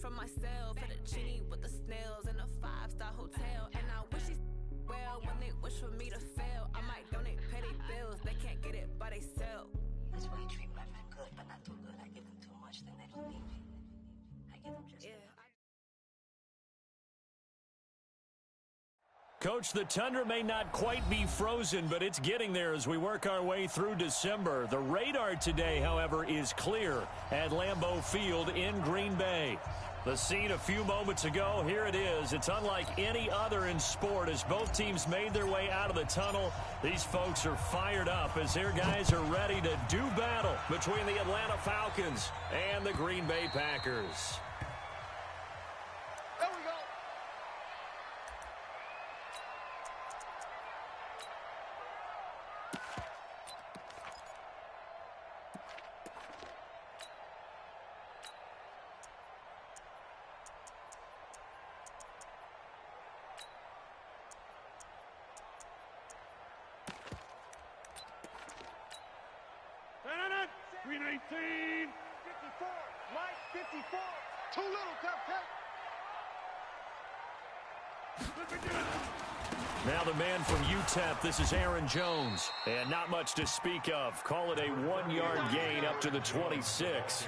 from myself at a genie with the snails in a 5-star hotel. And I wish he well when they wish for me to fail. I might donate petty bills, they can't get it by themselves. That's why you treat my friend good, but not too good. I give them too much, then they don't need me. I give them just enough. Coach, the tundra may not quite be frozen, but it's getting there as we work our way through December. The radar today, however, is clear at Lambeau Field in Green Bay. The scene a few moments ago, here it is. It's unlike any other in sport as both teams made their way out of the tunnel. These folks are fired up as their guys are ready to do battle between the Atlanta Falcons and the Green Bay Packers. There we go. Green 18. 54. Mike, 54. Too little, Cupcake. Now the man from UTEP, this is Aaron Jones. And not much to speak of. Call it a 1-yard gain up to the 26.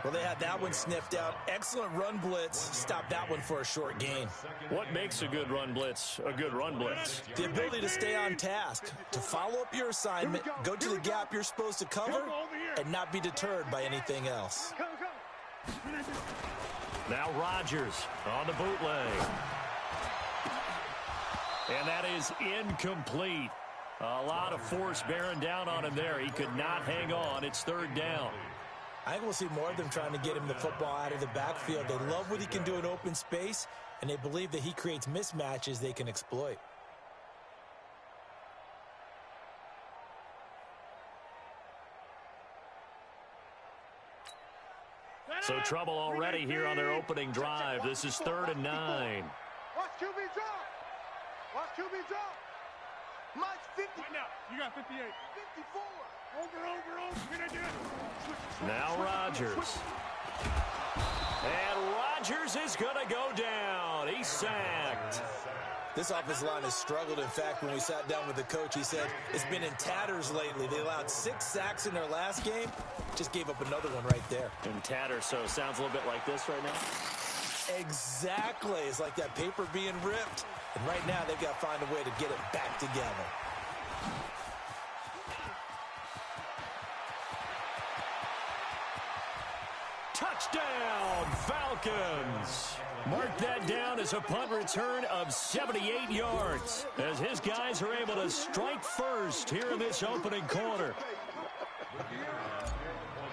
Well, they had that one sniffed out. Excellent run blitz. Stopped that one for a short gain. What makes a good run blitz a good run blitz? The ability to stay on task, to follow up your assignment, go to the gap you're supposed to cover, and not be deterred by anything else. Now Rodgers on the bootleg. And that is incomplete. A lot of force bearing down on him there. He could not hang on. It's third down. I think we'll see more of them trying to get him the football out of the backfield. They love what he can do in open space, and they believe that he creates mismatches they can exploit. So trouble already here on their opening drive. This is 3rd and 9. Watch QB drop. Watch QB drop. Mike's 50. Right now, you got 58. 54. Over. Now Rodgers. And Rodgers is going to go down. He's sacked. This offensive line has struggled. In fact, when we sat down with the coach, he said it's been in tatters lately. They allowed 6 sacks in their last game. Just gave up another one right there. In tatters, so it sounds a little bit like this right now? Exactly. It's like that paper being ripped. And right now, they've got to find a way to get it back together. Touchdown, Falcons. Mark that down as a punt return of 78 yards as his guys are able to strike first here in this opening quarter.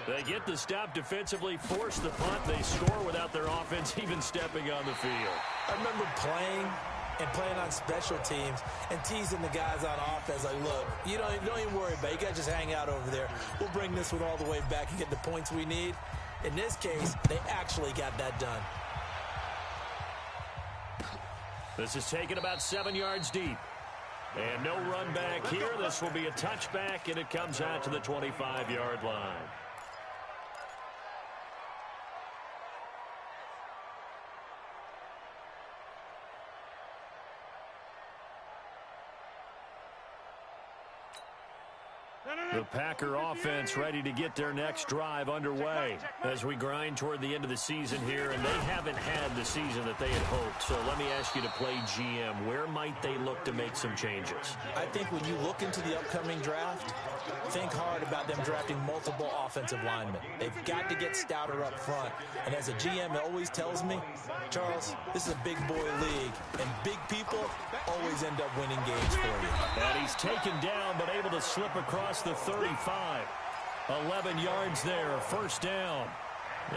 They get the stop defensively, force the punt. They score without their offense even stepping on the field. I remember playing on special teams and teasing the guys on offense like, look, you don't even worry about it. You guys just hang out over there. We'll bring this one all the way back and get the points we need. In this case, they actually got that done. This is taken about 7 yards deep. And no run back here. This will be a touchback, and it comes out to the 25-yard line. The Packer offense ready to get their next drive underway as we grind toward the end of the season here, and they haven't had the season that they had hoped. So let me ask you to play GM. Where might they look to make some changes? I think when you look into the upcoming draft, think hard about them drafting multiple offensive linemen. They've got to get stouter up front. And as a GM always tells me, Charles, this is a big boy league, and big people always end up winning games for you. And he's taken down but able to slip across the 35. 11 yards there, first down.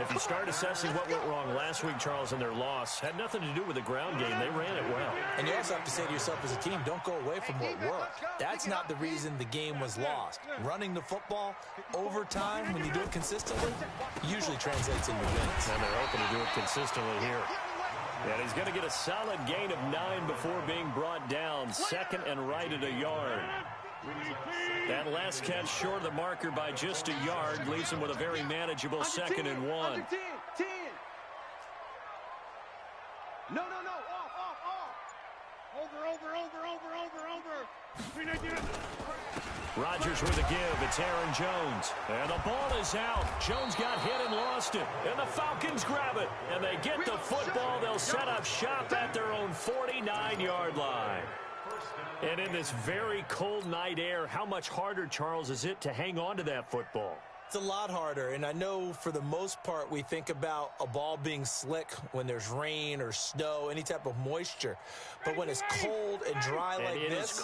If you start assessing what went wrong last week, Charles, in their loss, had nothing to do with the ground game. They ran it well. And you also have to say to yourself as a team, don't go away from what worked. That's not the reason the game was lost. Running the football over time, when you do it consistently, usually translates into wins. And they're hoping to do it consistently here. And he's going to get a solid gain of 9 before being brought down. Second and right at a yard. That last catch short of the marker by just a yard leaves him with a very manageable 2nd and 1. No. Off. Over. Rodgers with a give. It's Aaron Jones. And the ball is out. Jones got hit and lost it. And the Falcons grab it. And they get the football. They'll set up shop at their own 49-yard line. And in this very cold night air, how much harder, Charles, is it to hang on to that football? It's a lot harder, and I know for the most part we think about a ball being slick when there's rain or snow, any type of moisture. But when it's cold and dry like this,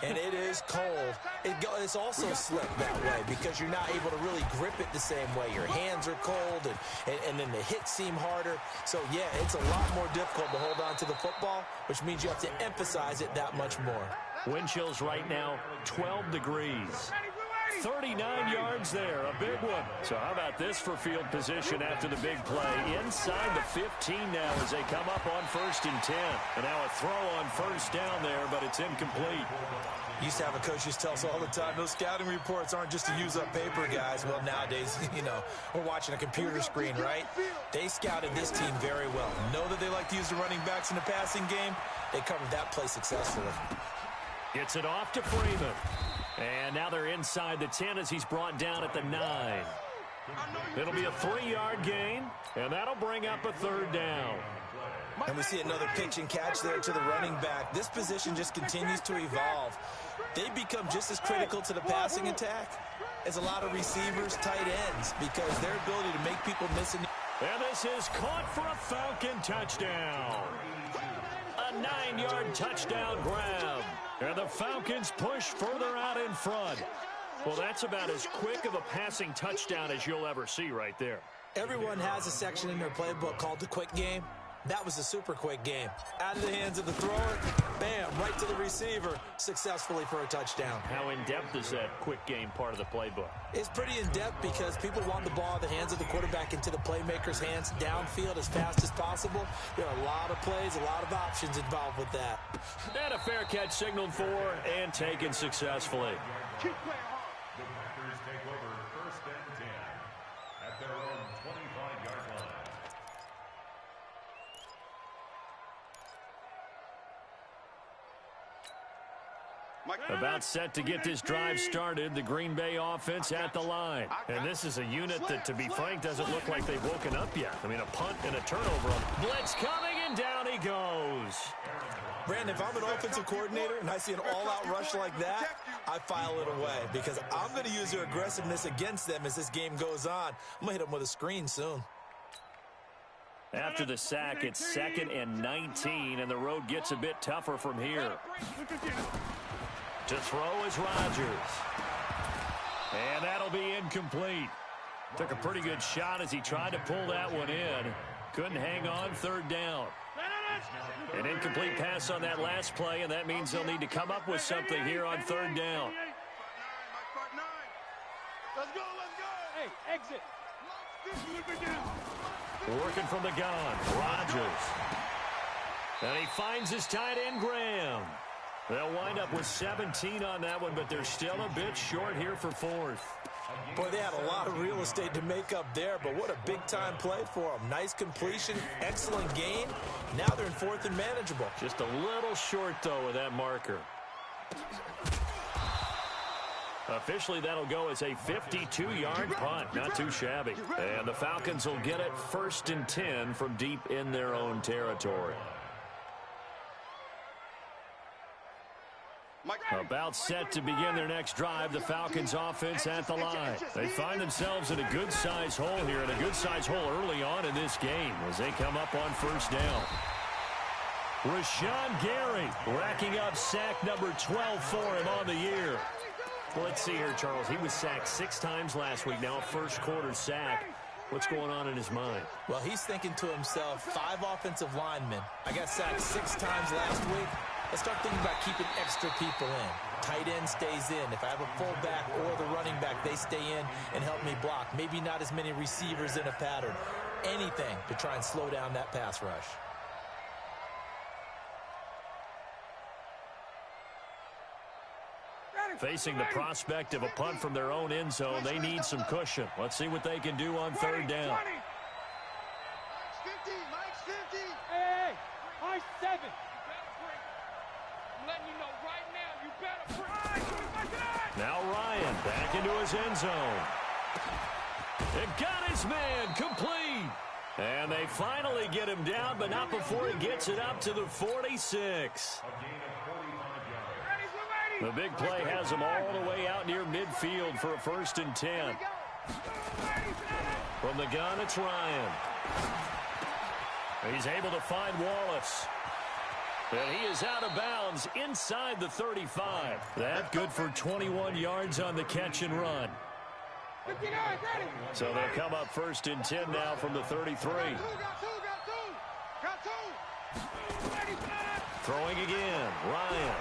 and it is cold, it's also slick that way because you're not able to really grip it the same way. Your hands are cold, and then the hits seem harder. So, yeah, it's a lot more difficult to hold on to the football, which means you have to emphasize it that much more. Wind chills right now, 12 degrees. 39 yards there, a big one. So how about this for field position after the big play? Inside the 15 now as they come up on 1st and 10. And now a throw on 1st down there, but it's incomplete. Used to have a coach used to tell us all the time, those scouting reports aren't just to use up paper, guys. Well, nowadays, we're watching a computer screen, right? They scouted this team very well. Know that they like to use the running backs in the passing game. They covered that play successfully. Gets it off to Freeman. And now they're inside the 10 as he's brought down at the 9. It'll be a 3-yard gain, and that'll bring up a 3rd down. And we see another pitch and catch there to the running back. This position just continues to evolve. They become just as critical to the passing attack as a lot of receivers, tight ends, because their ability to make people miss. And this is caught for a Falcon touchdown. A 9-yard touchdown grab. And the Falcons push further out in front. Well, that's about as quick of a passing touchdown as you'll ever see right there. Everyone has a section in their playbook called the quick game. That was a super quick game. Out of the hands of the thrower, bam, right to the receiver, successfully for a touchdown. How in-depth is that quick game part of the playbook? It's pretty in-depth because people want the ball out of the hands of the quarterback into the playmaker's hands downfield as fast as possible. There are a lot of plays, a lot of options involved with that. And a fair catch signaled for and taken successfully. Keep playing hard. The Packers take over 1st and 10 at their own 25-yard line. About set to get this drive started, the Green Bay offense at the line. And this is a unit that, to be frank, doesn't look like they've woken up yet. I mean, a punt and a turnover. Blitz coming, and down he goes. Brandon, if I'm an offensive coordinator and I see an all-out rush like that, I file it away because I'm going to use their aggressiveness against them as this game goes on. I'm going to hit them with a screen soon. After the sack, it's 2nd and 19, and the road gets a bit tougher from here. To throw is Rodgers. And that'll be incomplete. Took a pretty good shot as he tried to pull that one in. Couldn't hang on, 3rd down. An incomplete pass on that last play, and that means they'll need to come up with something here on 3rd down. Let's go. Hey, exit. Working from the gun, Rodgers. And he finds his tight end, Graham. They'll wind up with 17 on that one, but they're still a bit short here for 4th. Boy, they had a lot of real estate to make up there, but what a big-time play for them. Nice completion, excellent gain. Now they're in 4th and manageable. Just a little short, though, with that marker. Officially, that'll go as a 52-yard punt. Not too shabby. And the Falcons will get it 1st and 10 from deep in their own territory. About set to begin their next drive, the Falcons offense at the line. They find themselves in a good-sized hole here, and a good-sized hole early on in this game as they come up on 1st down. Rashawn Gary racking up sack number 12 for him on the year. Well, let's see here, Charles. He was sacked 6 times last week, now a first-quarter sack. What's going on in his mind? Well, he's thinking to himself, 5 offensive linemen. I got sacked 6 times last week. Let's start thinking about keeping extra people in. Tight end stays in. If I have a fullback or the running back, they stay in and help me block. Maybe not as many receivers in a pattern. Anything to try and slow down that pass rush. Facing the prospect of a punt from their own end zone, they need some cushion. Let's see what they can do on 3rd down. Mike's 50. Hey, his end zone. It got his man complete. And they finally get him down, but not before he gets it up to the 46. The big play has him all the way out near midfield for a 1st and 10. From the gun, it's Ryan. He's able to find Wallace. And he is out of bounds inside the 35. That good for 21 yards on the catch and run. So they'll come up 1st and 10 now from the 33. Throwing again, Ryan.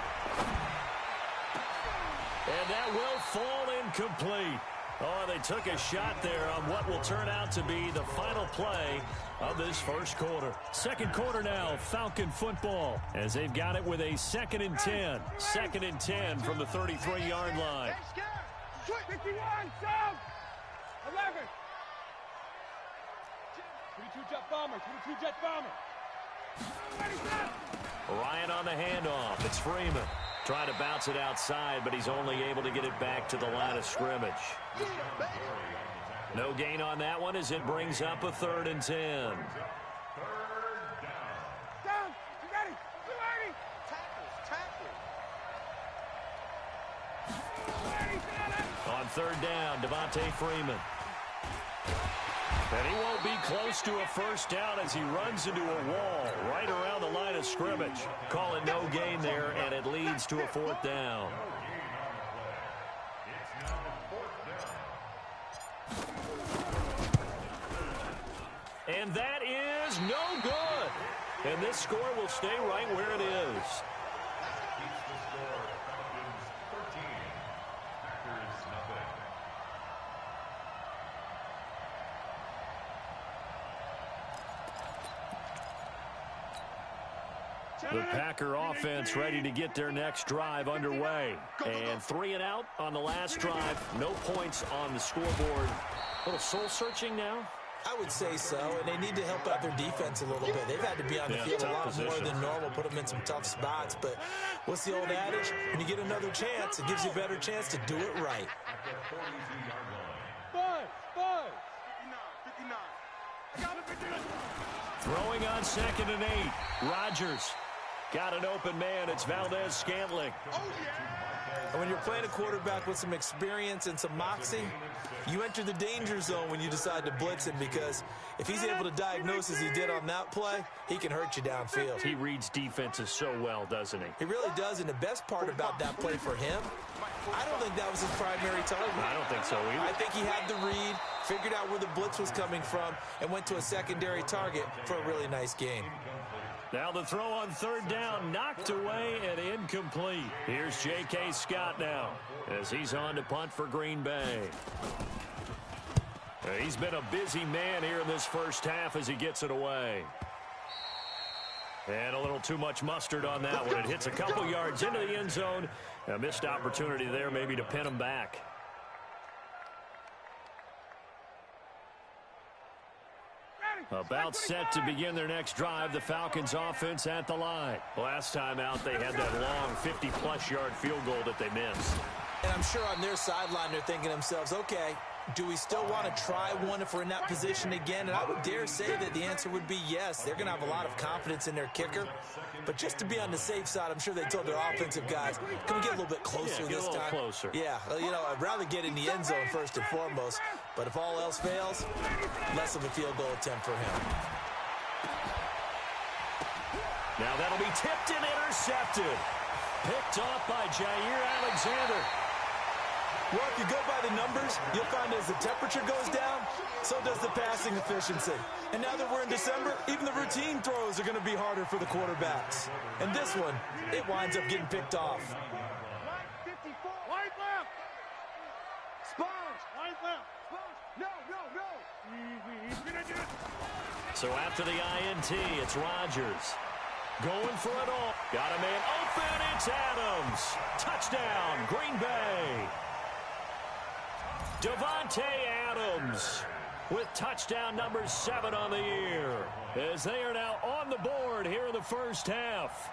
And that will fall incomplete. Oh, they took a shot there on what will turn out to be the final play of this first quarter. Second quarter now, Falcon football, as they've got it with a 2nd and 10. 2nd and 10 from the 33-yard line. 51, 11. 22 jet bomber, 22 jet bomber. Ryan on the handoff. It's Freeman. Trying to bounce it outside, but he's only able to get it back to the line of scrimmage. No gain on that one as it brings up a 3rd and 10. Down, you ready? You ready? Tackle. On 3rd down, Devontae Freeman. And he won't be close to a 1st down as he runs into a wall right around the line of scrimmage. Calling no gain there, and it leads to a 4th down. And that is no good. And this score will stay right where it is. The Packer offense ready to get their next drive underway. And 3 and out on the last drive. No points on the scoreboard. A little soul-searching now? I would say so, and they need to help out their defense a little bit. They've had to be on the field a lot more than normal, put them in some tough spots. But what's the old adage? When you get another chance, it gives you a better chance to do it right. 59. Throwing on 2nd and 8. Rodgers got an open man. It's Valdez-Scantling. And when you're playing a quarterback with some experience and some moxie, you enter the danger zone when you decide to blitz him, because if he's able to diagnose as he did on that play, he can hurt you downfield. He reads defenses so well, doesn't he? He really does, and the best part about that play for him, I don't think that was his primary target. I don't think so either. I think he had the read, figured out where the blitz was coming from, and went to a secondary target for a really nice gain. Now the throw on 3rd down, knocked away and incomplete. Here's J.K. Scott now as he's on to punt for Green Bay. He's been a busy man here in this first half as he gets it away. And a little too much mustard on that one. It hits a couple yards into the end zone. A missed opportunity there maybe to pin him back. About set to begin their next drive, the Falcons offense at the line. Last time out, they had that long 50-plus yard field goal that they missed. And I'm sure on their sideline they're thinking to themselves, okay, do we still want to try one if we're in that position again? And I would dare say that the answer would be yes. They're going to have a lot of confidence in their kicker. But just to be on the safe side, I'm sure they told their offensive guys, can we get a little bit closer this time? Closer. Yeah, you know, I'd rather get in the end zone first and foremost. But if all else fails, less of a field goal attempt for him. Now that'll be tipped and intercepted. Picked off by Jair Alexander. Well, if you go by the numbers, you'll find as the temperature goes down, so does the passing efficiency. And now that we're in December, even the routine throws are going to be harder for the quarterbacks. And this one, it winds up getting picked off. White left. Sponge. White left. Sponge. No. He's going to do it. So after the INT, it's Rodgers. Going for it all. Got a man open. It's Adams. Touchdown, Green Bay. Davante Adams with touchdown number 7 on the year, as they are now on the board here in the first half.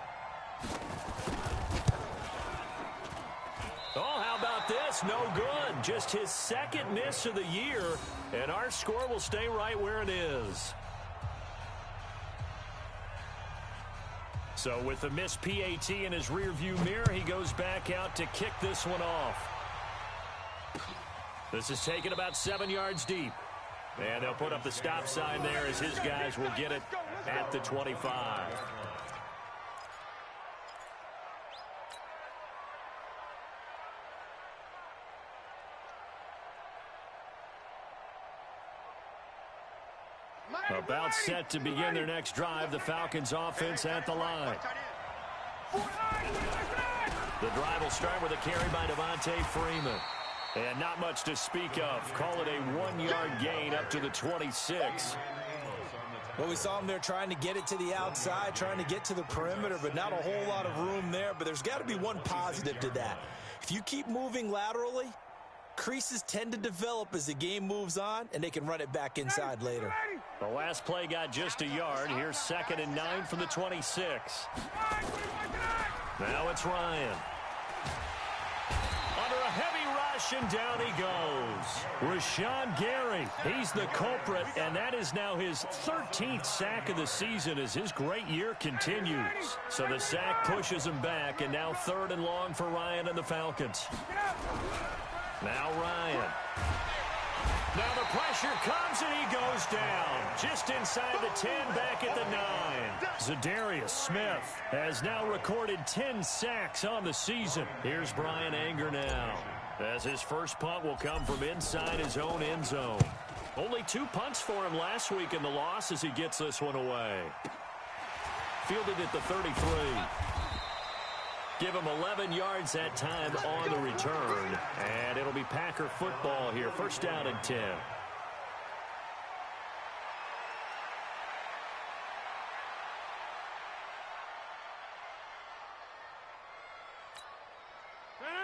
Oh, how about this? That's no good. Just his second miss of the year, and our score will stay right where it is. So with the missed PAT in his rearview mirror, he goes back out to kick this one off. This is taken about 7 yards deep. And they'll put up the stop sign there as his guys will get it at the 25. About set to begin their next drive, the Falcons offense at the line. The drive will start with a carry by Devontae Freeman. And not much to speak of. Call it a 1-yard gain up to the 26. Well, we saw him there trying to get it to the outside, trying to get to the perimeter, but not a whole lot of room there. But there's got to be one positive to that. If you keep moving laterally, creases tend to develop as the game moves on, and they can run it back inside later. The last play got just a yard. Here's 2nd and 9 from the 26. Now it's Ryan. Under a heavy rush, and down he goes. Rashawn Gary, he's the culprit, and that is now his 13th sack of the season as his great year continues. So the sack pushes him back, and now 3rd and long for Ryan and the Falcons. Now Ryan. Now the pressure comes, and he goes down. Just inside the 10, back at the 9. Zadarius Smith has now recorded 10 sacks on the season. Here's Brian Anger now, as his first punt will come from inside his own end zone. Only 2 punts for him last week in the loss as he gets this one away. Fielded at the 33. Give him 11 yards that time on the return. And it'll be Packer football here. 1st down and 10.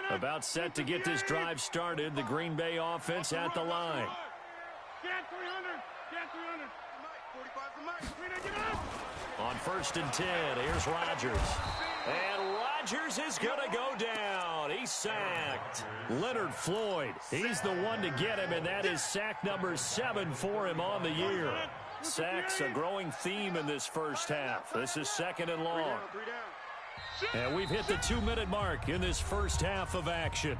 About set to get this drive started. The Green Bay offense at the line. Get 300. Get 300. 45 On 1st and 10, here's Rodgers. And Rodgers is going to go down. He's sacked. Leonard Floyd, he's the one to get him, and that is sack number 7 for him on the year. Sacks a growing theme in this first half. This is 2nd and long. And we've hit the 2-minute mark in this first half of action.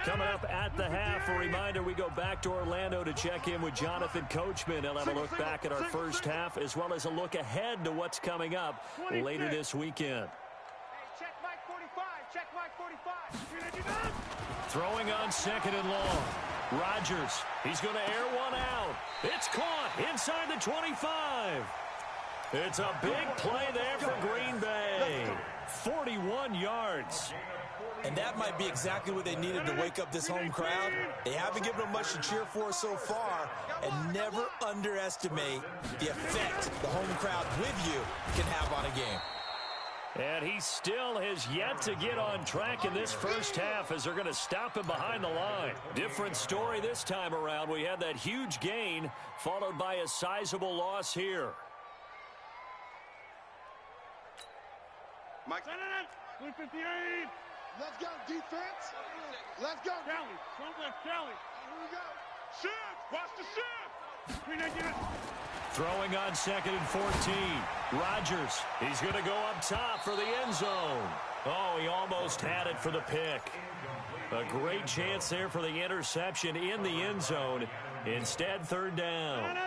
Coming up at the half, a reminder, we go back to Orlando to check in with Jonathan Coachman. He'll have a look back at our first half as well as a look ahead to what's coming up later this weekend. Hey, check Mike 45. Check Mike 45. Throwing on 2nd and long. Rodgers, he's going to air one out. It's caught inside the 25. It's a big play there for Green Bay. 41 yards. And that might be exactly what they needed to wake up this home crowd. They haven't given them much to cheer for so far, and never underestimate the effect the home crowd with you can have on a game. And he still has yet to get on track in this first half as they're going to stop him behind the line. Different story this time around. We had that huge gain followed by a sizable loss here. Mike. 158. Let's go, defense. Let's go. Kelly. Front left, Kelly. Here we go. Shift. Watch the shift. Throwing on 2nd and 14. Rodgers. He's going to go up top for the end zone. Oh, he almost had it for the pick. A great chance there for the interception in the end zone. Instead, 3rd down.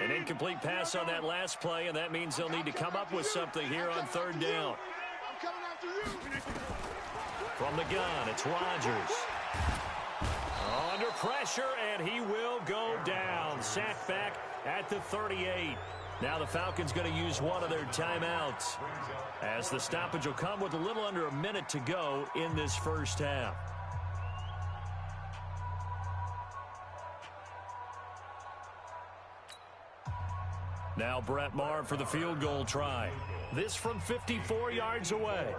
An incomplete pass on that last play, and that means they'll need to come up with something here on 3rd down. I'm coming after you. From the gun, it's Rodgers. Under pressure, and he will go down. Sacked back at the 38. Now the Falcons going to use one of their timeouts, as the stoppage will come with a little under a minute to go in this first half. Now Brett Maher for the field goal try. This from 54 yards away.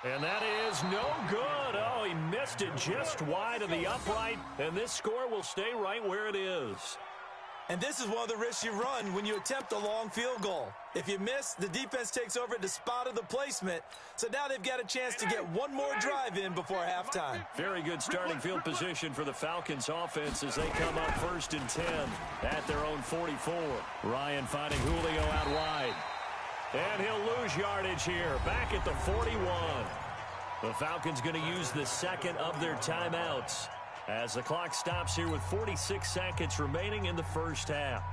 And that is no good. Oh, he missed it just wide of the upright, and this score will stay right where it is. And this is one of the risks you run when you attempt a long field goal. If you miss, the defense takes over at the spot of the placement. So now they've got a chance to get one more drive in before halftime. Very good starting field position for the Falcons offense as they come up 1st and 10 at their own 44. Ryan finding Julio out wide. And he'll lose yardage here, back at the 41. The Falcons going to use the second of their timeouts as the clock stops here with 46 seconds remaining in the first half.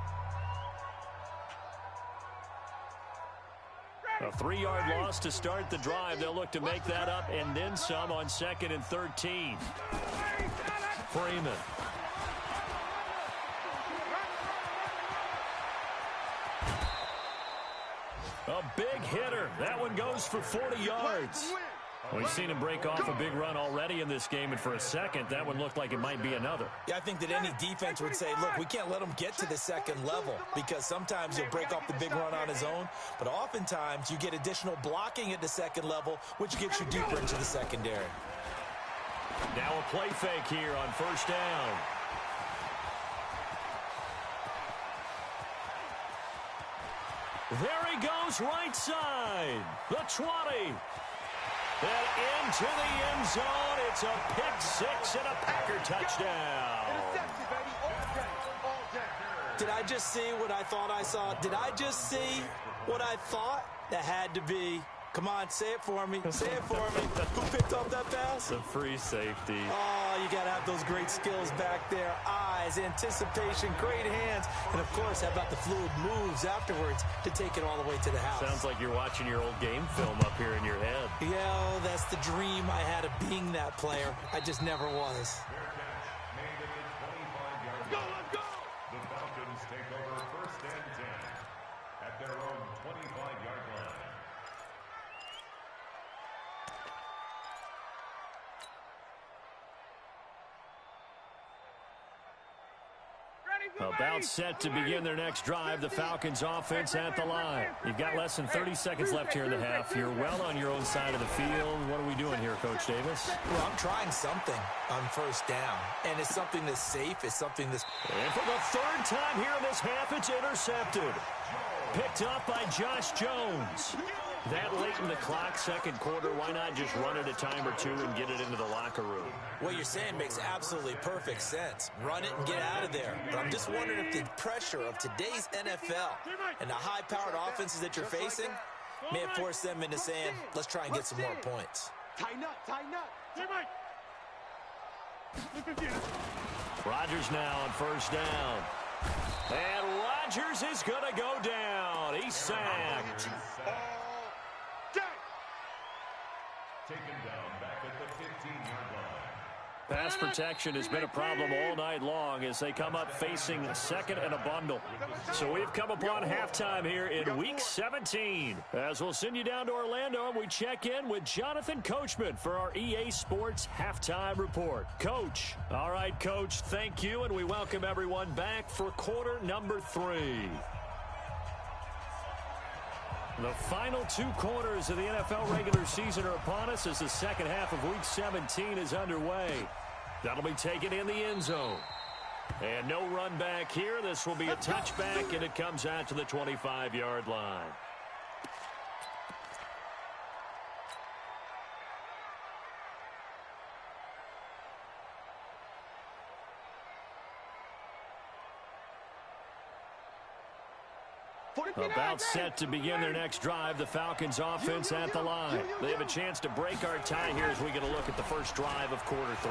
A 3-yard loss to start the drive. They'll look to make that up and then some on 2nd and 13. Freeman. A big hitter. That one goes for 40 yards. We've seen him break off a big run already in this game, and for a second, that one looked like it might be another. Yeah, I think that any defense would say, look, we can't let him get to the second level because sometimes he'll break off the big run on his own, but oftentimes you get additional blocking at the second level, which gets you deeper into the secondary. Now a play fake here on 1st down. There he goes, right side. The 20. And into the end zone. It's a pick six and a Packer touchdown. Did I just see what I thought I saw? Did I just see what I thought? That had to be. Come on, say it for me. Say it for me. Who picked up that pass? The free safety. Oh, you got to have those great skills back there. Eyes, anticipation, great hands. And, of course, how about the fluid moves afterwards to take it all the way to the house? Sounds like you're watching your old game film up here in your head. Yeah, that's the dream I had of being that player. I just never was. Let's go, let's go! The Falcons take over 1st and 10 at their own 25-yard line. About set to begin their next drive, the Falcons offense at the line. You've got less than 30 seconds left here in the half. You're well on your own side of the field. What are we doing here, Coach Davis? Well, I'm trying something on 1st down, and it's something that's safe. It's something that's... And for the 3rd time here in this half, it's intercepted. Picked up by Josh Jones. That late in the clock, 2nd quarter, why not just run it a time or two and get it into the locker room? What you're saying makes absolutely perfect sense. Run it and get out of there. But I'm just wondering if the pressure of today's NFL and the high-powered offenses that you're facing may have forced them into saying, let's try and get some more points. Tighten up, tighten up. Rodgers now on 1st down. And Rodgers is going to go down. He's sacked. Taken down back at the 15-yard line. Pass protection has been a problem all night long as they come up facing 2nd and a bundle. So we've come upon halftime here in Week 17. As we'll send you down to Orlando and we check in with Jonathan Coachman for our EA Sports Halftime Report. Coach. All right, Coach, thank you, and we welcome everyone back for quarter number 3. The final 2 quarters of the NFL regular season are upon us as the second half of Week 17 is underway. That'll be taken in the end zone. And no run back here. This will be a touchback, and it comes out to the 25-yard line. About set to begin their next drive, the Falcons offense at the line. They have a chance to break our tie here as we get a look at the first drive of quarter 3.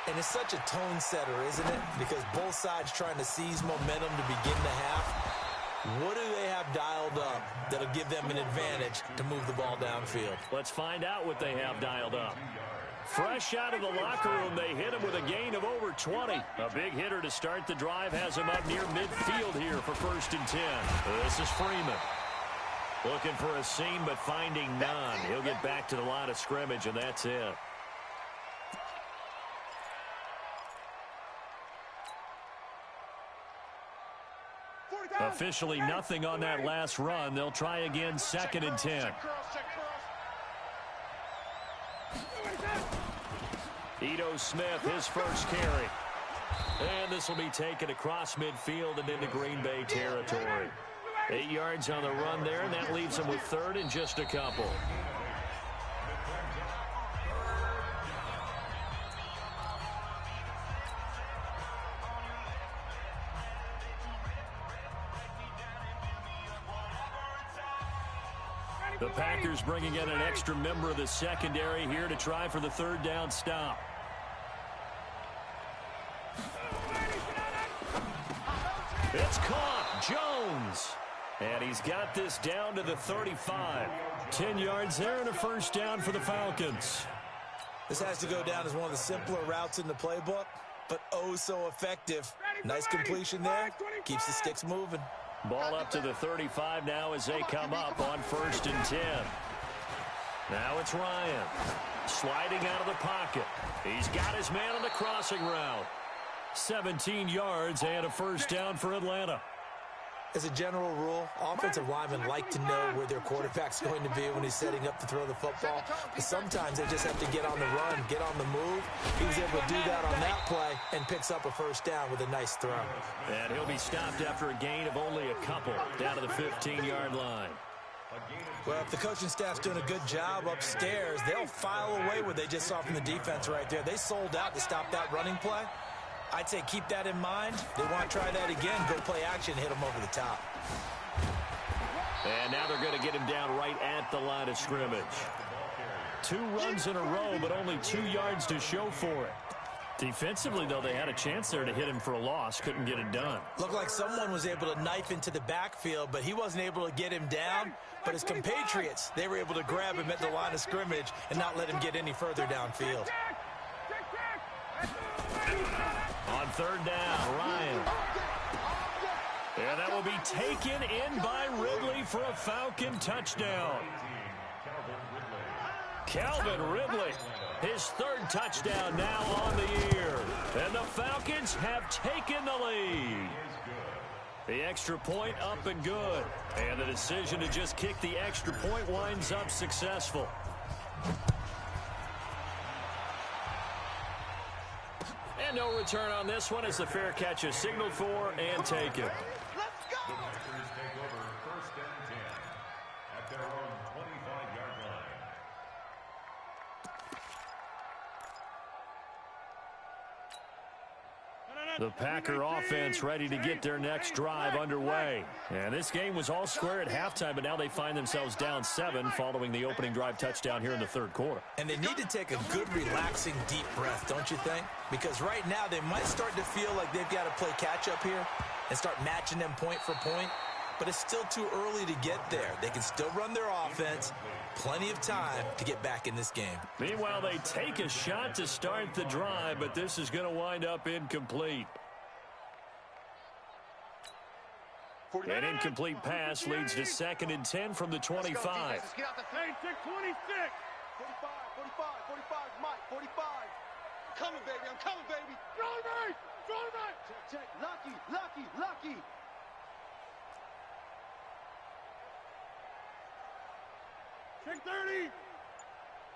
And it's such a tone setter, isn't it? Because both sides trying to seize momentum to begin the half. What do they have dialed up that'll give them an advantage to move the ball downfield? Let's find out what they have dialed up. Fresh out of the locker room, they hit him with a gain of over 20. A big hitter to start the drive has him up near midfield here for 1st and 10. This is Freeman. Looking for a seam, but finding none. He'll get back to the line of scrimmage, and that's it. Officially nothing on that last run. They'll try again 2nd and 10. Ito Smith, his first carry. And this will be taken across midfield and into Green Bay territory. 8 yards on the run there, and that leaves them with third and just a couple. The Packers bringing in an extra member of the secondary here to try for the third down stop. It's caught. Jones. And he's got this down to the 35. 10 yards there and a first down for the Falcons. This has to go down as one of the simpler routes in the playbook, but oh so effective. Nice completion there. Keeps the sticks moving. Ball up to the 35 now as they come up on 1st and 10. Now it's Ryan. Sliding out of the pocket. He's got his man on the crossing route. 17 yards and a first down for Atlanta. As a general rule, offensive linemen like to know where their quarterback's going to be when he's setting up to throw the football. But sometimes they just have to get on the run, get on the move. He was able to do that on that play and picks up a first down with a nice throw. And he'll be stopped after a gain of only a couple down to the 15-yard line. Well, if the coaching staff's doing a good job upstairs, they'll file away what they just saw from the defense right there. They sold out to stop that running play. I'd say keep that in mind. They want to try that again. Go play action, hit them over the top. And now they're going to get him down right at the line of scrimmage. 2 runs in a row, but only 2 yards to show for it. Defensively, though, they had a chance there to hit him for a loss. Couldn't get it done. Looked like someone was able to knife into the backfield, but he wasn't able to get him down. But his compatriots, they were able to grab him at the line of scrimmage and not let him get any further downfield. On 3rd down, Ryan. And that will be taken in by Ridley for a Falcon touchdown. Calvin Ridley, his 3rd touchdown now on the year. And the Falcons have taken the lead. The extra point up and good. And the decision to just kick the extra point winds up successful. And no return on this one as the fair catch is signaled for and taken. Let's go! Packers take over 1st and 10 at their own 25-yard line. The Packer offense ready to get their next drive underway. And this game was all square at halftime, but now they find themselves down 7 following the opening drive touchdown here in the 3rd quarter. And they need to take a good, relaxing, deep breath, don't you think? Because right now they might start to feel like they've got to play catch-up here and start matching them point for point. But it's still too early to get there. They can still run their offense. Plenty of time to get back in this game. Meanwhile, they take a shot to start the drive, but this is going to wind up incomplete. An incomplete pass leads to 2nd and 10 from the 25. Hey, 26. 45, 45, Mike, 45. Coming, baby, I'm coming, baby. Throw me! Check, lucky. Check 30.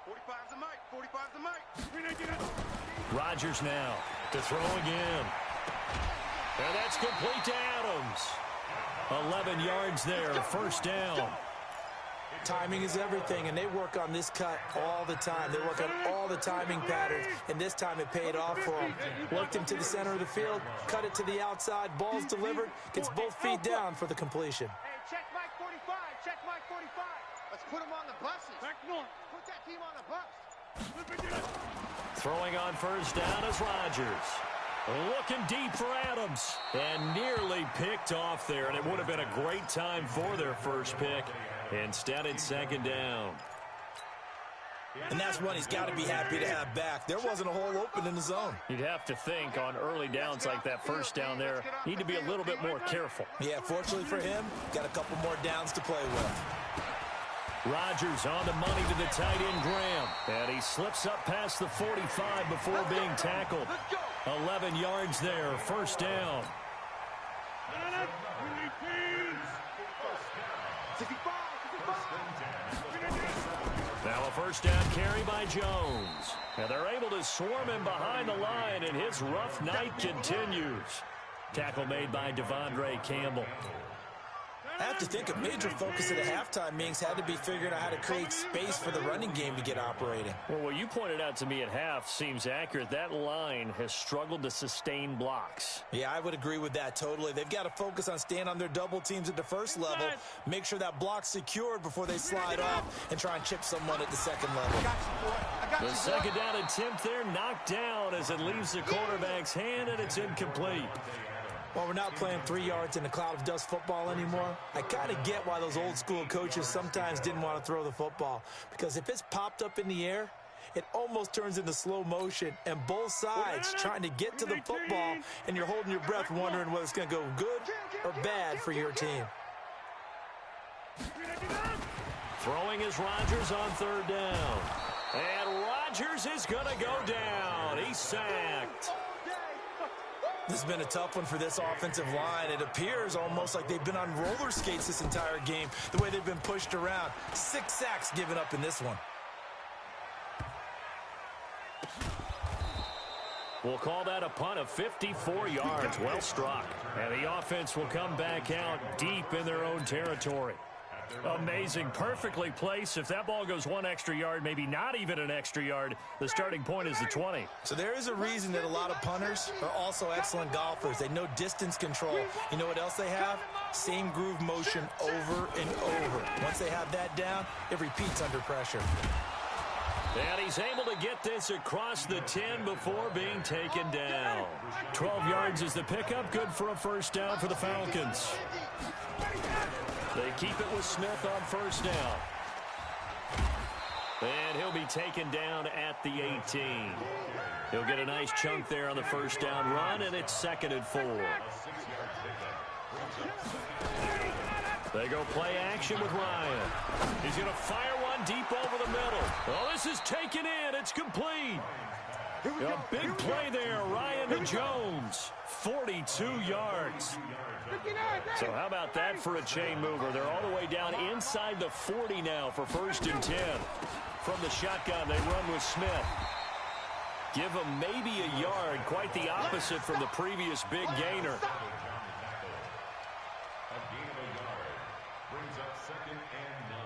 45's the Mike, 45's the Mike. Rodgers now to throw again. And that's complete to Adams. 11 yards there, first down. Timing is everything, and they work on this cut all the time. They work on all the timing patterns, and this time it paid off for them. Worked him to the center of the field, cut it to the outside, ball's delivered, gets both feet down for the completion. Hey, check Mike 45, check Mike 45. Let's put him on the buses. Back north. Put that team on the bus. Throwing on first down is Rodgers. Looking deep for Adams. And nearly picked off there, and it would have been a great time for their first pick. Instead, it's 2nd down. And that's one he's got to be happy to have back. There wasn't a hole open in the zone. You'd have to think on early downs like that first down there, need to be a little bit more careful. Yeah, fortunately for him, got a couple more downs to play with. Rodgers on the money to the tight end, Graham. And he slips up past the 45 before being tackled. 11 yards there, first down. Now Now a first down carry by Jones. And they're able to swarm him behind the line, and his rough night continues. Tackle made by Devondre Campbell. I have to think a major focus at the halftime meetings had to be figuring out how to create space for the running game to get operating. Well, what you pointed out to me at half seems accurate. That line has struggled to sustain blocks. Yeah, I would agree with that totally. They've got to focus on staying on their double teams at the first level, make sure that block's secured before they slide off and try and chip someone at the second level. The second down attempt there knocked down as it leaves the quarterback's hand, and it's incomplete. Well, we're not playing 3 yards in a cloud of dust football anymore. I kind of get why those old school coaches sometimes didn't want to throw the football, because if it's popped up in the air, it almost turns into slow motion, and both sides trying to get to the football, and you're holding your breath wondering whether it's going to go good or bad for your team. Throwing is Rodgers on third down. And Rodgers is going to go down. He's sacked. This has been a tough one for this offensive line. It appears almost like they've been on roller skates this entire game, the way they've been pushed around. 6 sacks given up in this one. We'll call that a punt of 54 yards. Well struck. And the offense will come back out deep in their own territory. Amazing. Perfectly placed. If that ball goes 1 extra yard, maybe not even an extra yard, the starting point is the 20. So there is a reason that a lot of punters are also excellent golfers. They know distance control. You know what else they have? Same groove motion over and over. Once they have that down, it repeats under pressure. And he's able to get this across the 10 before being taken down. 12 yards is the pickup. Good for a first down for the Falcons. They keep it with Smith on first down. And he'll be taken down at the 18. He'll get a nice chunk there on the first down run, and it's 2nd and 4. They go play action with Ryan. He's going to fire one deep over the middle. Oh, this is taken in. It's complete. A big play there. Ryan to Jones. 42 yards. So how about that for a chain mover? They're all the way down inside the 40 now for 1st and 10. From the shotgun, they run with Smith. Give him maybe a yard. Quite the opposite from the previous big gainer. A gain of a yard brings up 2nd and 9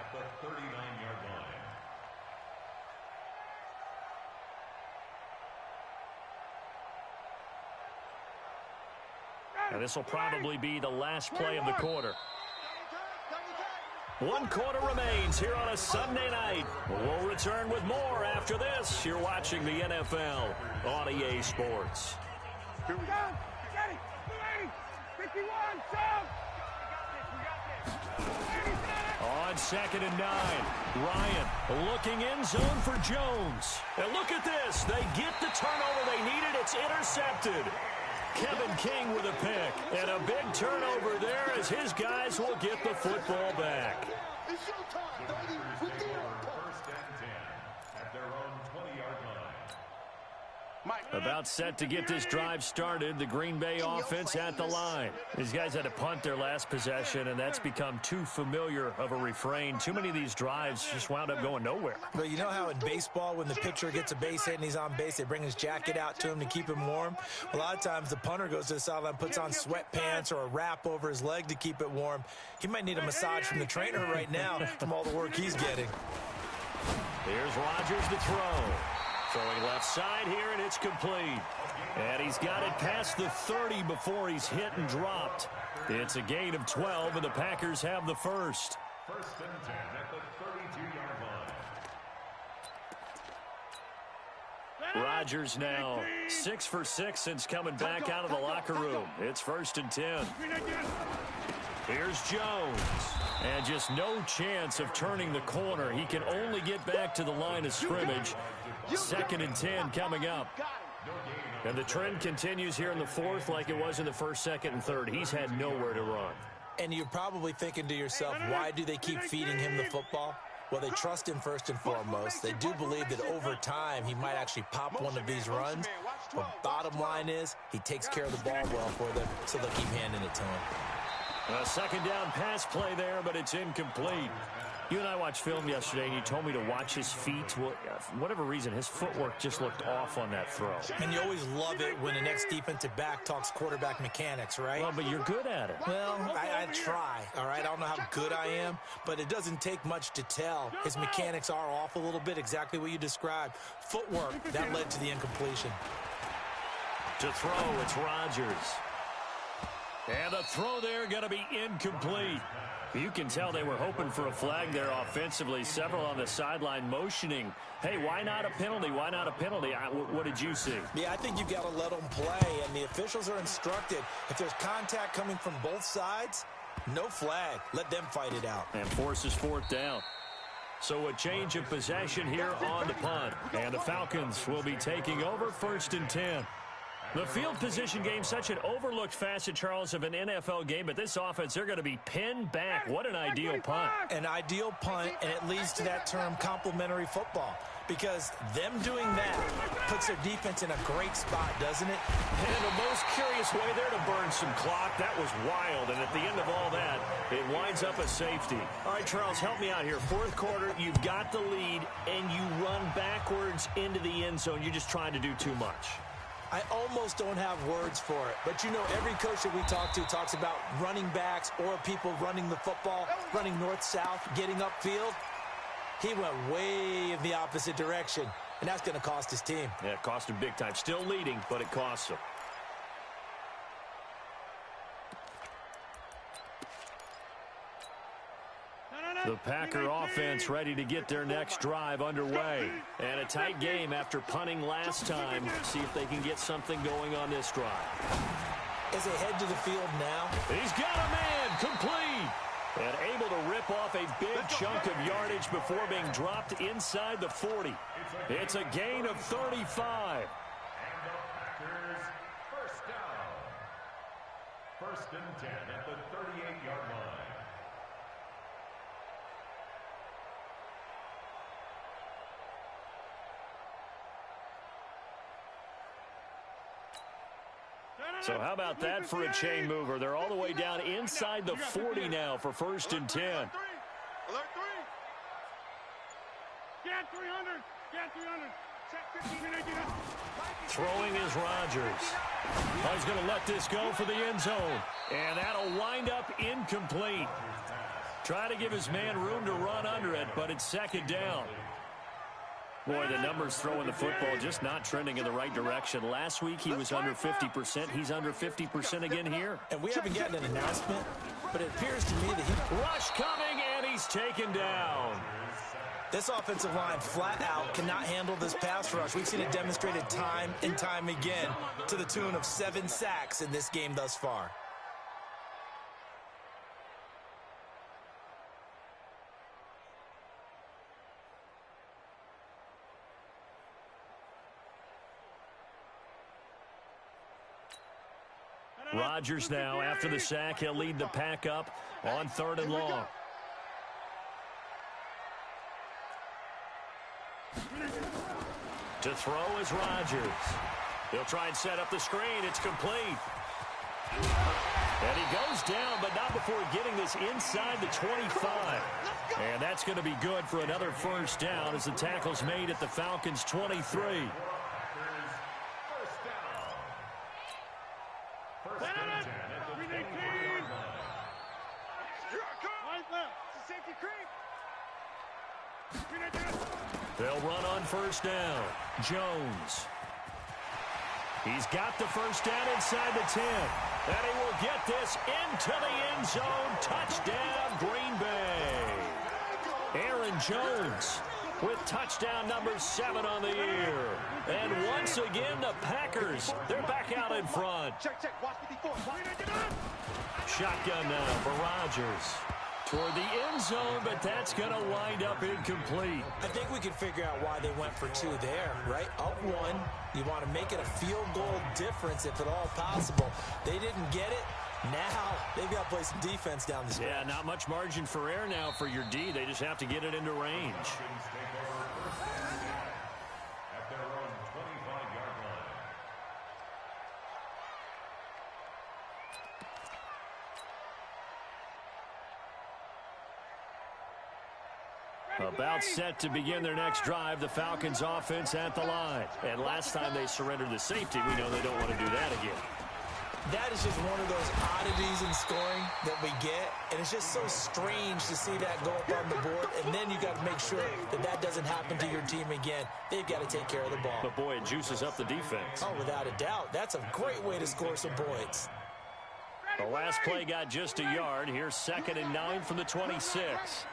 at the 39-yard line. And this will probably be the last play of the quarter. 1 quarter remains here on a Sunday night. We'll return with more after this. You're watching the NFL on EA Sports. Here we go. Get it. 51. On 2nd and 9, Ryan looking end zone for Jones. And look at this. They get the turnover they needed. It's intercepted. Kevin King with a pick, and a big turnover there as his guys will get the football back. It's showtime, baby. We did it. 1st and 10 at their own 20-yard line. About set to get this drive started, the Green Bay offense at the line. These guys had to punt their last possession, and that's become too familiar of a refrain. Too many of these drives just wound up going nowhere. But you know how in baseball, when the pitcher gets a base hit and he's on base, they bring his jacket out to him to keep him warm? A lot of times the punter goes to the sideline, puts on sweatpants or a wrap over his leg to keep it warm. He might need a massage from the trainer right now from all the work he's getting. Here's Rodgers to throw. Throwing left side here, and it's complete. And he's got it past the 30 before he's hit and dropped. It's a gain of 12, and the Packers have the first. 1st and 10 at the 32-yard line. Rodgers now 6 for 6 since coming back out of the locker room. It's 1st and 10. Here's Jones. And just no chance of turning the corner. He can only get back to the line of scrimmage. 2nd and 10 coming up. And the trend continues here in the 4th like it was in the 1st, 2nd, and 3rd. He's had nowhere to run. And you're probably thinking to yourself, why do they keep feeding him the football? Well, they trust him first and foremost. They do believe that over time he might actually pop one of these runs. But bottom line is he takes care of the ball well for them, so they'll keep handing it to him. A second down pass play there, but it's incomplete. You and I watched film yesterday, and you told me to watch his feet. Well, for whatever reason, his footwork just looked off on that throw. And you always love it when the next defensive back talks quarterback mechanics, right? Well, but you're good at it. Well, I try, all right? I don't know how good I am, but it doesn't take much to tell. His mechanics are off a little bit, exactly what you described. Footwork, that led to the incompletion. To throw, it's Rodgers. And the throw there going to be incomplete. You can tell they were hoping for a flag there offensively. Several on the sideline motioning. Hey, why not a penalty? Why not a penalty? What did you see? Yeah, I think you've got to let them play, and the officials are instructed. If there's contact coming from both sides, no flag. Let them fight it out. And forces fourth down. So a change of possession here on the punt. And the Falcons will be taking over 1st and 10. The field position game, such an overlooked facet, Charles, of an NFL game, but this offense, they're going to be pinned back. What an ideal punt. An ideal punt, and it leads to that term complementary football, because them doing that puts their defense in a great spot, doesn't it? And the most curious way there to burn some clock. That was wild, and at the end of all that, it winds up a safety. All right, Charles, help me out here. Fourth quarter, you've got the lead, and you run backwards into the end zone. You're just trying to do too much. I almost don't have words for it. But, you know, every coach that we talk to talks about running backs or people running the football, running north-south, getting upfield. He went way in the opposite direction, and that's going to cost his team. Yeah, it cost him big time. Still leading, but it costs him. The Packer offense ready to get their next drive underway. And a tight game after punting last time. See if they can get something going on this drive. As they head to the field now. He's got a man complete. And able to rip off a big chunk of yardage before being dropped inside the 40. It's a gain of 35. And the Packers first down. 1st and 10 at the 38-yard line. So how about that for a chain mover? They're all the way down inside the 40 now for 1st and 10. Alert 3. Get 300. Get 300. Check 15. Throwing is Rodgers. Oh, he's going to let this go for the end zone. And that'll wind up incomplete. Try to give his man room to run under it, but it's 2nd down. Boy, the numbers throwing the football just not trending in the right direction. Last week he was under 50%. He's under 50% again here. And we haven't gotten an announcement, but it appears to me that he... Rush coming, and he's taken down. This offensive line flat out cannot handle this pass rush. We've seen it demonstrated time and time again to the tune of 7 sacks in this game thus far. Rodgers now, after the sack, he'll lead the pack up on 3rd and long. To throw is Rodgers. He'll try and set up the screen. It's complete. And he goes down, but not before getting this inside the 25. And that's going to be good for another 1st down as the tackle's made at the Falcons' 23. They'll run on 1st down. Jones. He's got the 1st down inside the 10. And he will get this into the end zone. Touchdown, Green Bay. Aaron Jones with touchdown number 7 on the year. And once again, the Packers, they're back out in front. Shotgun now for Rodgers. Toward the end zone, but that's going to wind up incomplete. I think we can figure out why they went for 2 there, right? Up 1, you want to make it a field goal difference if at all possible. They didn't get it. Now they've got to play some defense down the stretch. Yeah, not much margin for error now for your D. They just have to get it into range. At their own 25-yard line. About set to begin their next drive, the Falcons offense at the line. And last time they surrendered the safety, we know they don't want to do that again. That is just one of those oddities in scoring that we get, and it's just so strange to see that go up on the board, and then you got to make sure that that doesn't happen to your team again. They've got to take care of the ball. But, boy, it juices up the defense. Oh, without a doubt. That's a great way to score some points. The last play got just a yard. Here's 2nd and 9 from the 26.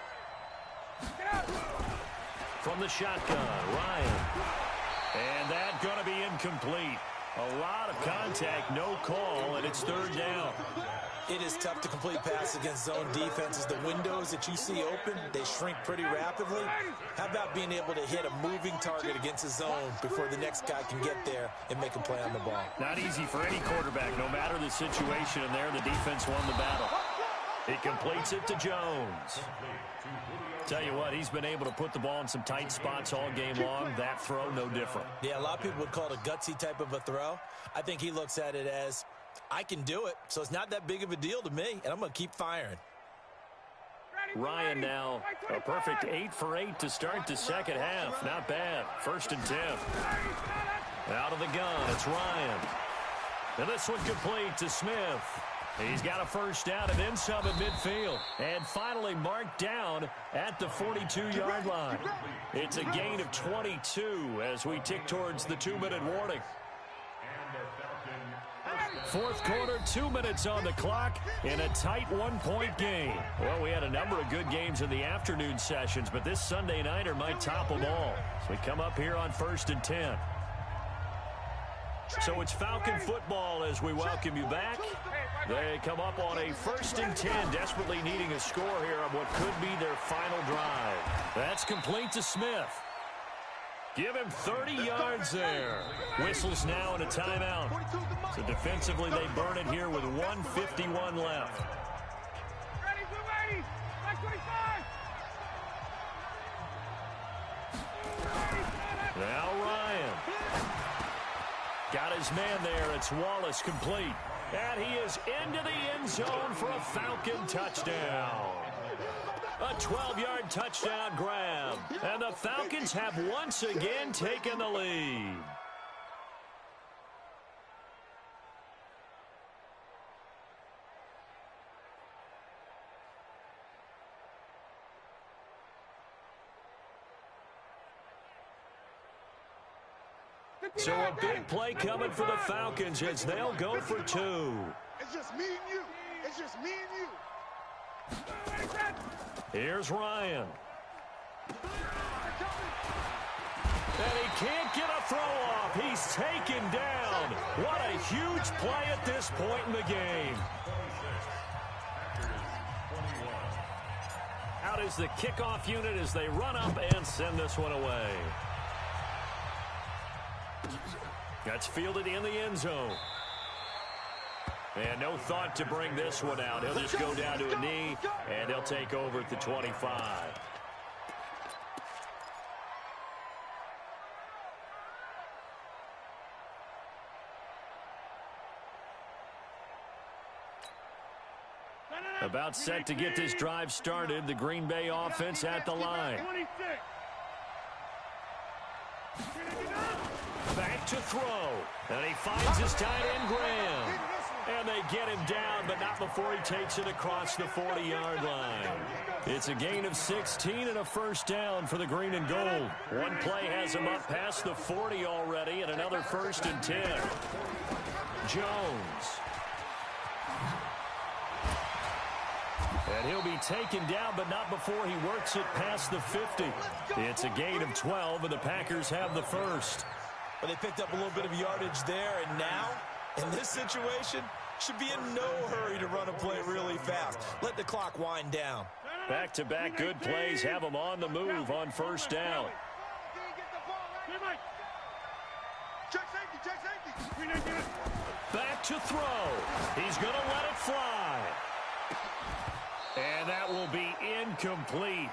From the shotgun, Ryan. And that's going to be incomplete. A lot of contact, no call, and it's 3rd down. It is tough to complete passes against zone defenses. The windows that you see open, they shrink pretty rapidly. How about being able to hit a moving target against a zone before the next guy can get there and make a play on the ball? Not easy for any quarterback, no matter the situation, and there the defense won the battle. He completes it to Jones. Tell you what, he's been able to put the ball in some tight spots all game long. That throw, no different. Yeah, a lot of people would call it a gutsy type of a throw. I think he looks at it as, I can do it, so it's not that big of a deal to me, and I'm going to keep firing. Ryan now, a perfect 8 for 8 to start the second half. Not bad. 1st and 10. Out of the gun, it's Ryan. And this one complete to Smith. He's got a 1st down and then some at midfield. And finally marked down at the 42-yard line. It's a gain of 22 as we tick towards the 2-minute warning. 4th quarter, 2 minutes on the clock in a tight 1-point game. Well, we had a number of good games in the afternoon sessions, but this Sunday nighter might top them all. So we come up here on 1st and 10. So it's Falcon football as we welcome you back. They come up on a 1st and 10, desperately needing a score here on what could be their final drive. That's complete to Smith. Give him 30 yards there. Whistles now and a timeout. So defensively they burn it here with 1:51 left. Now Ryan. Got his man there. It's Wallace complete. And he is into the end zone for a Falcon touchdown. A 12-yard touchdown grab. And the Falcons have once again taken the lead. So a big play coming for the Falcons as they'll go for 2. It's just me and you. It's just me and you. Here's Ryan. And he can't get a throw off. He's taken down. What a huge play at this point in the game. Out is the kickoff unit as they run up and send this one away. That's fielded in the end zone. And no thought to bring this one out. He'll just go down to a knee, and he'll take over at the 25. About set to get this drive started. The Green Bay offense at the line. Back to throw. And he finds his tight end, Graham. And they get him down, but not before he takes it across the 40-yard line. It's a gain of 16 and a 1st down for the green and gold. One play has him up past the 40 already, and another 1st and 10. Jones. And he'll be taken down, but not before he works it past the 50. It's a gain of 12, and the Packers have the 1st. Well, they picked up a little bit of yardage there, and now, in this situation, should be in no hurry to run a play really fast. Let the clock wind down. Back-to-back good plays have them on the move on 1st down. Back to throw. He's going to let it fly. And that will be incomplete.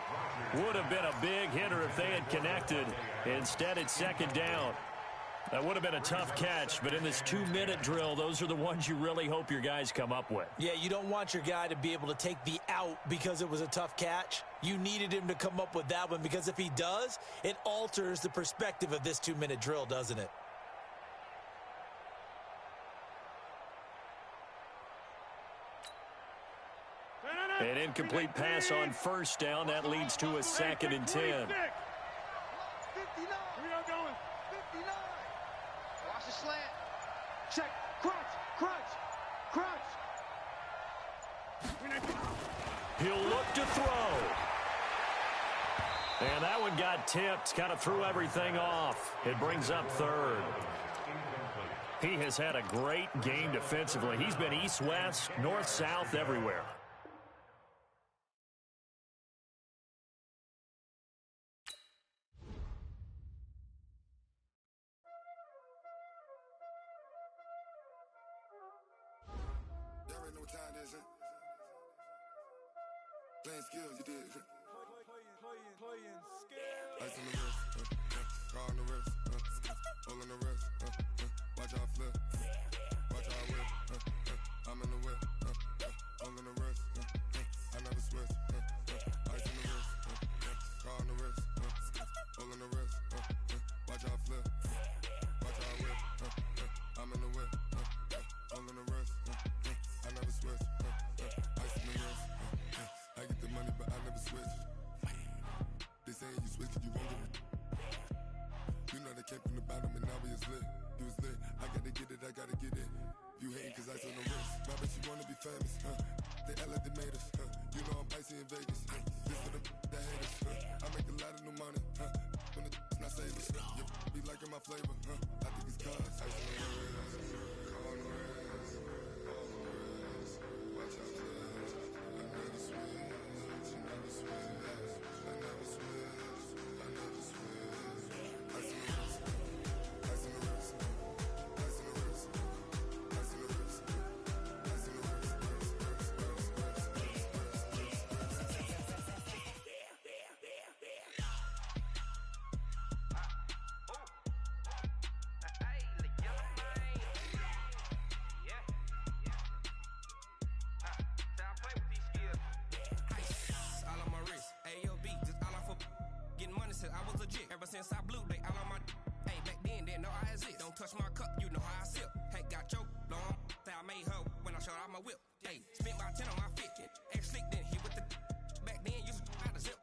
Would have been a big hitter if they had connected. Instead, it's 2nd down. That would have been a tough catch, but in this 2-minute drill, those are the ones you really hope your guys come up with. Yeah, you don't want your guy to be able to take the out because it was a tough catch. You needed him to come up with that one, because if he does, it alters the perspective of this 2-minute drill, doesn't it? An incomplete pass on first down. That leads to a 2nd and 10. 59. We are going. 59. Watch the slant. Check. Crunch. He'll look to throw. And that one got tipped. Kind of threw everything off. It brings up 3rd. He has had a great game defensively. He's been east-west, north-south, everywhere. Playing skills, you did. Playing skills. Ice on the wrist, car on the wrist, all on the wrist, watch out flip, watch out whip, I'm in the whip, all on the wrist, I never switch, ice on the wrist, car on the wrist, all on the wrist, watch out flip, watch out whip, I'm in the whip, all on the wrist, I never switch, ice on the wrist. I get the money, but I never switch. They saying you switch, you won't get it. You know they came from the bottom and now we is lit. You was lit, I gotta get it. You hating cause I on the wrist. I bet you wanna be famous, They act like they made us, You know I'm icy in Vegas, This for the that hate us, I make a lot of new money, When the not save us, You be liking my flavor, I think it's cause ice on the wrist, on the wrist, watch out for this. I never switch. I was legit ever since I blew they all on my hey back then didn't know I exist. Don't touch my cup, you know how I sip. Hey, got your long that I made her when I showed out my whip. Hey, spent my 10 on my fit. Ex slick then hit with the back then used to out the zip.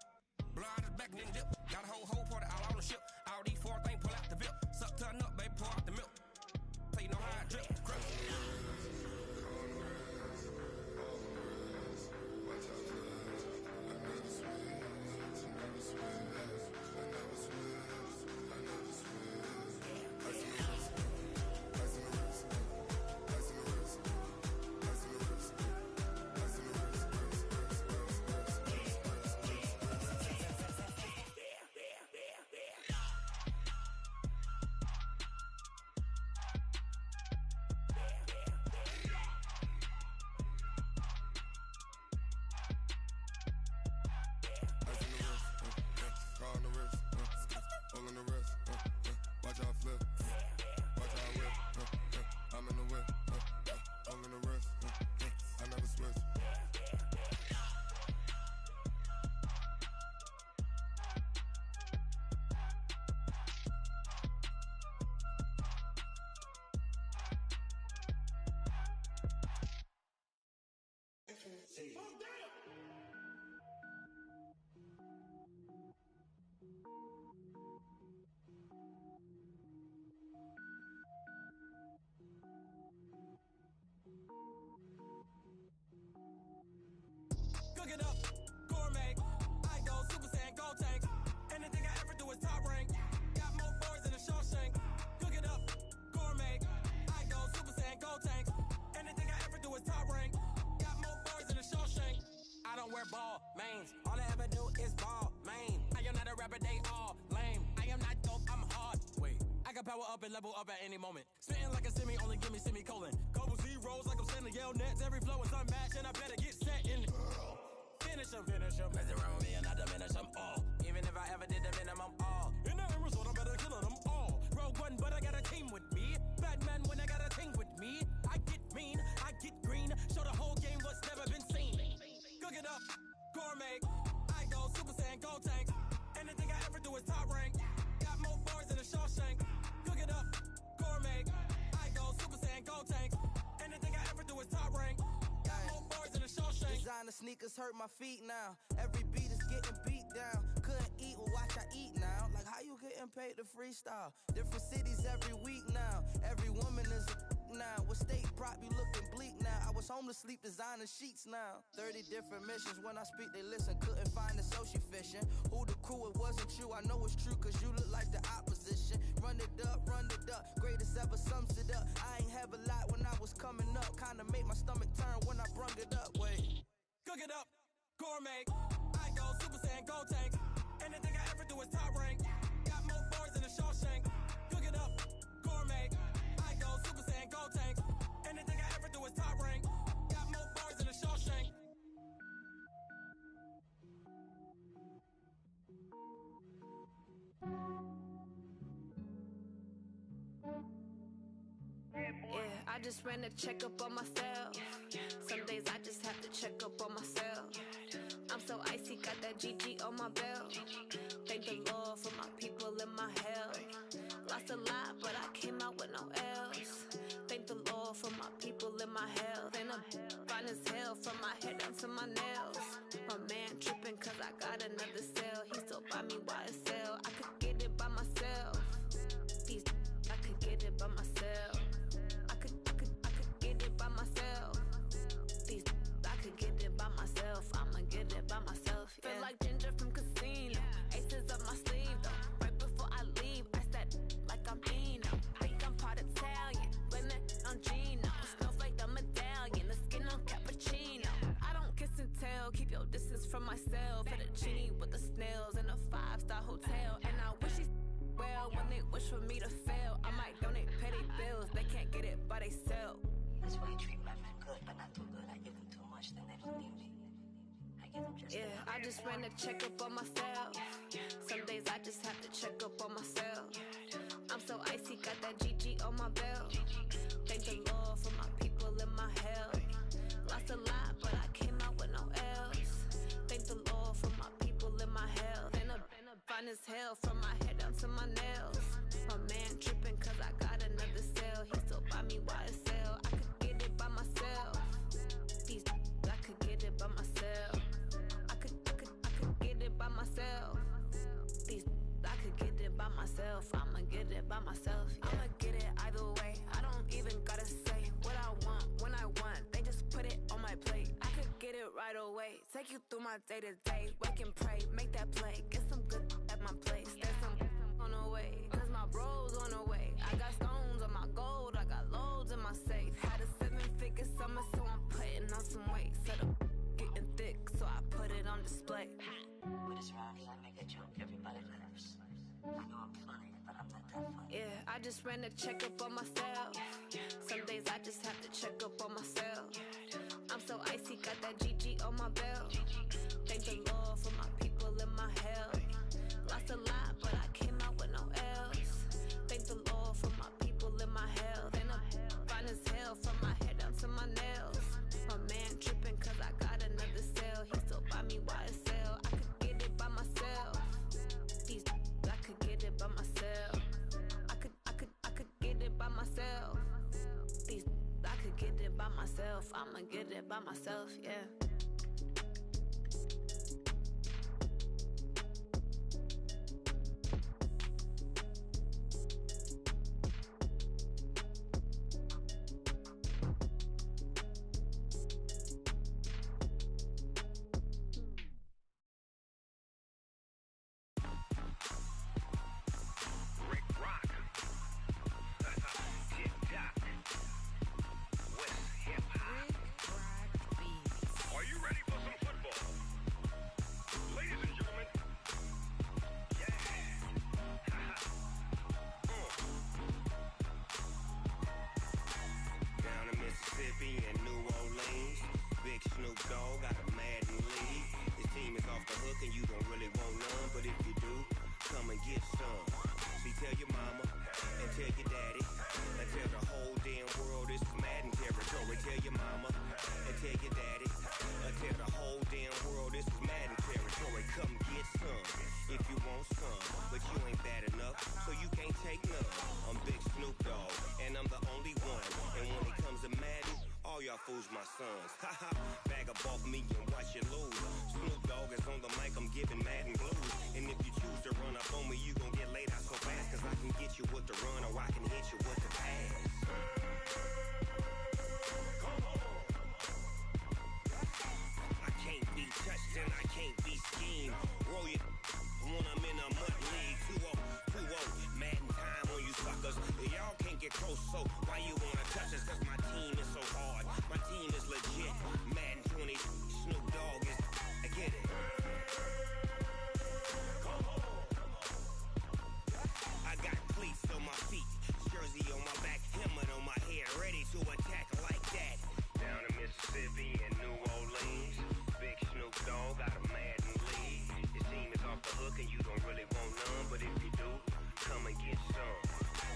Blow out the back and then dip. Got a whole party all on the ship. All these 4 things pull out the VIP. Suck turn up, baby, pour out the milk. So you know how I drip. Crap. Cook it up, gourmet. I go Super Saiyan, go tank. Anything I ever do is top rank. Got more boys than a Shawshank. Cook it up, gourmet. I go Super Saiyan, go tank. Anything I ever do is top rank. Got more boys than a Shawshank. I don't wear ball mains. All I ever do is ball main. I am not a rapper, they all lame. I am not dope, I'm hard. Wait, I can power up and level up at any moment. Spitting like a semi, only give me semicolon. Couple zeros like I'm sending yell nets. Every flow is unmatched and I better get set in. Finish him. Mess around with me and I diminish them all. Even if I ever did the minimum all. In the end result, I'm better killing them all. Rogue one, but I got a team. is top rank. Got more bars than a Shawshank. Cook it up, gourmet. I go Super Saiyan, go tank. Anything I ever do is top rank. Got more bars than a Shawshank. Designer sneakers hurt my feet now. Every beat is getting beat down. Couldn't eat, well watch I eat now. Like how you getting paid to freestyle? Different cities every week now. Every woman is a now. What state prop you looking bleak now? I was home to sleep designer sheets now. 30 different missions. When I speak they listen. Couldn't find the social fishing. Who the crew? It wasn't you. I know it's true cause you look like the opposition. Run it up, greatest ever sums it up. I ain't have a lot when I was coming up. Kinda made my stomach turn when I brung it up. Wait. Cook it up, gourmet. I go Super Saiyan, go tank. Anything I ever do is top rank. Got more bars than a Shawshank. Cook it up, gourmet. I go Super Saiyan, go tank. Anything I ever do is top rank. Got more bars than a Shawshank. Yeah, I just ran a checkup on myself. Some days I just have to check up on myself. I'm so icy, got that GG on my belt. Thank the Lord for my people and my health. Lost a lot, but I came out with no else. Thank the Lord for my people and my health. And I'm fine as hell from my head down to my nails. My man tripping cause I got another cell. He still buy me YSL. I could get it by myself. These I could get it by myself. I could get it by myself. These I could get it by myself. I'ma get it by myself. Yeah. Feel like Ginger from Casino. Aces up my sleeve though. Right before I leave, I said like I'm Eno. Think I'm part Italian. Blame it on Gino. Snowflake the medallion. The skin on cappuccino. I don't kiss and tell. Keep your distance from myself. Fettuccine with the snails in a 5-star hotel. And I wish he's well when they wish for me to fail. I might donate petty bills. They can't get it by they self. That's why you treat my men good, but not too good. I give them too much, then they don't need me. I give them just Yeah, I just ran a checkup on myself. Some days I just have to check up on myself. I'm so icy, got that GG on my belt. Thank the Lord for my people and my health. Lost a lot, but I came out with no else. Thank the Lord for my people and my health. And I'm fine as hell from my head down to my nails. My man tripping cause I got another cell. He still buy me YSL. I could get it by myself. These I could get it by myself. I could get it by myself. These I could get it by myself. I'ma get it by myself. Yeah. I'ma get it either way. I don't even gotta say what I want when I want. They just put it on my plate. I could get it right away. Take you through my day to day. Wake and pray, make that play. Get some good at my place. There's some on the way. Cause my bros on the way. I got stones on my gold. I got loads in my safe. Had a 7-figure summer, so I'm putting on some weight. Set up getting thick, so I put it on display. With this round here, I make a joke. Everybody laughs. I know I'm funny, but I'm not that funny. Yeah, I just ran a checkup on myself. Some days I just have to check up on myself. I'm so icy, got that GG on my belt. Thank the Lord for my people and my health. Lost a lot, but I came out with no else. Thank the Lord for my people and my health. And I'm fine as hell from my head down to my nails. My man tripping cause I got another cell. He still buy me YSL. I could get it by myself. These I could get it by myself. I could get it by myself. These I could get it by myself. I'ma get it by myself, yeah. sons. Haha, bag up off me and watch you lose. Snoop Dogg is on the mic, I'm giving Madden blues. And if you choose to run up on me, you gon' get laid out so fast. Cause I can get you with the run or I can hit you with the pass. I can't be touched and I can't be schemed. Roll you when I'm in a mud league. 2-0, Madden time on you suckers. Y'all can't get close, so why you wanna touch us? Cause my team is so hard, my team is legit. Madden 20, Snoop Dogg is, I get it. I got cleats on my feet, jersey on my back, helmet on my head, ready to attack like that. Down in Mississippi and New Orleans, big Snoop Dogg got a Madden lead. Your team is off the hook and you don't really want none, but if you do, come and get some.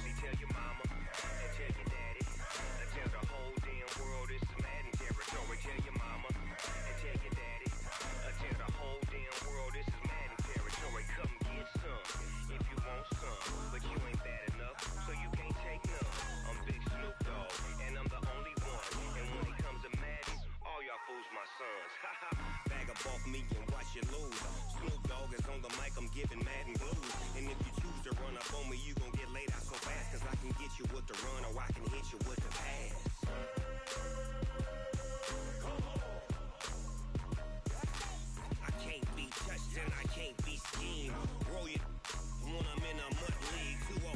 See, tell your mama and tell your daddy, and tell the whole damn world this is Madden territory. Tell your mama and tell your daddy, and tell the whole damn world this is Madden territory. Come get some if you want some, but you ain't bad enough, so you can't take none. I'm Big Snoop Dogg, and I'm the only one. And when it comes to Madden, all y'all fools my sons. Haha, bag up off me and watch you lose. Snoop Dogg is on the mic, I'm giving Madden blues. And if you choose to run up on me, you gon' get laid out so fast. Cause I can get you with the run or I can hit you with the pass. I can't be touched and I can't be schemed. Roll you when I'm in a mud league. 2-0,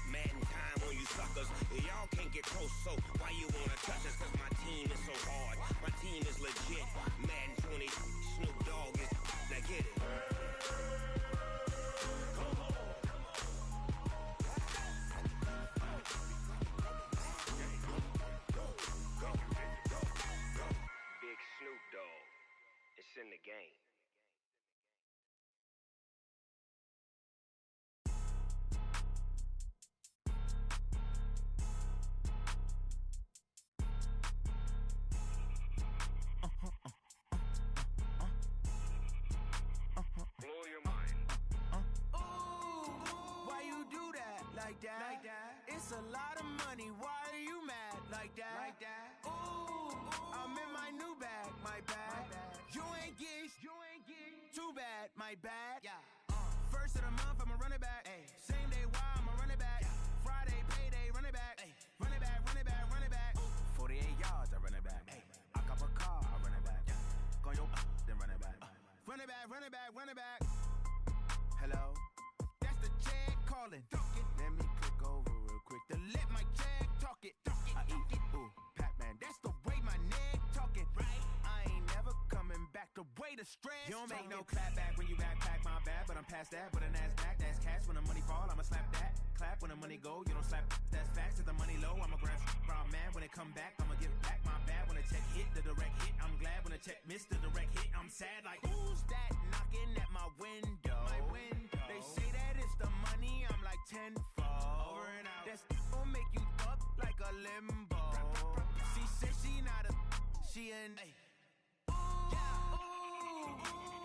Madden time on you suckers. Y'all can't get close, so why you wanna touch us? Cause my team is so hard, my team is legit. Madden 20, Snoop Dogg is, now get it. Big Snoop Dogg, it's in the game. Blow your mind. Ooh, why you do that like that? Like that? It's a lot of money. Why are you mad like that? Like that? Ooh, I'm in my new bag. My bad. You ain't geek. Too bad. My bad. Yeah. First of the month, I'ma run it back. Ay. Same day, why I'ma run it back. Yeah. Friday, payday, run it back. Ay. Run it back, run it back, run it back. 48 yards, I run it back. Ay. I cop a car, I run it back. Yeah. Go your then run it back. Run it back, run it back, run it back. Hello? That's the check calling. Let me click over real quick to let my check talk it. I eat it. Ooh, Pac-Man, that's the way my neck talking. Right? I ain't never coming back the way the stress. You don't make no clap back when you backpack, my bad, but I'm past that. With an ass back, that's cash. When the money fall, I'ma slap that. Clap when the money go, you don't slap. That's facts. If the money low, I'ma grab brown man. When it come back, I'ma give back my bad. When the check hit, the direct hit. I'm glad when the check missed the direct hit. I'm sad like, who's that knocking at my window? My window. They say that it's the money, I'm like tenfold. Over and out. That's gon' make you up like a limbo. She said she not a, she an. Ay.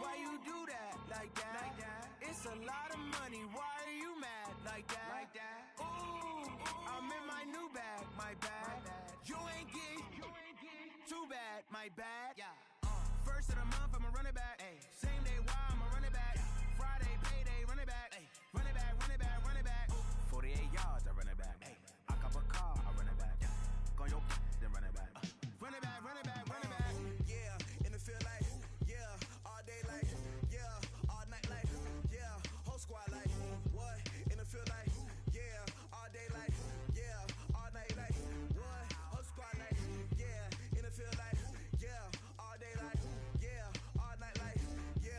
Why you do that like that? Like that? It's a lot of money. Why are you mad like that? Like that? Ooh, I'm in my new bag. My bad. You ain't geek. Too bad. My bad. Yeah. First of the month, I'ma run it back. Ay. Same day, why I'ma run it back. Yeah. Friday, payday, run it back. Ay. Run it back, run it back, run it back. 48 yards, I run it back. Ay. I cop a car, I run it back. Go your then run it back. Run it back, run it back, run it back. Yeah, in the field like, yeah, all day like, yeah, all night like, yeah, whole squad like, what? In the field like, yeah, all day like, yeah, all night like, what? Whole squad like, yeah, in the field like, yeah, all day like, yeah, all night like, yeah.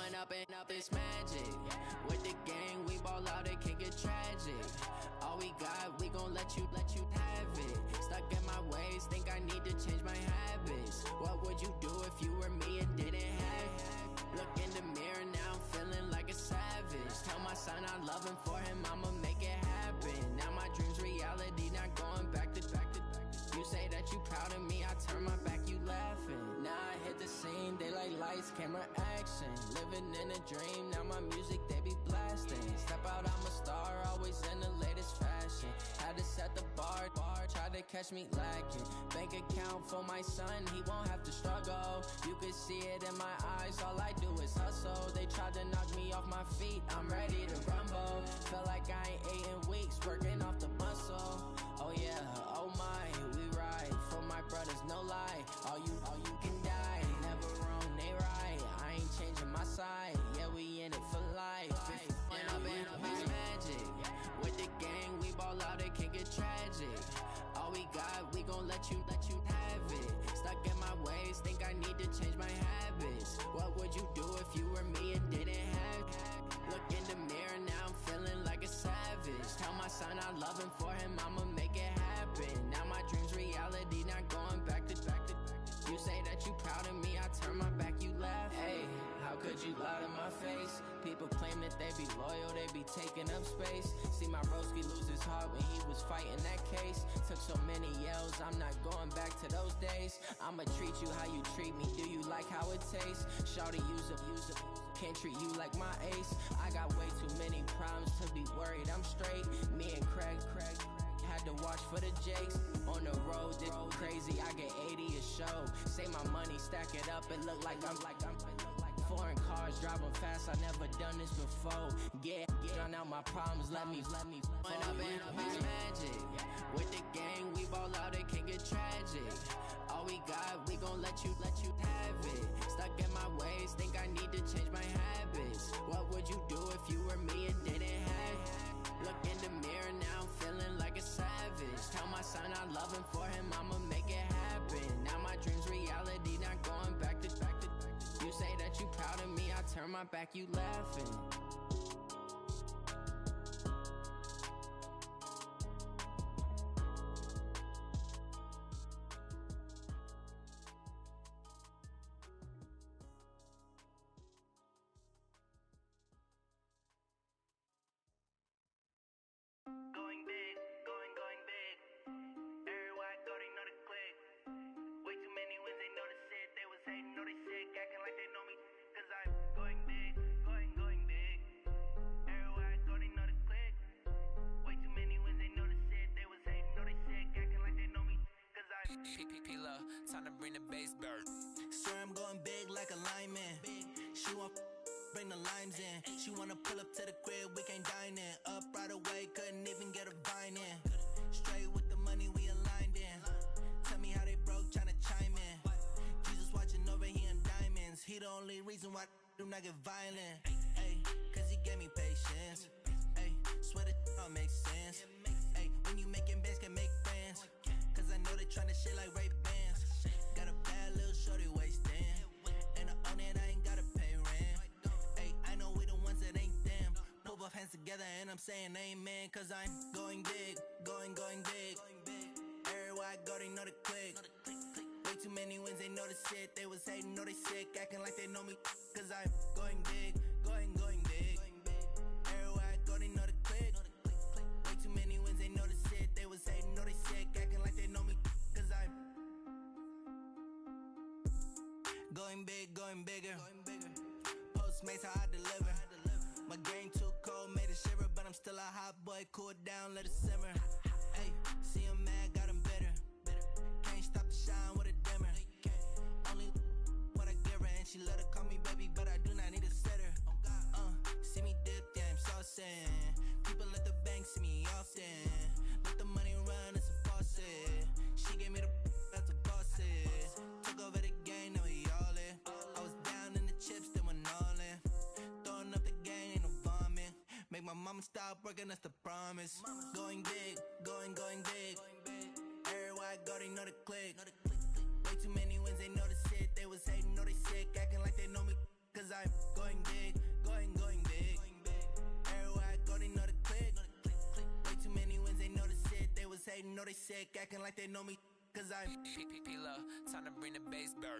One up and up, it's magic. With the gang, we ball out, it can get tragic. All we got, we gon' let you have it. Stuck in my ways, think I need to change my habits. What would you do if you were me and didn't have it? Look in the mirror now, I'm feeling like a savage. Tell my son I love him, for him I'ma make it happen. Now my dream's reality, not going back to. You say that you proud of me, I turn my back, you laughing. Now I hit the scene, daylight lights, camera action. Living in a dream, now my music they be blasting. Step out, I'm a star, always in the latest fashion. Had to set the bar, tried to catch me lacking. Bank account for my son, he won't have to struggle. You can see it in my eyes, all I do is hustle. They tried to knock me off my feet, I'm ready to rumble. Felt like I ain't ate in weeks, working off the muscle. Oh yeah, oh my, we ride for my brothers, no lie. All you can die, never wrong, they right. I ain't changing my side, yeah, we in it for life. And up and up is magic. With the gang, we ball out, it can get tragic. All we got, we gon' let you have it. Stuck in my ways, think I need to change my habits. What would you do if you were me and didn't have it? Look in the mirror, now I'm feeling like a savage. Tell my son I love him, for him I'ma make it happen. Now my dream's reality, not going back to. You say that you proud of me, I turn my back, you laugh. Hey, how could you lie to my face? People claim that they be loyal, they be taking up space. See my broski lose his heart when he was fighting that case. Took so many yells, I'm not going back to those days. I'ma treat you how you treat me, do you like how it tastes? Shawty, use up, can't treat you like my ace. I got way too many problems to be worried, I'm straight. Me and Craig had to watch for the Jakes. On the road, this crazy, I get 80 a show. Say my money, stack it up, it look like I'm foreign cars, driving fast, I never done this before. Yeah, drown out my problems, let me One up and up is magic. With the gang, we ball out, it can get tragic. All we got, we gon' let you have it. Stuck in my ways, think I need to change my habits. What would you do if you were me and didn't have it? Look in the mirror, now I'm feeling like a savage. Tell my son I love him, for him I'ma make it happen. Now my dream's reality, not going back to. You say that you proud of me, I turn my back, you laughing. Going big, going big. Everywhere I go, they know the click. Way too many wins, they know the shit. They was hating, know they sick, acting like they know me. Cause I'm going big, going big. Everywhere I go, they know the click. Way too many wins, they know the shit. They was hating, know they sick, acting like they know me. Cause I'm P-P-P-Love, time to bring the bass bird. Swear I'm going big like a lineman. She want bring the limes in. She wanna pull up to the crib, we can't dine in. Up right away, couldn't even get a vine in. Straight with the money, we aligned in. Tell me how they broke, tryna chime in. Jesus watching over, he in diamonds. He the only reason why I do not get violent. Ay, cause he gave me patience. Ay, swear that all makes sense. Ay, when you making bands, can make friends. Cause I know they tryna shit like Ray-Bans. Got a bad little shorty wasting. And I own it, I ain't gotta pay rent. Ay, I know we the ones that ain't them. Put both hands together and I'm saying amen. Cause I'm going big, going big. Everywhere I go, they know the click. Way too many wins, they know the shit. They was hating, know they sick, acting like they know me. Cause I'm going big, going big. Everywhere I go, they know the click. Way too many wins, they know the shit. They was hating, know they sick, acting like they know me. Cause I'm going big, going bigger. Postmates, how I deliver. My game too cold, made it shiver. But I'm still a hot boy, cool it down, let it simmer. Hey, see him mad, got him bitter. Can't stop the shine with a dimmer. Only what I give her, and she let her call me baby, but I do not need a sitter. See me dip, yeah, I'm saucing. People at the bank see me often. Let the money run, it's a faucet. She gave me the that's a faucet. Took over the game, now we all in. I was down in the chips, then went all in. Throwing up the game, ain't no vomit. Make my mama stop working, that's the promise. Going big, going big. Everywhere I go, they know the click. Way too many wins, they know the shit. They was hating, know they sick, acting like they know me. Cause cause I'm going big, going big. Everywhere I go, they know the click. Way too many wins, they know the shit. They was hating, know they sick, acting like they know me, cause I'm P-P-P-Love, time to bring the bass back.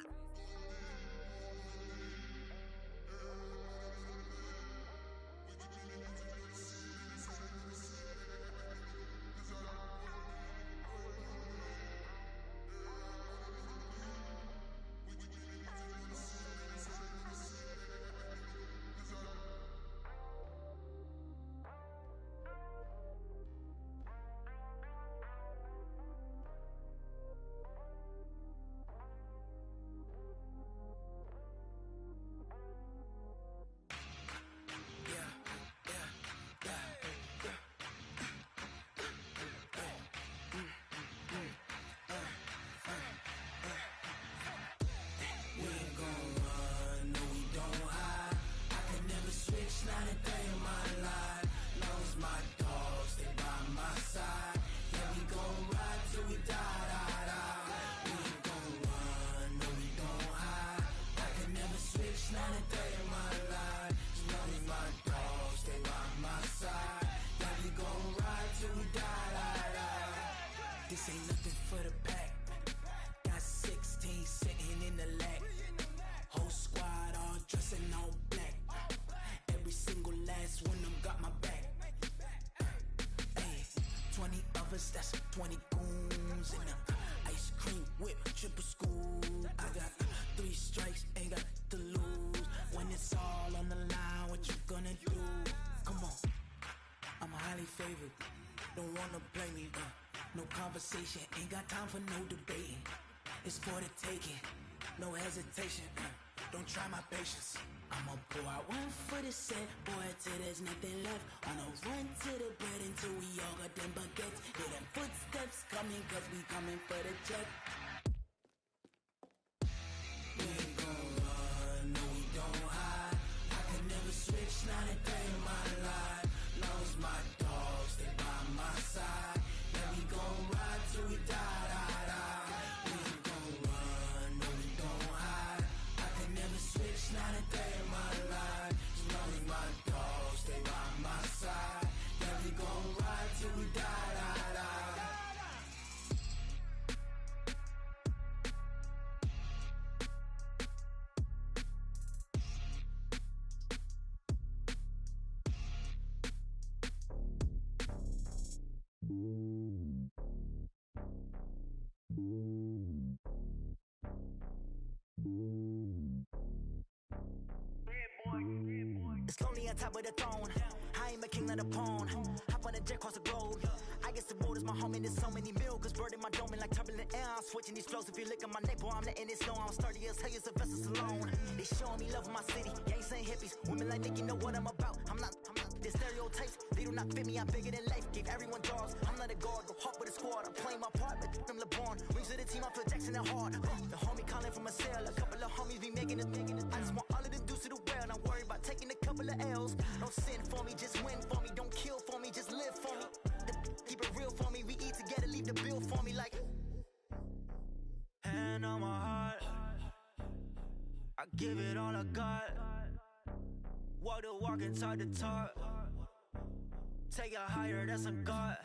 This ain't nothing for the pack. Got 16 sitting in the lag. Whole squad all dressing all black. Every single last one of them got my back. Hey, 20 of us, that's 20 goons in the ice cream whip, triple scoop. I got 3 strikes, ain't got to lose. When it's all on the line, what you gonna do? Come on, I'm highly favored. Don't wanna play me, no conversation, ain't got time for no debating. It's for the taking, no hesitation. Don't try my patience. I'ma pour out one for the set, boy, till there's nothing left. On a run to the bread until we all got them baguettes. Hear them footsteps coming, cause we coming for the check. We ain't gon' run, no we don't hide. I can never switch, not a day in my life. Long as my dogs, they by my side. Yeah, we gon' ride till we die, die, die. We ain't gon' run, no we don't hide. I can never switch, not a day in my life. As long as my dogs, they by my side. Yeah, we gon' ride till we die, die, die. It's lonely on top of the throne. I am a king of the pawn. Hop on a jet across the globe. I guess the world is my home and there's so many milkers bird in my dome and like turbulent air. I'm switching these flows. If you look at my neck, boy, I'm letting it snow. I'm sturdy as hell as a vessel alone. They showing me love in my city. Gangs ain't hippies. Women like Nicki know what I'm about. I'm not the stereotypes. They do not fit me. I'm bigger than life. Gave everyone jobs. I'm not a guard. Go hard with a squad. I'm playing my part, but I'm LeBron. Rings to the team. I feel Jackson and hard. The homie calling from a cell. A couple of homies be making it. I just want all of the dudes to the well. Not worry about taking a couple of L's. Don't sin for me, just win for me. Don't kill for me, just live for me. Keep it real for me. We eat together, leave the bill for me like. Hand on my heart, I give it all I got. Walk the walk and talk the talk. Take it higher, that's a God.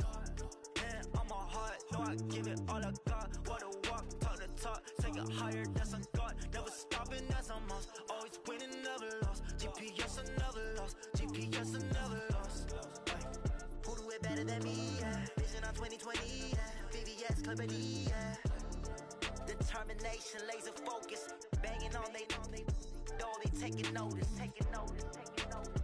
Hand on my heart, no, I give it all I got. Walk the walk, talk the talk. Take it higher, that's a God. Never stopping, that's a must. Always winning, never lost. GPS, I never lost. GPS, I never lost. Who do it better than me? Yeah. Vision on 2020. Yeah. VVS, Clippity. Yeah. Determination, laser focus. Banging on they door, they taking notice. Taking notice. Taking notice.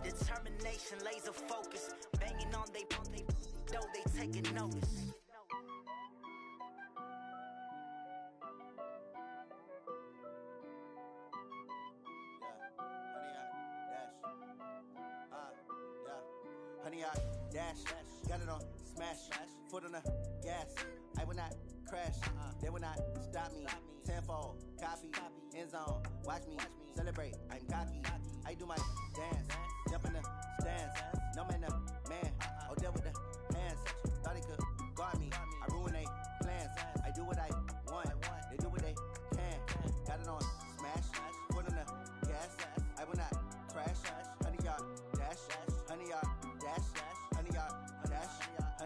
Determination, laser focus. Banging on they door, they taking notice. Honey, I dash, got it on smash, foot on the gas. I will not crash, they will not stop me. Tenfold, copy, end zone, watch me celebrate. I'm cocky, I do my dance, jump in the stands. No man, the man, Odell with the hands. Thought he could guard me, I ruin they plans. I do what I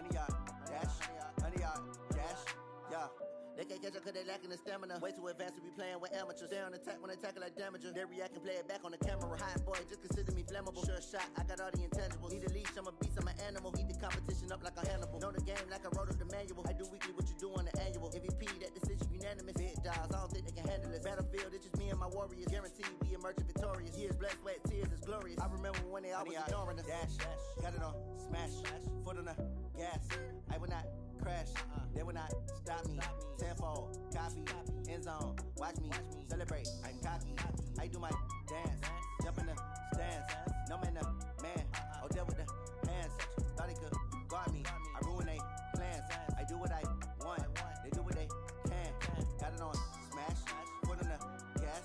100 yard dash, 100 yard dash, yeah. They can't catch up cause they lacking the stamina. Way too advanced to be playing with amateurs. Stay on attack when they tackle like damager. They react and play it back on the camera. Hot boy, just consider me flammable. Sure shot, I got all the intangibles. Need a leash, I'm a beast, I'm an animal. Heat the competition up like a Hannibal. Know the game like I wrote up the manual. I do weekly what you do on the annual. MVP, that decision unanimous. Big dogs, I don't think they can handle it. Battlefield, it's just me and my warriors. Guaranteed we emerging victorious. Years, blood, sweat, tears is glorious. I remember when they always ignoring us. Dash, got it on, smash, foot on the gas. I will not crash, they will not stop me. Tenfold, copy, end zone, watch me celebrate. I'm cocky, I do my dance, jump in the stands. No man, the man, oh deal with the hands. Thought he could guard me, I ruin they plans. I do what I want, they do what they can. Got it on smash, foot on the gas.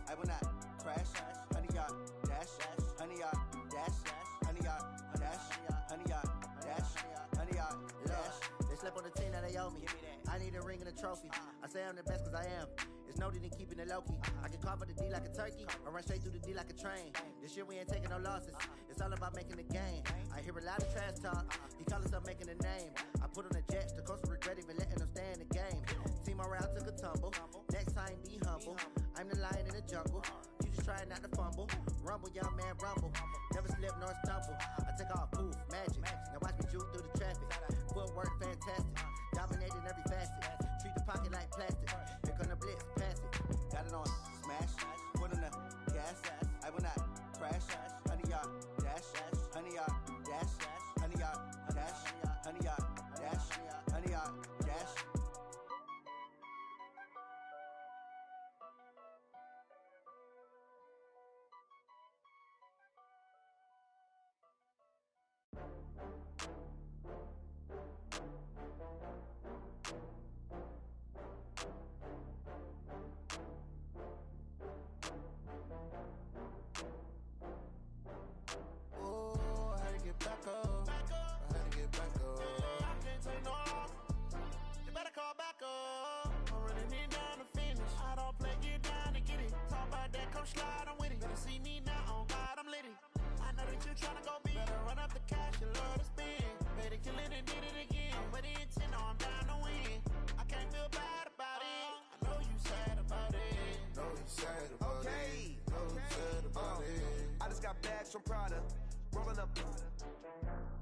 I will not crash, 100 yard dash, 100 yard dash, 100 yard dash, 100 yard dash, 100 yard dash. They slept on the team that they owe me. I need a ring and a trophy. I say I'm the best cause I am. It's noted in keeping it low-key. I can carve the D like a turkey or run straight through the D like a train. This year we ain't taking no losses. It's all about making the game. I hear a lot of trash talk. He call himself making a name. I put on the Jets. The coach will regret even letting them stay in the game. Team around took a tumble. Next time be humble. I'm the lion in the jungle. You just try not to fumble. Rumble, young man, rumble. Never slip nor stumble. I take off, poof, magic. Now watch me juke through the traffic. Footwork fantastic. Dominating every facet. Treat the pocket like plastic. Here come the blitz, pass it. Got it on smash, foot on the gas. I will not crash. 100 yard dash, 100 yard dash, 100 yard dash, 100 yard dash, 100 yard dash. From Prada, rolling up.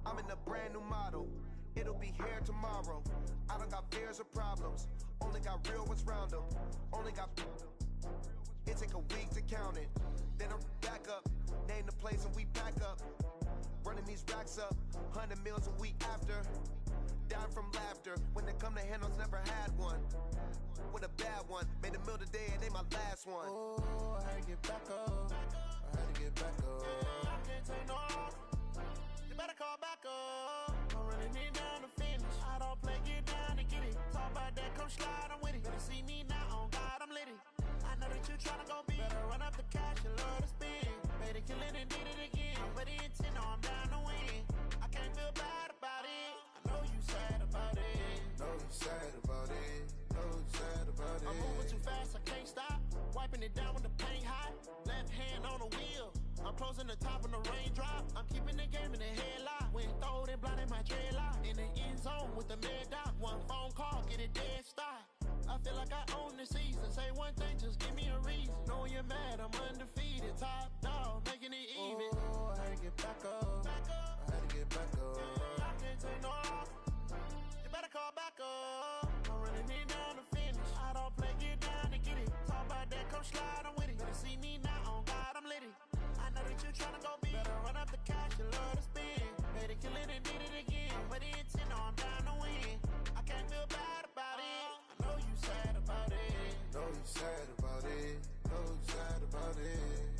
I'm in a brand new model. It'll be here tomorrow. I don't got fears or problems. Only got real ones round them. Only got. It take a week to count it. Then I'm back up. Name the place and we pack up. Running these racks up. 100 meals a week after. Dying from laughter. When it come to handles, never had one. With a bad one. Made a meal today and they my last one. Oh, I had to get back up. I had to get back up. I can't take no loss. You better call back up. I'm running it down to finish. I don't play, get down to get it. Talk about that, come slide, I'm with it. Better see me now, on God, I'm litty. I know that you tryna go big. Better run up the cash, you love to spend. Made it, kill it, and did it again. But the intent, no, I'm down to win. I can't feel bad about it. I know you sad about it. Know you sad about it. Know you sad about it. I'm moving too fast, I can't stop. Wiping it down with the paint hot. Left hand on the wheel. I'm closing the top of the raindrop. I'm keeping the game in the headlock. When throwed and blinded my dreadlock. In the end zone with the mad dot. One phone call, get it dead stop. I feel like I own the season. Say one thing, just give me a reason. Knowing you're mad, I'm undefeated. Top dog, making it even. Oh, I had to get back up. I had to get back up. I can't take no loss. You better call back up. I'm running it down to finish. I don't play, get down to get it. Talk about that, come slide, I'm with it. Better see me now, on God, I'm litty. I know that you tryna go big. Better run up the cash, you love to spend. Made it, kill it, and did it again. But the intent, no, I'm down to win. I can't feel bad about it. I know you sad about it. Know you sad about it. Know you sad about it.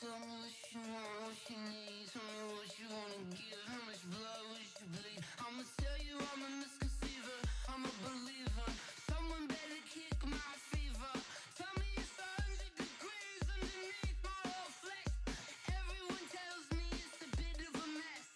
Tell me what you want, what you need. Tell me what you wanna give. How much blood would you bleed? I'ma tell you I'm a misconceiver. I'm a believer. Someone better kick my fever. Tell me it's 100 degrees underneath my whole flesh. Everyone tells me it's a bit of a mess.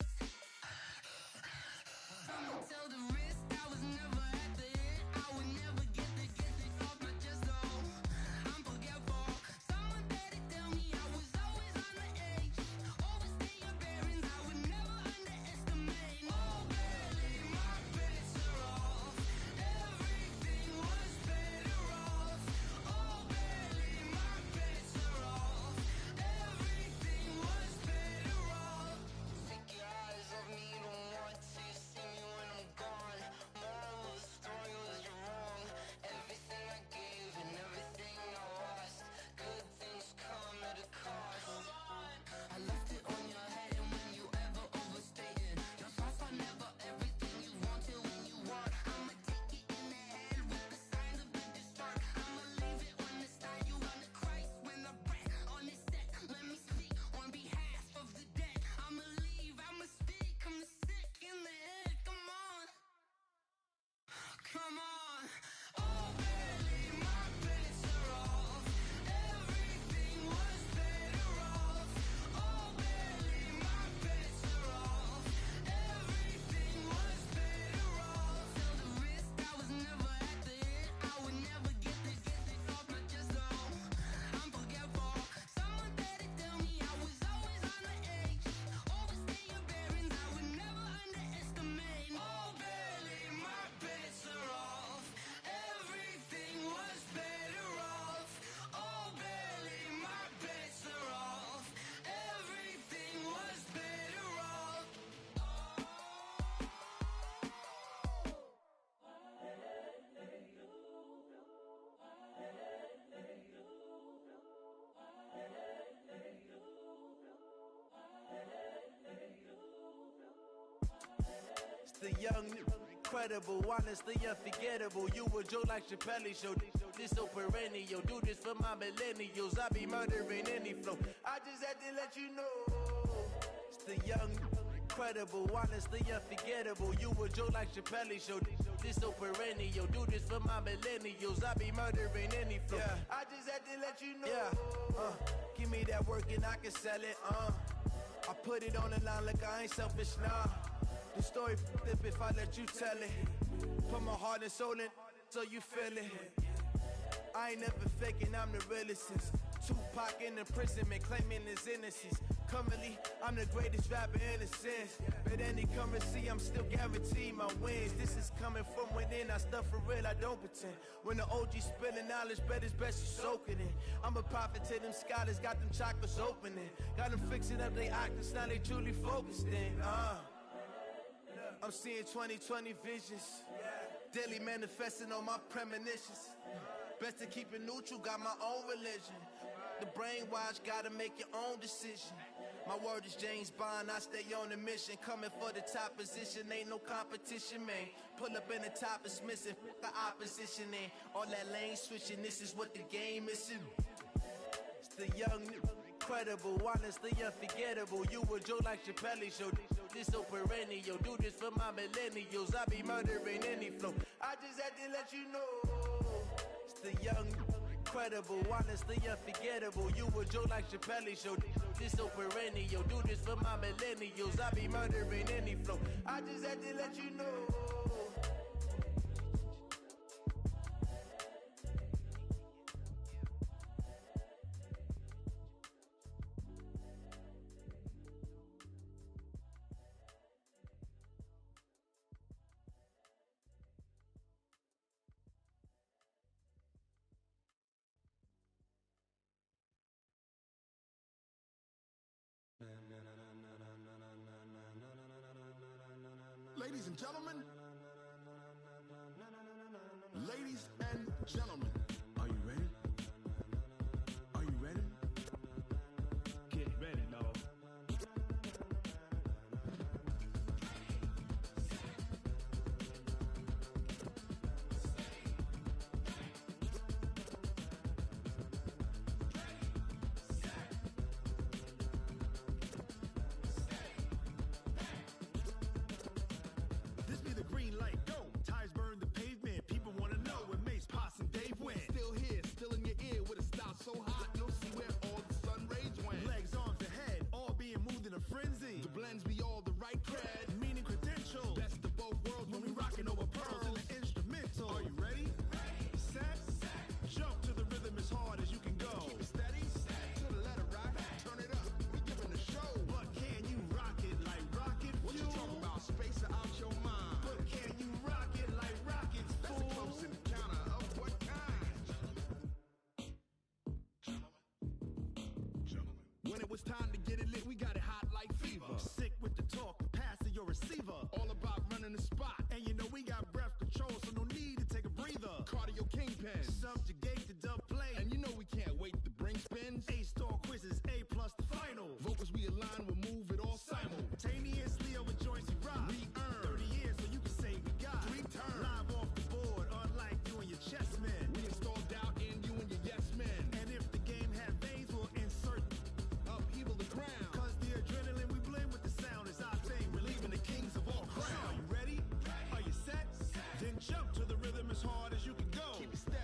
young, incredible, honestly unforgettable. You a joke like Chappelle show. This so perennial. Do this for my millennials. I be murdering any flow. I just had to let you know. It's the young, incredible, honestly unforgettable. You a joke like Chappelle show. This so perennial. Do this for my millennials. I be murdering any flow. Yeah. I just had to let you know. Yeah. Give me that work and I can sell it. I put it on the line like I ain't selfish, nah. The story flip if I let you tell it. Put my heart and soul in so you feel it. I ain't never faking, I'm the realest since Tupac in imprisonment, claiming his innocence. Currently, I'm the greatest rapper in a sense. But any currency, I'm still guaranteed my wins. This is coming from within, I stuff for real, I don't pretend. When the OG spilling knowledge, bet it's best you soak it in. I'm a prophet to them scholars, got them chakras opening. Got them fixing up they octaves, now they truly focused in. I'm seeing 2020 visions. Daily manifesting on my premonitions. Best to keep it neutral, got my own religion. The brainwash, gotta make your own decision. My word is James Bond, I stay on the mission. Coming for the top position, ain't no competition, man. Pull up in the top is missing, the opposition ain't. All that lane switching, this is what the game is. It's the young, incredible, honestly unforgettable. You a joke like Chappelle show. This so perennial. Do this for my millennials. I be murdering any flow. I just had to let you know. It's the young, incredible, honestly unforgettable. You a joke like Chappelle show. This so perennial. Do this for my millennials. I be murdering any flow. I just had to let you know. Ladies and gentlemen, ladies and gentlemen, are you ready? Are you ready? Get ready, no. This be the green light, go. Tires burn the pavement. People wanna know where Mace, Posse, and Dave went. Still here, still in your ear with a style so hot, you'll see where all the sun rays went. Legs, arms, and head, all being moved in a frenzy. The blends be all the right cred, meaning credentials. Best of both worlds when we rockin' over pearls in the instrumental. Are you ready? Set, jump to the rhythm as hard as you can go. Keep it steady, to the letter rock, turn it up. We giving a show. But can you rock it like rocket fuel? What you talking about? Space out your mind. But can you rock it like rockets, fool? That's a close encounter of what kind? When it was time to get it lit, we got it hot like fever. Sick with the talk, pass to your receiver. All about running the spot. And you know we got breath control, so no need to take a breather. Cardio kingpin, subjugate the dub play. And you know we can't wait to bring spins. A-star quizzes, A+ the final. Vocals we align, we'll move it all simultaneously over joints we rock. We earn 30 years, so you can say we got 3 turns. Live off the board, unlike you and your chess men. We install doubt in you and your yes men. And if the game had veins, we'll insert upheaval the ground. Cause the adrenaline we blend with the sound is our thing, relieving the kings of all crowns. So are you ready? Are you set? Then jump to the rhythm as hard as you can go. Keep it steady.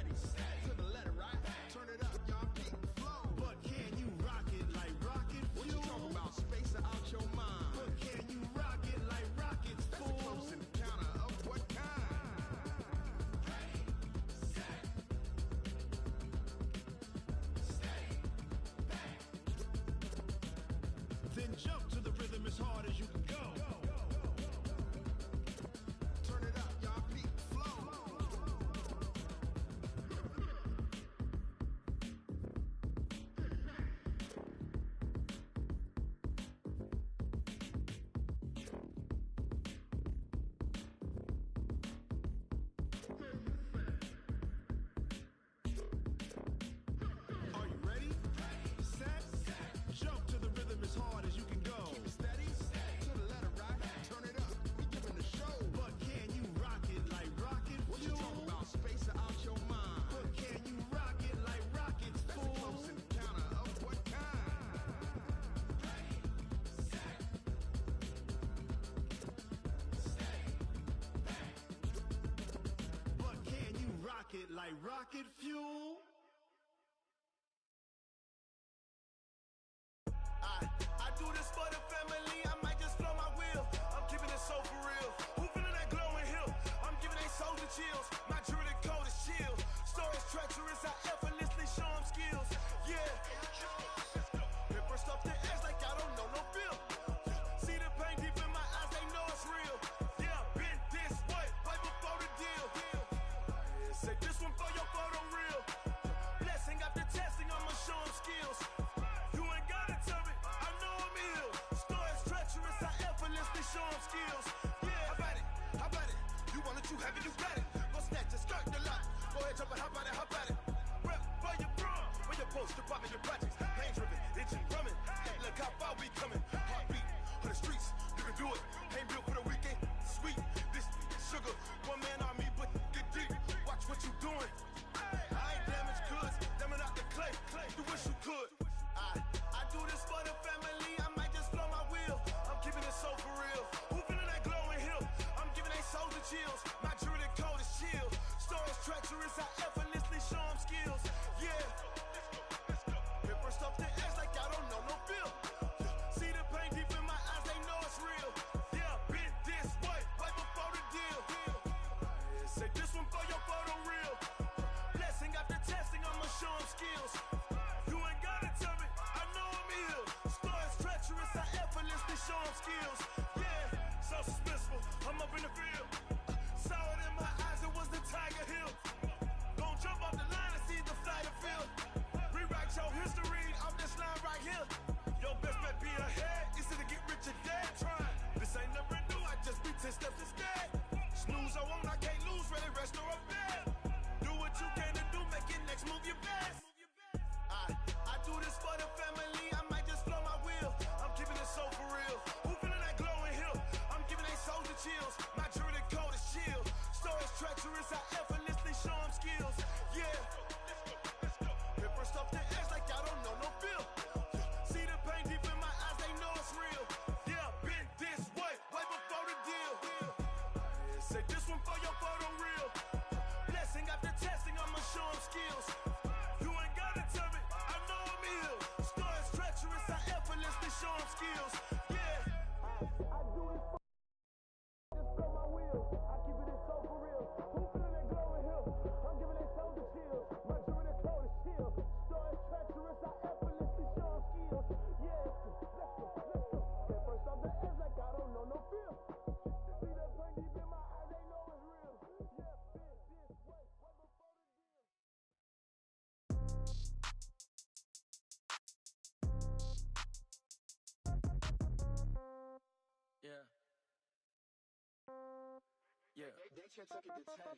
like rocket fuel. I do this for the family, I might just flow my wheel. I'm keeping it so for real. Who feeling that glowing hill? I'm giving they souls the chills. My jewelry code is chill. Stories treacherous, I effortlessly show them skills. Yeah. Paper stuff to edge like I don't know no feel. See the pain deep in my eyes, they know it's real. Yeah, been this way, right before the deal. Say this one for your photo reel. Blessing after testing, I'ma show them skills. You ain't gotta tell me, I know I'm ill. Stories treacherous, I effortlessly show them skills. Yeah, how about it? How about it? You want it, you have it, you got it. Go snatch it, skirt the lot. Go ahead, jump it, how about it? How about it? Rep for your bro, for your post, your poppin', your projects. Pain driven, itching, drumming. Hey, look how far we coming. Heartbeat on the streets, you can do it. Ain't built for the weekend. Sweet, this sugar, one man army, but get deep. Watch what you doing. I ain't damaged goods, them are not the clay. You wish you could. I do this for the family, I might just flow my wheel. I'm keeping it so for real. Who feeling that glowing hill? I'm giving they souls the chills. My jewelry code is chill. Stories treacherous, I effortlessly show them skills. Yeah. Paper stuff to edge like I don't know no feel. See the pain deep in my eyes, they know it's real. Yeah, been this way, right before the deal. Say this one for your photo reel. Blessing after testing, I'ma show them skills. You ain't gotta tell me, I know I'm ill. Stories treacherous, I effortlessly show them skills. Yeah, so suspenseful, I'm up in the field. Saw it in my eyes, it was the Tiger Hill. Gon' jump off the line and see the flight of field. Rewrite your history off this line right here. Your best bet be ahead, easy to get rich or dead. Trying, this ain't never new, I just be 10 steps instead. Snooze I won't, I can't lose, ready, rest or a bed. Do what you can to do, make it next move your best. I do this for the family, I might just flow my wheel. I'm keeping it so for real. Who feeling that glowing hill? I'm giving they souls the chills. My jewelry code is chill. Stories treacherous, I effortlessly show them skills. Yeah. Paper stuff to edge like I don't know no feel. See the pain deep in my eyes, they know it's real. Yeah, been this way, right before the deal. Say this one for your photo reel. Blessing after testing, I'ma show them skills. You ain't gotta tell me, I know I'm ill. Stories treacherous, I effortlessly show them skills. Yeah. I do this for just flow my wheel. I keep it so for real. Who feeling that glowing hill? I'm giving they souls the chills. My jewelry code is chill. Stories treacherous, I effortlessly show them skills. Yeah, let's go. Get first off the edge like I don't know no feel. See that pain deep in my eyes, they know it's real. Yeah, been this way, right before the deal. Yeah. Yeah.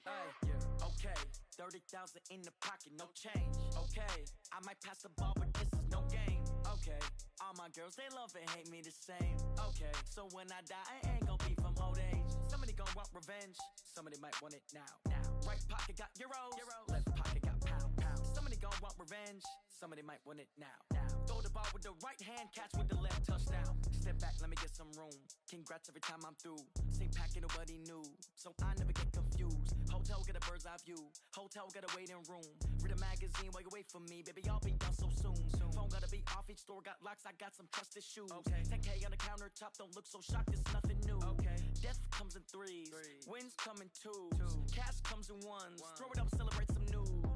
Hey, yeah. Okay. 30,000 in the pocket, no change. Okay. I might pass the ball, but this is no game. Okay. All my girls, they love and hate me the same. Okay. So when I die, I ain't gon' be from old age. Somebody gon' want revenge. Somebody might want it now. Right pocket got euros. Left pocket got pound. Somebody gon' want revenge. Somebody might want it now. Throw the ball with the right hand, catch with the left, touchdown. Step back, let me get some room. Congrats every time I'm through. Same packet, nobody knew, so I never get confused. Hotel get a bird's eye view. Hotel get a waiting room. Read a magazine while you wait for me, baby. I'll be done so soon. Phone gotta be off. Each store got locks. I got some trusted shoes. 10K on the countertop. Don't look so shocked. It's nothing new. Death comes in threes. Wins come in twos. Cash comes in ones. Throw it up, celebrate some news.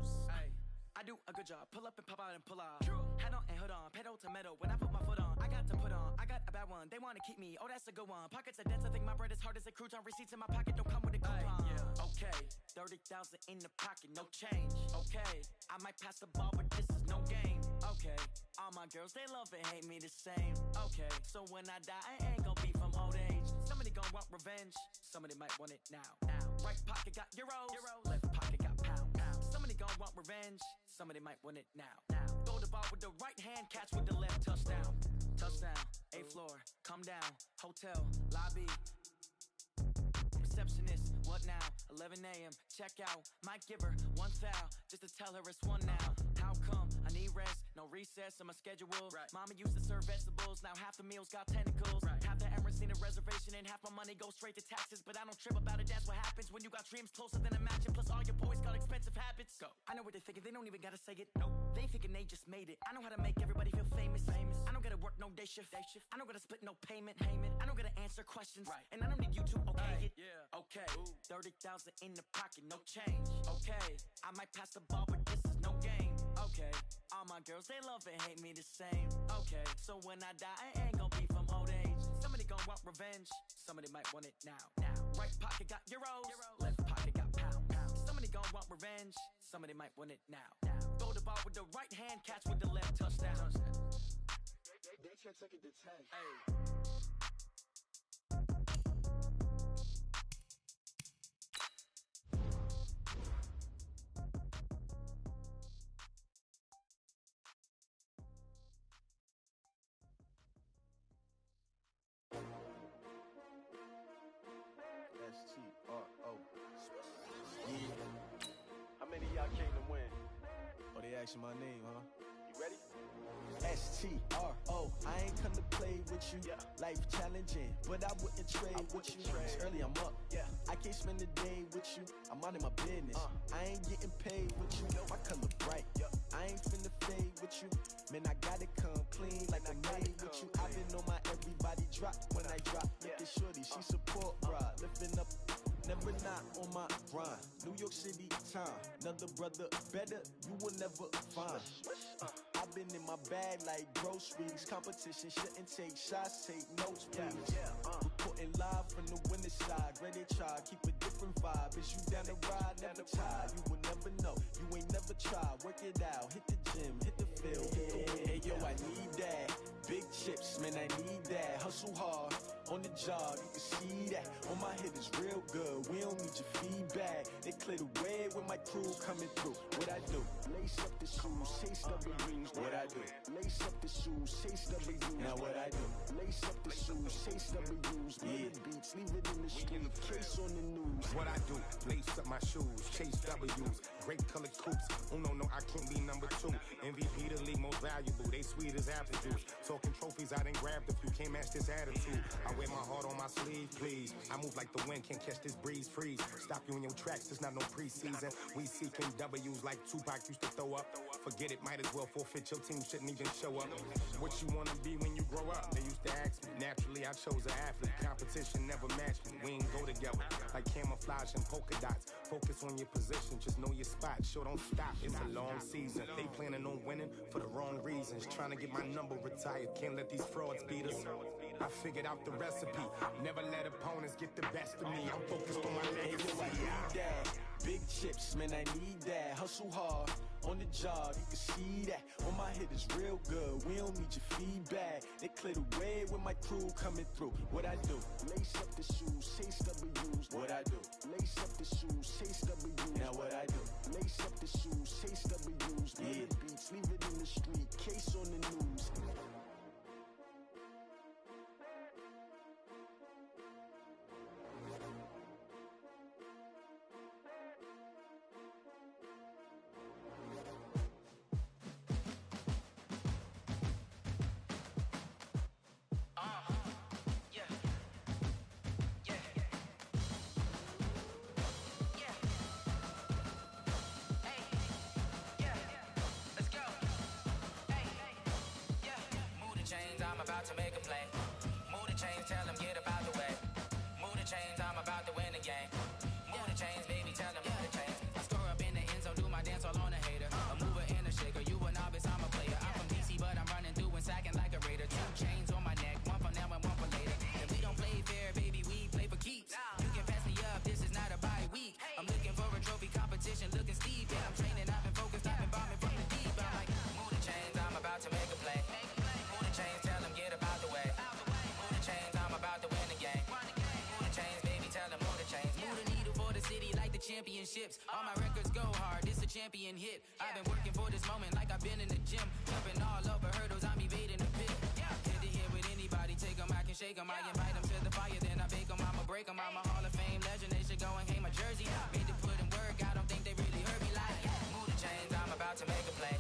I do a good job. Pull up and pop out and pull out. Head on and hood on. Pedal to metal. When I put my foot on, I got to put on. I got a bad one. They want to keep me. Oh, that's a good one. Pockets are dense. I think my bread is hard as a crouton. Receipts in my pocket don't come with a coupon. Okay. 30,000 in the pocket. No change. Okay. I might pass the ball, but this is no game. Okay. All my girls, they love and hate me the same. Okay. So when I die, I ain't gon' be from old age. Somebody gon' want revenge. Somebody might want it now. Right pocket got euros. Left pocket got pound. Somebody gon' want revenge. Somebody might want it now. Throw the ball with the right hand, catch with the left, touchdown. Touchdown, 8th floor, come down, hotel, lobby. Receptionist, what now? 11 a.m., check out. Might give her one foul, just to tell her it's one now. How come? I need rest, no recess in my schedule. Mama used to serve vegetables, now half the meals got tentacles. Half the Emirates need a reservation and half my money goes straight to taxes. But I don't trip about it, that's what happens when you got dreams closer than a mansion. Plus all your boys got expensive habits. Go. I know what they're thinking, they don't even gotta say it. No, they thinking they just made it. I know how to make everybody feel famous. I don't gotta work no day shift. I don't gotta split no payment. I don't gotta answer questions. And I don't need you to okay it. Okay, 30,000 in the pocket, no change. Okay, I might pass the ball, but this is no game. Okay, all my girls, they love and hate me the same. Okay, so when I die, I ain't gonna be from old age. Somebody gonna want revenge, somebody might want it now. Right pocket got euros, left pocket got pounds. Somebody gonna want revenge, somebody might want it now. Throw the ball with the right hand, catch with the left, touchdown. They can't take it to 10. Hey. S-T-R-O. Yeah. How many of y'all came to win? Oh, they asking my name, huh? You ready? S-T-R-O. I ain't come to play with you. Life challenging, but I wouldn't trade with you. It's early, I'm up. I can't spend the day with you. I'm out of my business. I ain't getting paid with you. My color bright. I ain't finna fade with you. Man, I gotta come clean like I made with you. I've been on my everybody drop when I drop. Look at shorty, she support ride. Lifting up, never not on my grind. New York City time. Another brother better, you will never find. I've been in my bag like groceries. Competition shouldn't take shots, take notes, please. Reporting live from the winning side. Ready to try, keep a different vibe. Is you down the ride, never tired. You will never know, you ain't never tried. Work it out, hit the gym, hit the field, hit the wheel. Hey yo, I need that. Big chips, man, I need that. Hustle hard, on the job, you can see that. On my head is real good, we don't need your feedback. They clear the way with my crew coming through. What I do? Lace up the shoes, chase W's. What I do? Lace up the shoes, chase W's. Now what I do? Lace up the shoes, chase W's. Yeah, beats, leave it in the street, case on the news. What I do? Lace up my shoes, chase W's. Great colored coops. Oh no, I can't be number 2. MVP the league most valuable. They sweet as apple juice. Talking trophies, I done grabbed a few. Can't match this attitude. I wear my heart on my sleeve, please. I move like the wind, can't catch this breeze. Freeze. Stop you in your tracks. It's not no preseason. We seeking W's like Tupac used to throw up. Forget it, might as well forfeit. Your team shouldn't even show up. What you wanna be when you grow up? They used to ask me. Naturally, I chose an athlete. Competition never matched me. We ain't go together like camouflage and polka dots. Focus on your position, just know your spot. Sure, don't stop. It's a long season. They planning on winning for the wrong reasons. Trying to get my number retired. Can't let these frauds beat us. I figured out the recipe. Never let opponents get the best of me. I'm focused on my legacy. I need that. Big chips, man, I need that. Hustle hard, on the job, you can see that. On my head is real good, we don't need your feedback. They clear the way with my crew coming through. What I do? Lace up the shoes, chase W's. What I do? Lace up the shoes, chase W's. Now what I do? Lace up the shoes, chase W's. Yeah, beats, leave it in the street, case on the news. I'm about to make a play. Move the chains, tell them get up out the way. Move the chains, I'm about to win the game. Move the chains, baby, tell them move the chains. I score up in the end zone, do my dance all on a hater. A mover and a shaker, you a novice, I'm a player. I'm from DC, but I'm running through and sacking like a raider. 2 chains on my neck, one for now and one for later. And we don't play fair, baby, we play for keeps. You can pass me up, this is not a bye week. I'm looking for a trophy competition, looking steep. And I'm training, I've been focused, I've been bombing from the deep. I'm like, move the chains, I'm about to make a play. Move the chains, tell them get up out the way. Move the chains, I'm about to win the game. Move the chains, baby, tell them move the chains. Move the needle for the city like the championships. All my records go hard, this a champion hit. I've been working for this moment like I've been in the gym. Jumping all over hurdles, I'm evading the pit. Hit to hit with anybody, take them, I can shake them. I invite them to the fire, then I bake them, I'ma break them. I'm a Hall of Fame legend, they should go and hang my jersey. Made to put in work, I don't think they really heard me like. Move the chains, I'm about to make a play.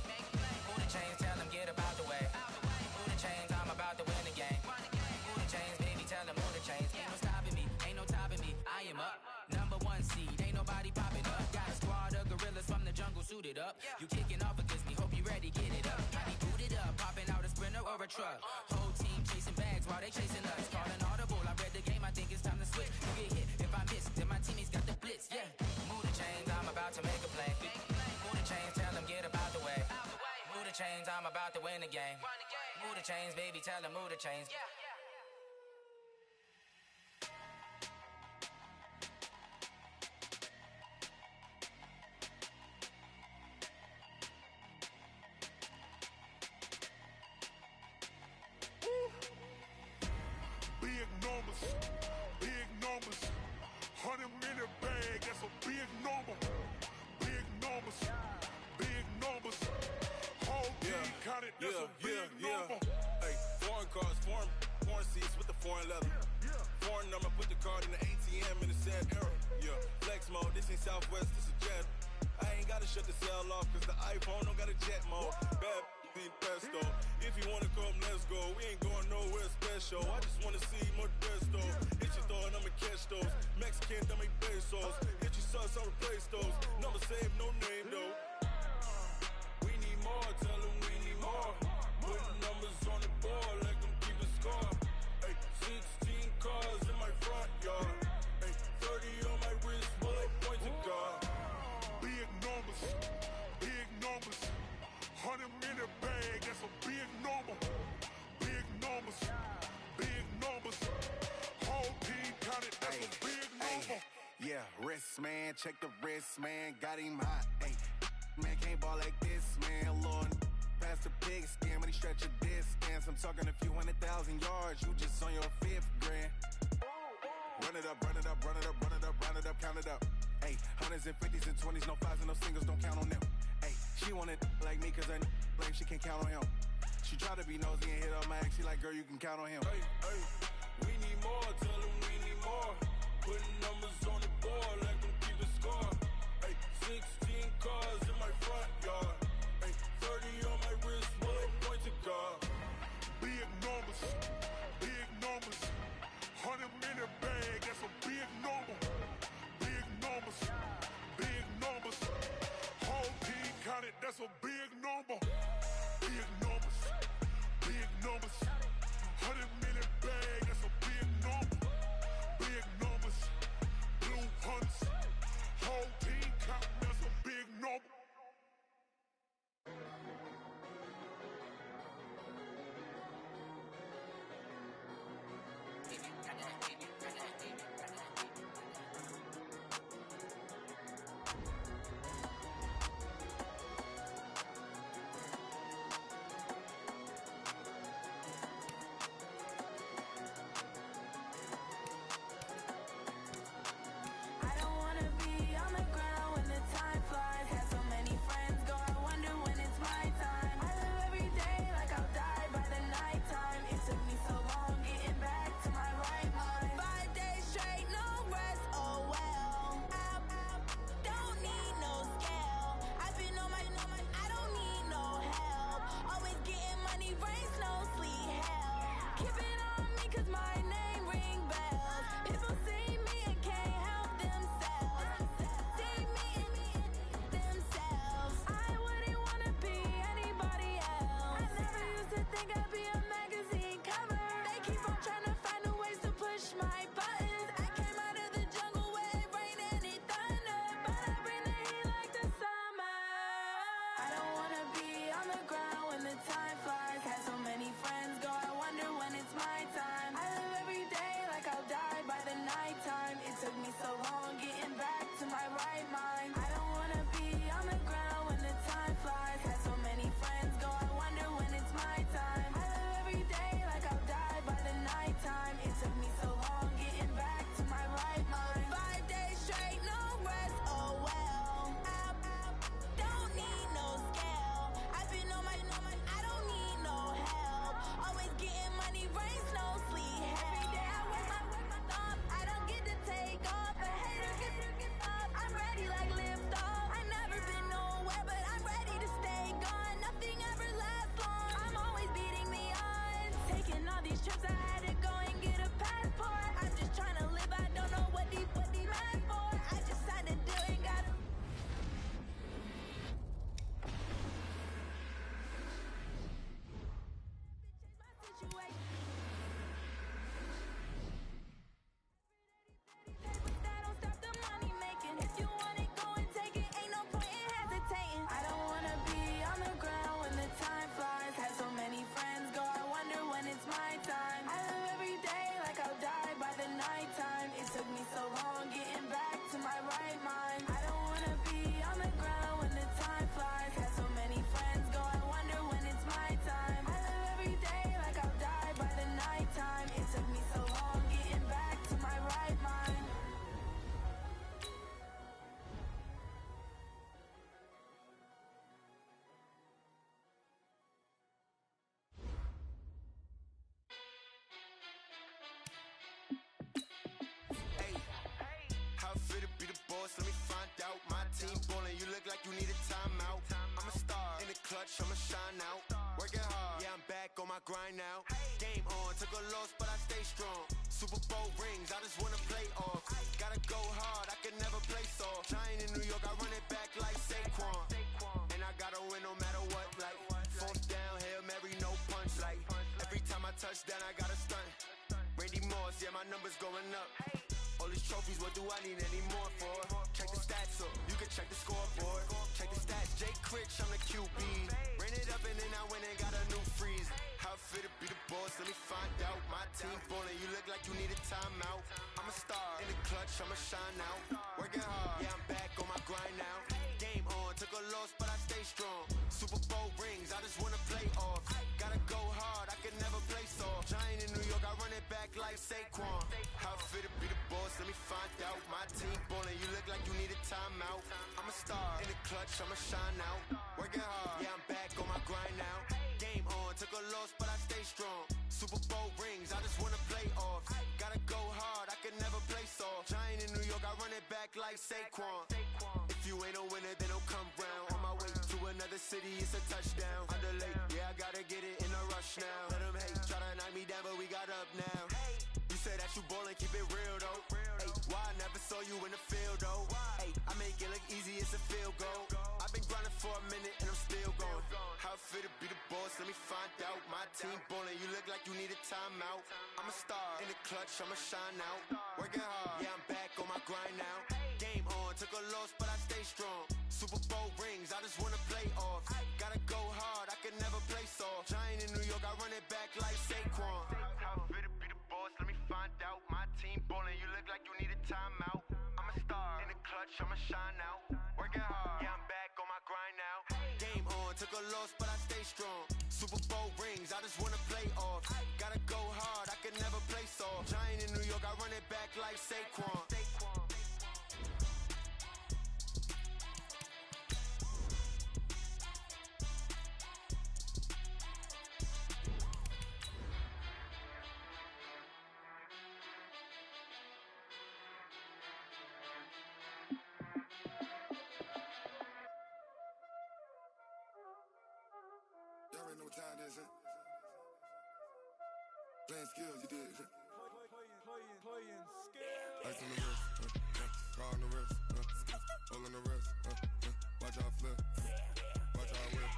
Move the chains, You kicking off against me, hope you ready, get it up. I be booted up, popping out a Sprinter or a truck. Whole team chasing bags while they chasing us. Calling audible, I read the game, I think it's time to switch. You get hit, if I miss, then my teammates got the blitz, yeah. Move the chains, I'm about to make a play. Move the chains, tell them get about the way. Move the chains, I'm about to win the game. Move the chains, baby, tell them move the chains. Big numbers, big numbers. 100-minute bag, that's a big number. Big numbers, big numbers. Whole team counted, that's a big number. Hey, foreign cars, foreign seats with the foreign leather. Foreign number, put the card in the ATM in the sad era. Yeah, flex mode, this ain't Southwest, this is jet. I ain't gotta shut the cell off, cause the iPhone don't got a jet mode. Bad need pesto. If you wanna come, let's go. We ain't going nowhere special. I just wanna see Modesto. Hit your thought, I'ma catch those. Mexican, I make pesos. Hit your sus, I'll replace those. Number save, no name though. We need more, tell them we need more. Putting numbers on the board, like them keep a score. Hey, 16 cars in my front yard. Hey, 30 on my wrist, while I point to God. Big numbers, big numbers. 100-minute bag, that's a big number. Big numbers, big numbers. Whole team counted, that's a big number. Yeah, wrist man, check the wrist man, got him hot. Ay, man can't ball like this, man. Lord, past the pig skin when he stretch a distance. I'm talking a few 100,000 yards, you just on your 5th grand. Run it up, run it up, run it up, run it up, run it up, count it up. Ay, 100s and 50s and 20s, no 5s and no singles, don't count on them. Ay, she wanted like me cause her blame, she can't count on him. She try to be nosy and hit up my ex, she like, girl, you can count on him. Hey, hey, we need more, tell them we need more. Putting numbers on the board, like them keep a score. Hey, 16 cars in my front yard. Hey, 30 on my wrist, while I point to God. Big numbers, big numbers. 100-minute bag, that's a big number. Big numbers, big numbers. Whole team counted, that's a big number. Big numbers, big numbers. 100-minute bag, that's a big number. Big numbers, blue hunts. Whole team counting, that's a big number. I'm ready like lift boss, let me find out. My team ballin', you look like you need a timeout. I'm a star, in the clutch, I'ma shine out. Working hard, yeah, I'm back on my grind now. Game on, took a loss, but I stay strong. Super Bowl rings, I just wanna play off. Gotta go hard, I can never play soft. Giant in New York, I run it back like Saquon. And I gotta win no matter what, like fourth down, Hail Mary, no punch. Like every time I touch down, I gotta stunt. Randy Moss, yeah, my numbers going up. All these trophies, what do I need any more for? Check the stats up, you can check the scoreboard. Check the stats, Jay Critch, I'm the QB. Ran it up and then I went and got a new freeze. How fit to be the boss, let me find out. My team ballin', you look like you need a timeout. I'm a star, in the clutch, I'ma shine out. Working hard, yeah, I'm back on my grind now. Game on, took a loss, but I stay strong. Super Bowl rings, I just wanna play off. Gotta go hard, I can never play soft. Giant in New York, I run it back like Saquon. How fit to be the boss, let me find out. My team ballin', you look like you need a timeout. I'm a star, in the clutch, I'ma shine out. Working hard, yeah, I'm back on my grind now. Game on, took a loss, but I stay strong. Super Bowl rings, I just wanna play off. Gotta go hard, I can never play soft. Giant in New York, I run it back like Saquon. If you ain't a winner, then don't come round. On my way to another city, it's a touchdown. Underlay, yeah, I gotta get it in a rush now. Let them hate, try to knock me down, but we got up now. You say that you ballin', keep it real though. Hey, why I never saw you in the field though? Hey, I make it look easy, it's a field goal. I've been grinding for a minute and I'm still going. How fit to be the boss, let me find out. My team ballin', you look like you need a timeout. I'm a star, in the clutch, I'ma shine out. Working hard, yeah, I'm back on my grind now. Game on, took a loss, but I stay strong. Super Bowl rings, I just wanna play off. Gotta go hard, I can never play soft. Giant in New York, I run it back like Saquon. How fit to be the boss, let me find out. My team ballin', you look like you need a timeout. I'm a star, in the clutch, I'ma shine out. Working hard, yeah, I'm back on my grind now. Game on, took a loss, but I stay strong. Super Bowl rings, I just wanna play off. Gotta go hard, I can never play soft. Giant in New York, I run it back like Saquon. Y'all already know what time it is, huh? Playing skills, you did. Playing skills. Ice on the wrist, car on the wrist, hole in the wrist, watch out flip, watch out whip,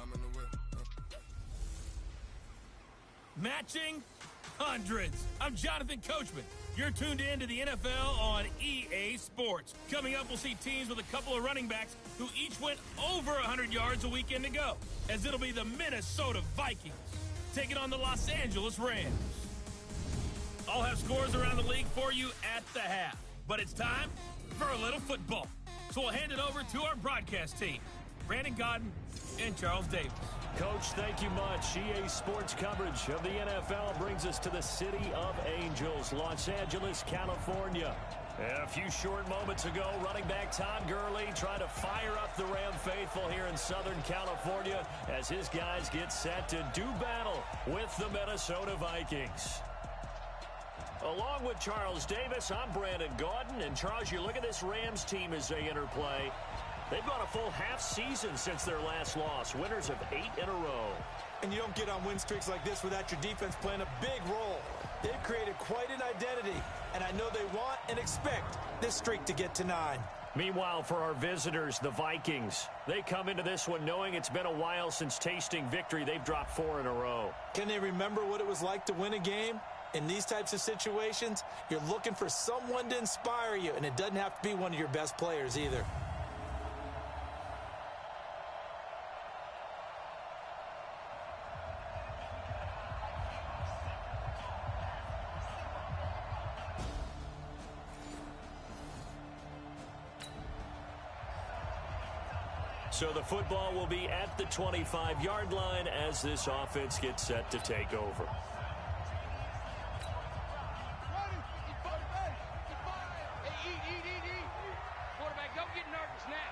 I'm in the whip. Matching hundreds. I'm Jonathan Coachman. You're tuned in to the NFL on EA Sports. Coming up, we'll see teams with a couple of running backs who each went over 100 yards a weekend ago, as it'll be the Minnesota Vikings taking on the Los Angeles Rams. I'll have scores around the league for you at the half, but it's time for a little football. So we'll hand it over to our broadcast team, Brandon Godden and Charles Davis. Coach, thank you much. EA Sports coverage of the NFL brings us to the City of Angels, Los Angeles, California. A few short moments ago, running back Todd Gurley trying to fire up the Ram faithful here in Southern California as his guys get set to do battle with the Minnesota Vikings. Along with Charles Davis, I'm Brandon Gaudin. And Charles, you look at this Rams team as they interplay. They've gone a full half season since their last loss. Winners of 8 in a row. And you don't get on win streaks like this without your defense playing a big role. They've created quite an identity, and I know they want and expect this streak to get to 9. Meanwhile, for our visitors, the Vikings, they come into this one knowing it's been a while since tasting victory. They've dropped 4 in a row. Can they remember what it was like to win a game? In these types of situations, you're looking for someone to inspire you, and it doesn't have to be one of your best players either. So the football will be at the 25-yard line as this offense gets set to take over. Quarterback, don't get nervous now.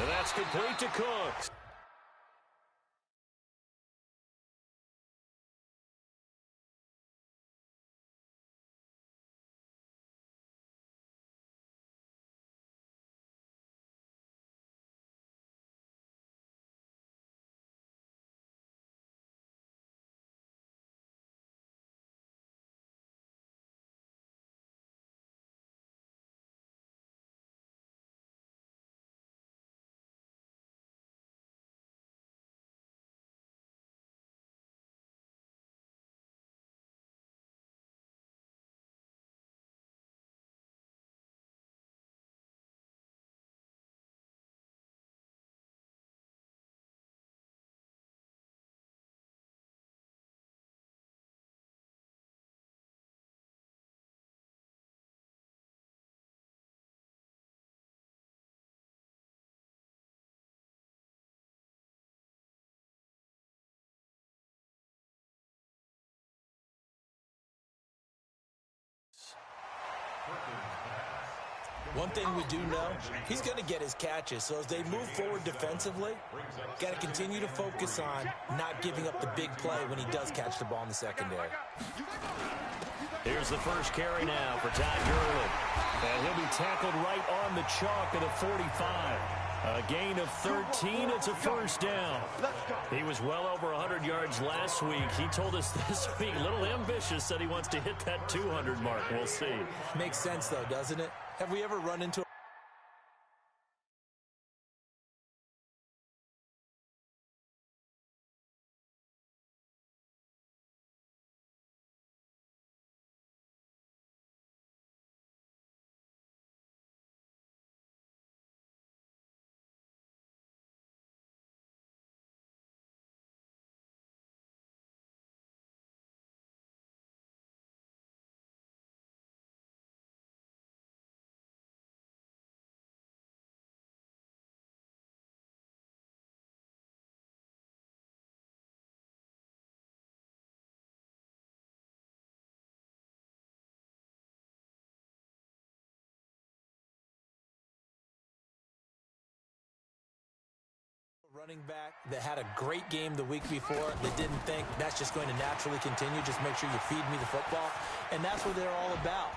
And that's complete to Cooks. One thing we do know, he's going to get his catches. So as they move forward defensively, got to continue to focus on not giving up the big play when he does catch the ball in the secondary. Here's the first carry now for Todd Gurley. And he'll be tackled right on the chalk at the 45. A gain of 13. It's a first down. He was well over 100 yards last week. He told us this week, a little ambitious, said he wants to hit that 200 mark. We'll see. Makes sense, though, doesn't it? Have we ever run into running back that had a great game the week before that didn't think that's just going to naturally continue, just make sure you feed me the football? And that's what they're all about.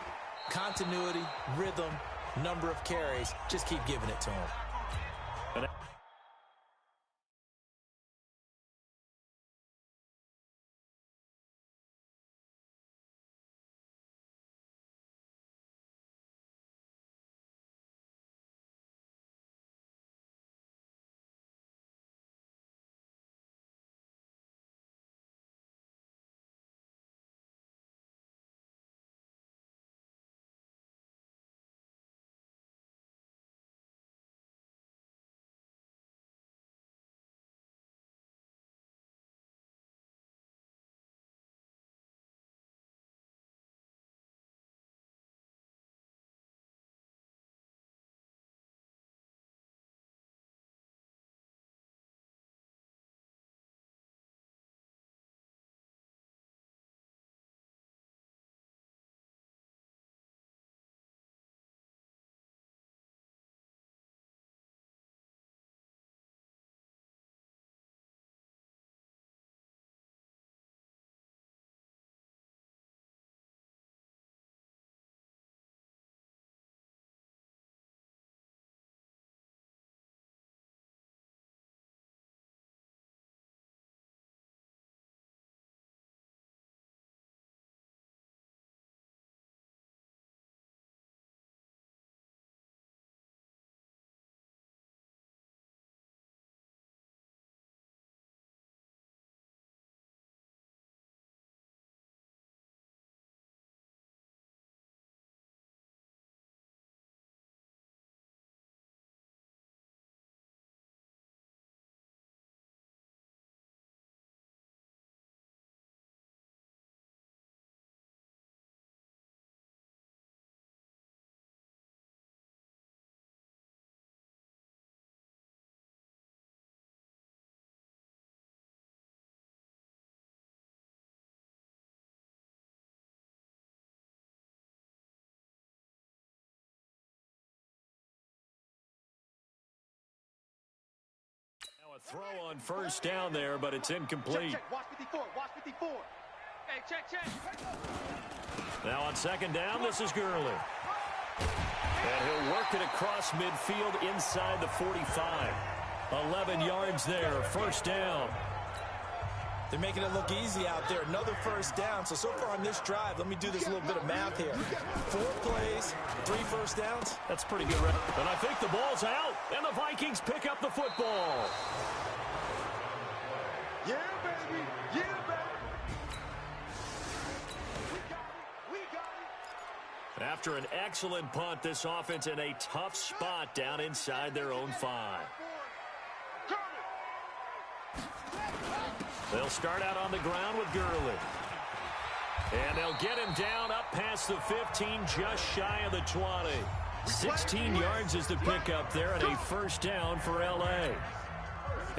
Continuity, rhythm, number of carries, just keep giving it to them. A throw on first down there, but it's incomplete. Check. Watch 54. Watch 54. Hey, check. Now on second down, this is Gurley. And he'll work it across midfield inside the 45. 11 yards there, first down. They're making it look easy out there. Another first down. So far on this drive, let me do this little bit of math here. 4 plays, 3 first downs. That's pretty good. And I think the ball's out, and the Vikings pick up the football. Yeah, baby. Yeah, baby. We got it. After an excellent punt, this offense in a tough spot down inside their own 5. They'll start out on the ground with Gurley. And they'll get him down up past the 15, just shy of the 20. 16 yards is the pickup there, and a first down for L.A.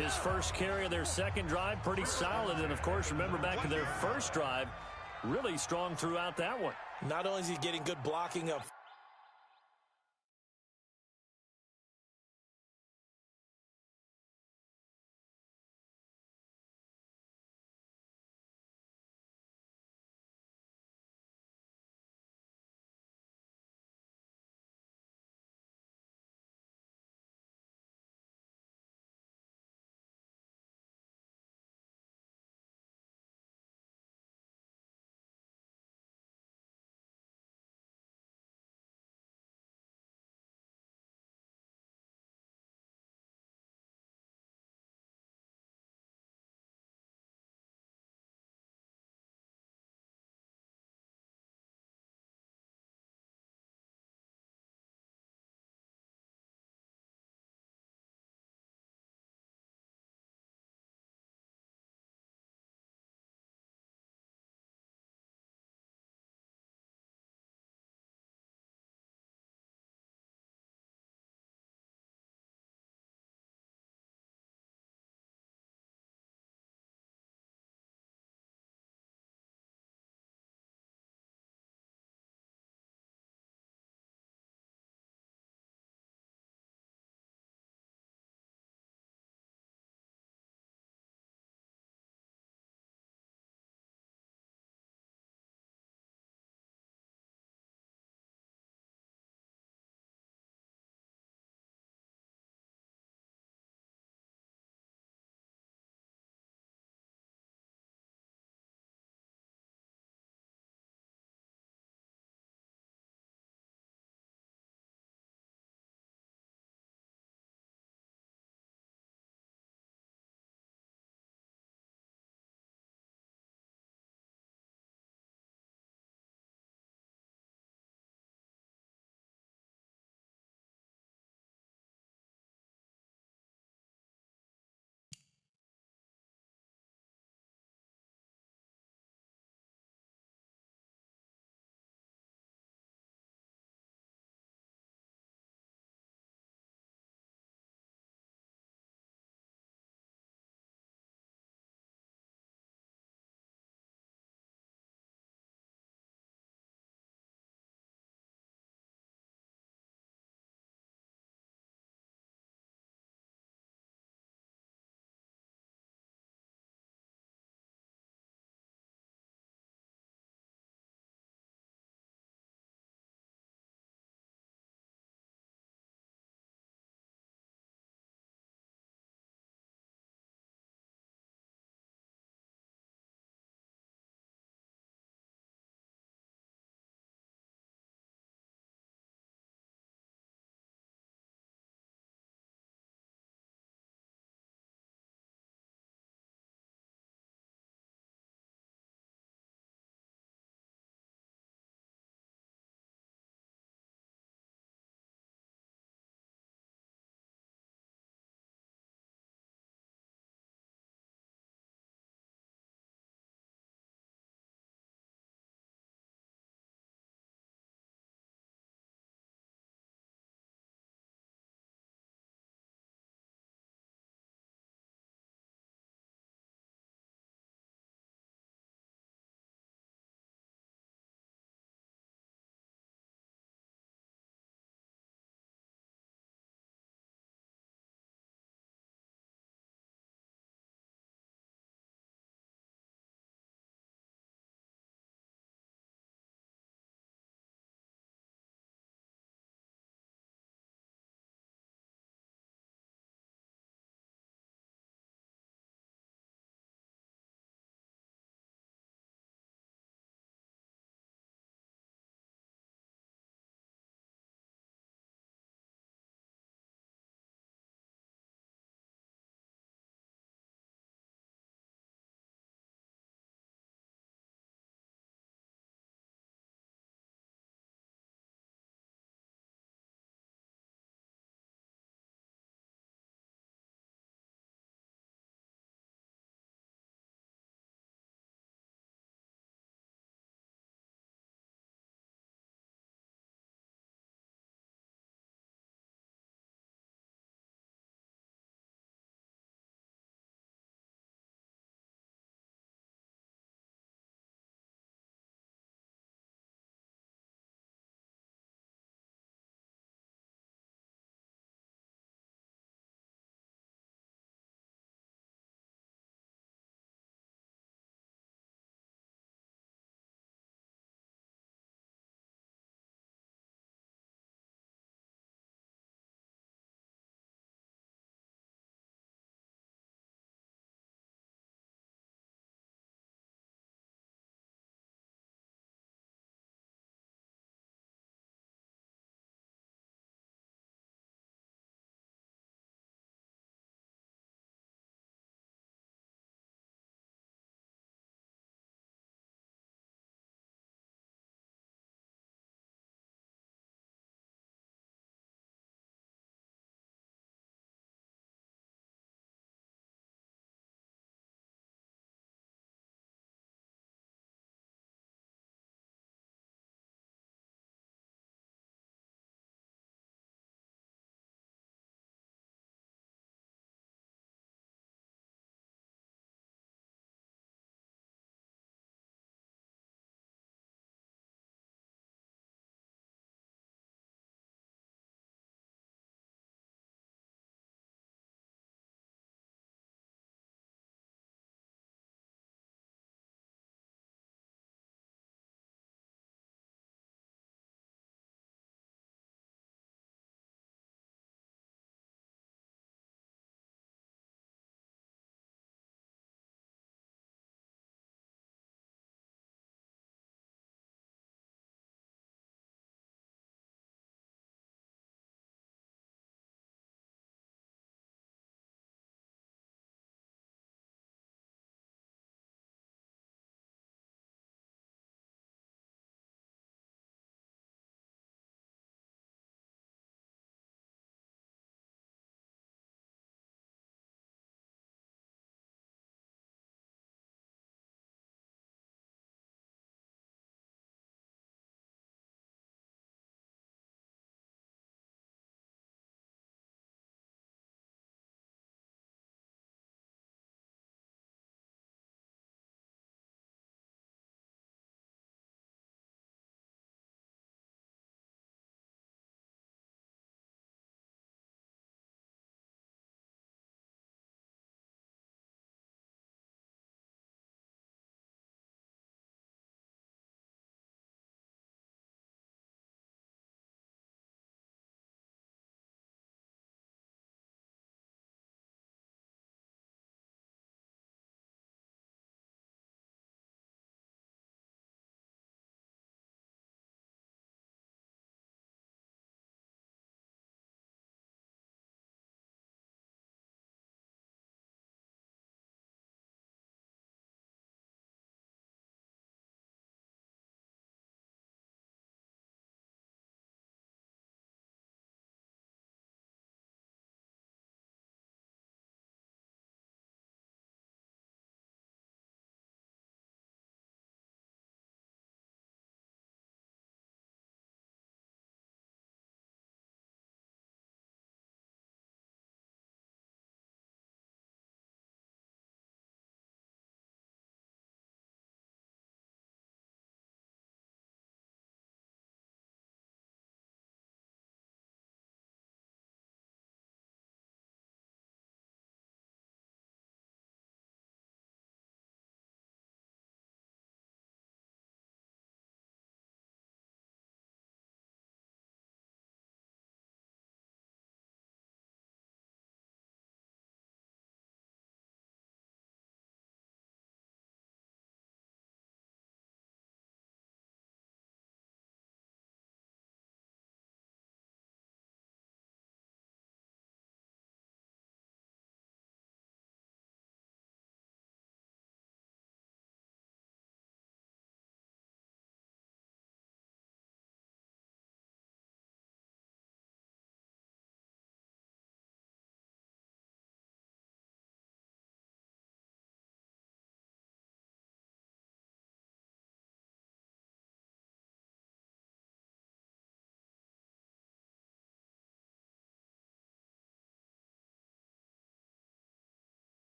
His first carry of their second drive, pretty solid. And, of course, remember back to their first drive, really strong throughout that one. Not only is he getting good blocking up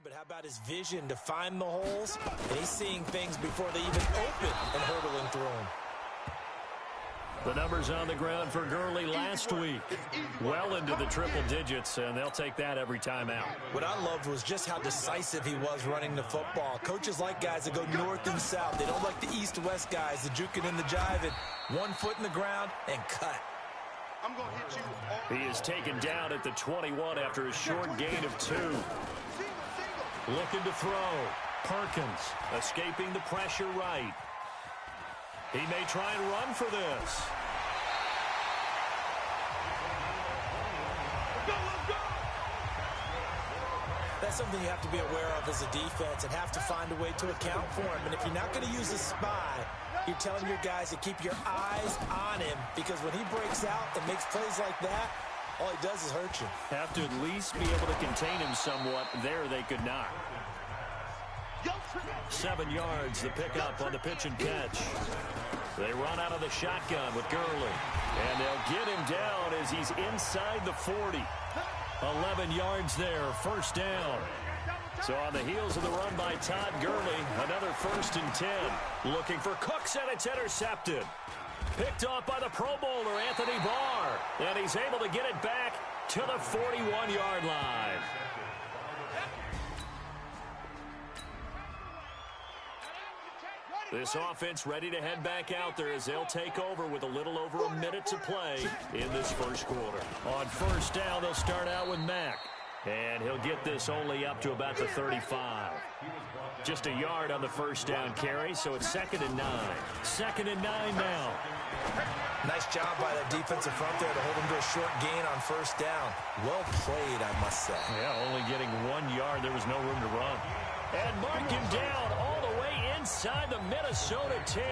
But how about his vision to find the holes? And he's seeing things before they even open and hurdling through them. The numbers on the ground for Gurley last week. Well into the triple digits, and they'll take that every time out. What I loved was just how decisive he was running the football. Coaches like guys that go north and south. They don't like the east-west guys, the juking and the jiving. 1 foot in the ground and cut. I'm going to hit you. He is taken down at the 21 after a short gain of 2. Looking to throw. Perkins escaping the pressure right. He may try and run for this. That's something you have to be aware of as a defense and have to find a way to account for him. And if you're not going to use a spy, you're telling your guys to keep your eyes on him, because when he breaks out and makes plays like that, all he does is hurt you. Have to at least be able to contain him somewhat. There they could not. 7 yards, the pickup on the pitch and catch. They run out of the shotgun with Gurley. And they'll get him down as he's inside the 40. 11 yards there, first down. So on the heels of the run by Todd Gurley, another 1st and 10. Looking for Cooks, and it's intercepted. Picked off by the Pro Bowler, Anthony Barr. And he's able to get it back to the 41-yard line. This offense ready to head back out there as they'll take over with a little over a minute to play in this first quarter. On first down, they'll start out with Mack. And he'll get this only up to about the 35. Just a yard on the first down carry, so it's 2nd and 9. 2nd and 9 now. Nice job by that defensive front there to hold him to a short gain on first down. Well played, I must say. Yeah, only getting 1 yard. There was no room to run. And mark him down all the way inside the Minnesota 10.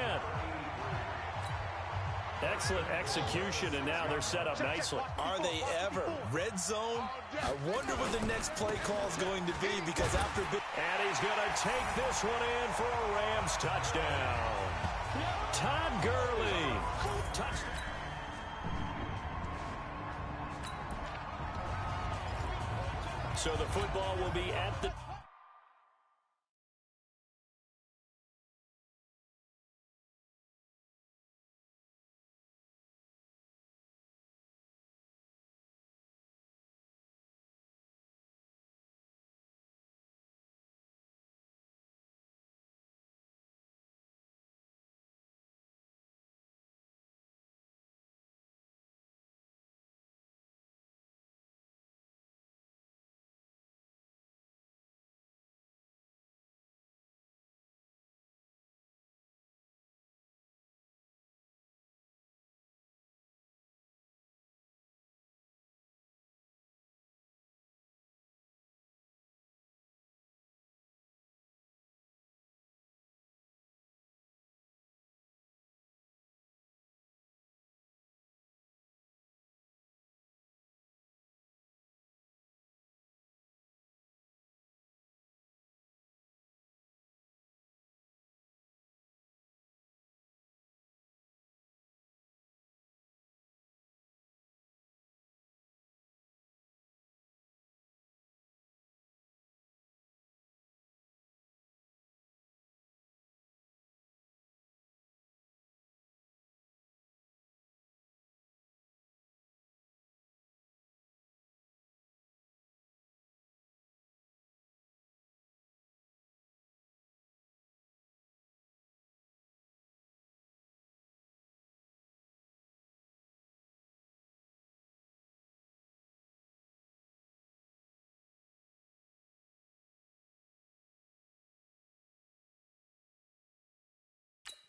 Excellent execution, and now they're set up nicely. Are they ever? Red zone? I wonder what the next play call is going to be, because after... And he's going to take this one in for a Rams touchdown. Todd Gurley. Touchdown. So the football will be at the...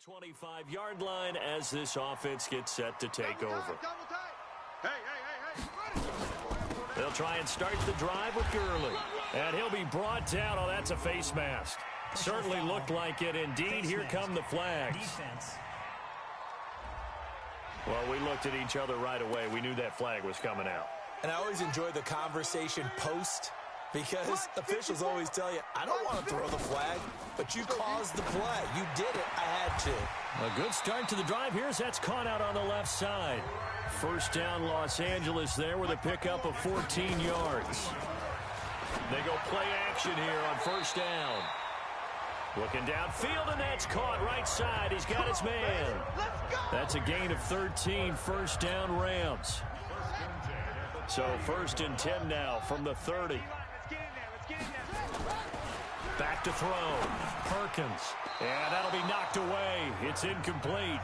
...25-yard line as this offense gets set to take over. They'll try and start the drive with Gurley. And he'll be brought down. Oh, that's a face mask. Certainly looked like it. Indeed, here come the flags. Well, we looked at each other right away. We knew that flag was coming out. And I always enjoy the conversation post, because officials always tell you, I don't want to throw the flag, but you caused the play. You did it. I had to. A good start to the drive here as that's caught out on the left side. First down, Los Angeles there with a pickup of 14 yards. They go play action here on first down. Looking downfield, and that's caught right side. He's got his man. That's a gain of 13, first down Rams. So first and 10 now from the 30. Back to throw. Perkins. And that'll be knocked away. It's incomplete.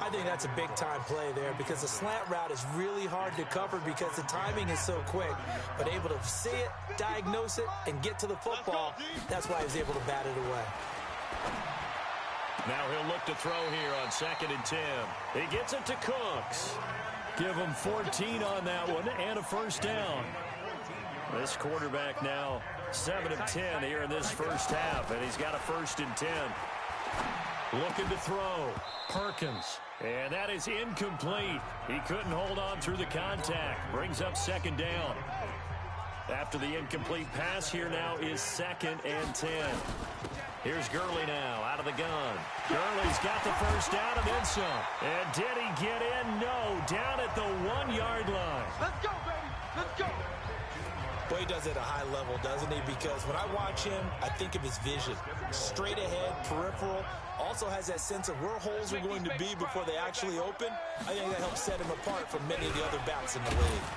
I think that's a big-time play there because the slant route is really hard to cover because the timing is so quick. But able to see it, diagnose it, and get to the football, that's why he was able to bat it away. Now he'll look to throw here on second and 10. He gets it to Cooks. Give him 14 on that one and a first down. This quarterback now 7 of 10 here in this first half, and he's got a first and 10. Looking to throw. Perkins. And that is incomplete. He couldn't hold on through the contact. Brings up second down. After the incomplete pass, here now is second and 10. Here's Gurley now out of the gun. Gurley's got the first down and then some. And did he get in? No. Down at the 1-yard line. Let's go, baby. Let's go. Well, he does it at a high level, doesn't he? Because when I watch him, I think of his vision. Straight ahead, peripheral. Also has that sense of where holes are going to be before they actually open. I think that helps set him apart from many of the other backs in the league.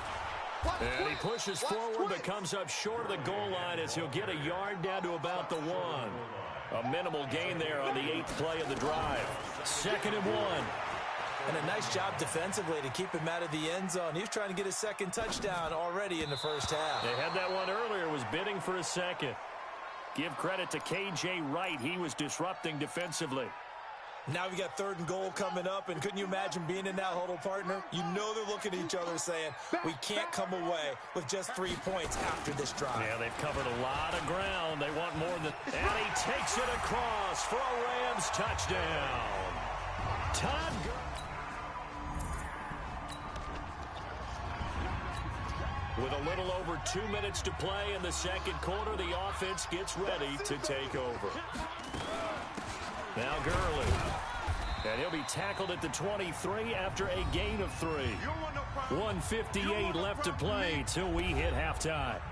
And he pushes forward but comes up short of the goal line as he'll get a yard down to about the 1. A minimal gain there on the 8th play of the drive. Second and 1. And a nice job defensively to keep him out of the end zone. He was trying to get his second touchdown already in the first half. They had that one earlier, was bidding for a second. Give credit to K.J. Wright. He was disrupting defensively. Now we got third and goal coming up, and couldn't you imagine being in that huddle, partner? You know they're looking at each other saying, we can't come away with just 3 points after this drive. Yeah, they've covered a lot of ground. They want more than... And he takes it across for a Rams touchdown. Todd Gurley. With a little over 2 minutes to play in the second quarter, the offense gets ready to take over. Now Gurley. And he'll be tackled at the 23 after a gain of 3. 1:58 left to play till we hit halftime.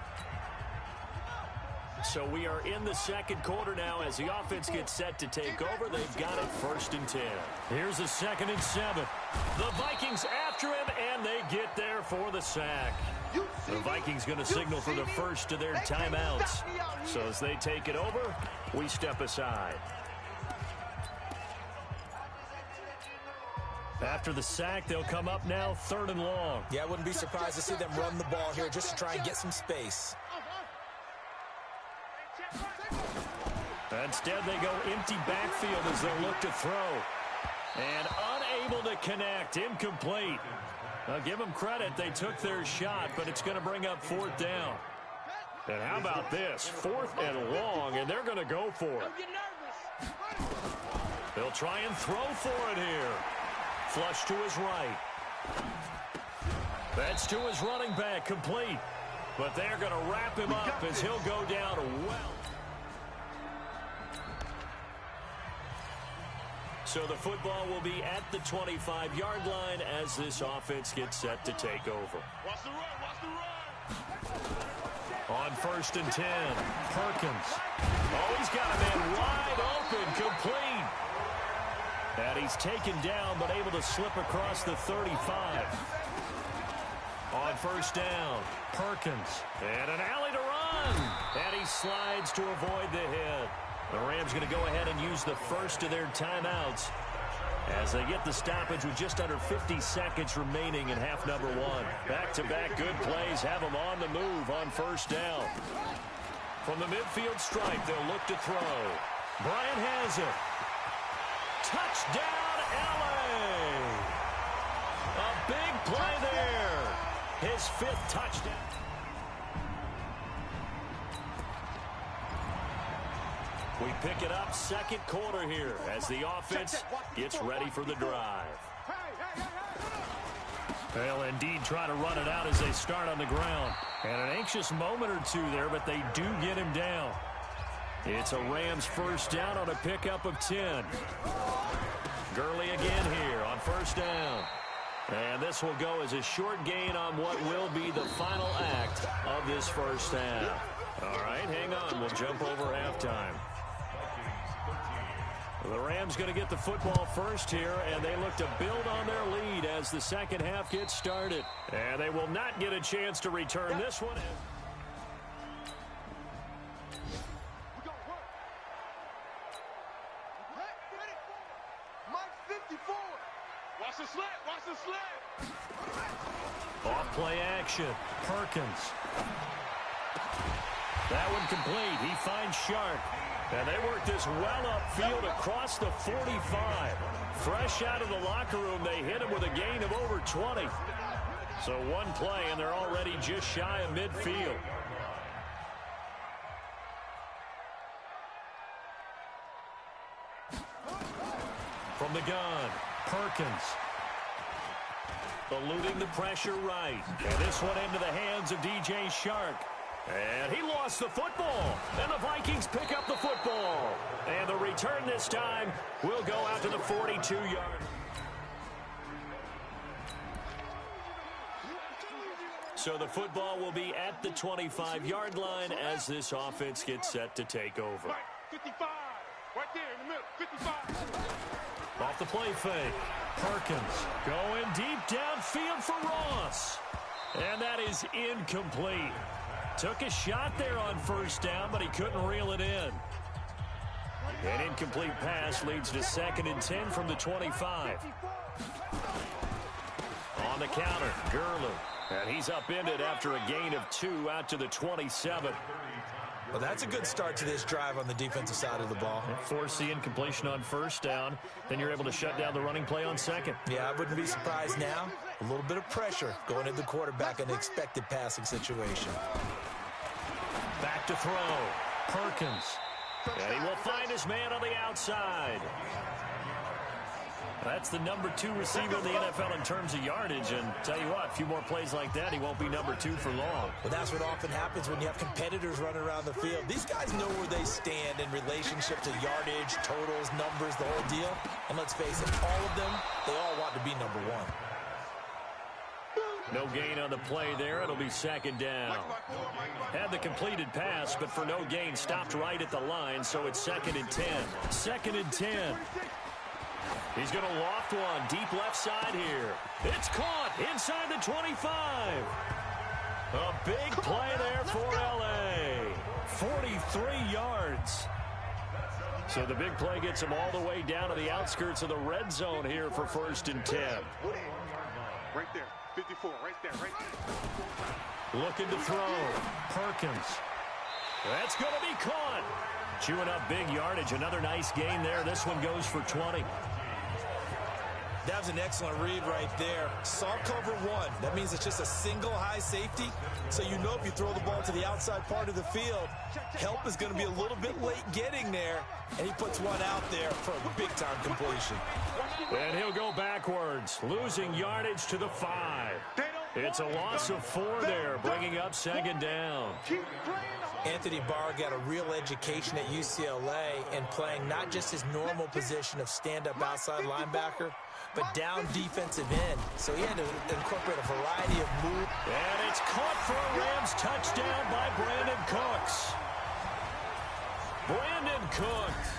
So we are in the second quarter now as the offense gets set to take over. They've got it first and 10. Here's a second and 7. The Vikings after him, and they get there for the sack. The Vikings going to signal for the first of their timeouts. So as they take it over, we step aside. After the sack, they'll come up now 3rd and long. Yeah, I wouldn't be surprised to see them run the ball here just to try and get some space. Instead, they go empty backfield as they look to throw. And unable to connect. Incomplete. Now, give them credit. They took their shot, but it's going to bring up 4th down. And how about this? 4th and long, and they're going to go for it. They'll try and throw for it here. Flush to his right. That's to his running back, complete. But they're going to wrap him up as he'll go down well. So the football will be at the 25-yard line as this offense gets set to take over. Watch the run, watch the run. On 1st and 10, Perkins. Oh, he's got a man wide open, complete. And he's taken down, but able to slip across the 35. On 1st down, Perkins. And an alley to run. And he slides to avoid the hit. The Rams going to go ahead and use the first of their timeouts as they get the stoppage with just under 50 seconds remaining in half number 1. Back-to-back good plays have them on the move on 1st down. From the midfield stripe, they'll look to throw. Bryant has it. Touchdown, L.A. A big play there. His 5th touchdown. We pick it up second quarter here as the offense gets ready for the drive. They'll indeed try to run it out as they start on the ground. And an anxious moment or two there, but they do get him down. It's a Rams first down on a pickup of 10. Gurley again here on 1st down. And this will go as a short gain on what will be the final act of this first half. All right, hang on. We'll jump over halftime. The Rams going to get the football first here, and they look to build on their lead as the second half gets started. And they will not get a chance to return this one. Watch the slant. Watch the slant. Off play action. Perkins. That one complete. He finds Shark. And they work this well upfield across the 45. Fresh out of the locker room, they hit him with a gain of over 20. So one play, and they're already just shy of midfield. From the gun, Perkins. Eluding the pressure right. And this one into the hands of DJ Shark. And he lost the football. And the Vikings pick up the football. And the return this time will go out to the 42-yard. So the football will be at the 25-yard line as this offense gets set to take over. 55. Right there in the middle. 55. Off the play fake. Perkins going deep downfield for Ross. And that is incomplete. Took a shot there on first down, but he couldn't reel it in. An incomplete pass leads to 2nd and 10 from the 25. On the counter, Gurley. And he's upended after a gain of 2 out to the 27. Well, that's a good start to this drive on the defensive side of the ball. Force the incompletion on first down. Then you're able to shut down the running play on second. Yeah, I wouldn't be surprised now. A little bit of pressure going into the quarterback in an expected passing situation. Back to throw. Perkins. And he will find his man on the outside. That's the number 2 receiver in the NFL in terms of yardage. And tell you what, a few more plays like that, he won't be number 2 for long. Well, that's what often happens when you have competitors running around the field. These guys know where they stand in relationship to yardage, totals, numbers, the whole deal. And let's face it, all of them, they all want to be number 1. No gain on the play there. It'll be 2nd down. Had the completed pass, but for no gain, stopped right at the line, so it's 2nd and 10. 2nd and 10. He's going to loft one deep left side here. It's caught inside the 25. A big play there for L.A. 43 yards. So the big play gets him all the way down to the outskirts of the red zone here for 1st and 10. Right there. 54. Right there. Right there. Looking to throw. Perkins. That's going to be caught. Chewing up big yardage. Another nice gain there. This one goes for 20. That was an excellent read right there. Saw cover 1. That means it's just a single high safety. So you know if you throw the ball to the outside part of the field, help is going to be a little bit late getting there. And he puts one out there for a big-time completion. And he'll go backwards, losing yardage to the 5. It's a loss of 4 there, bringing up 2nd down. Anthony Barr got a real education at UCLA in playing not just his normal position of stand-up outside linebacker, but down defensive end. So he had to incorporate a variety of moves. And it's caught for a Rams touchdown by Brandon Cooks. Brandon Cooks.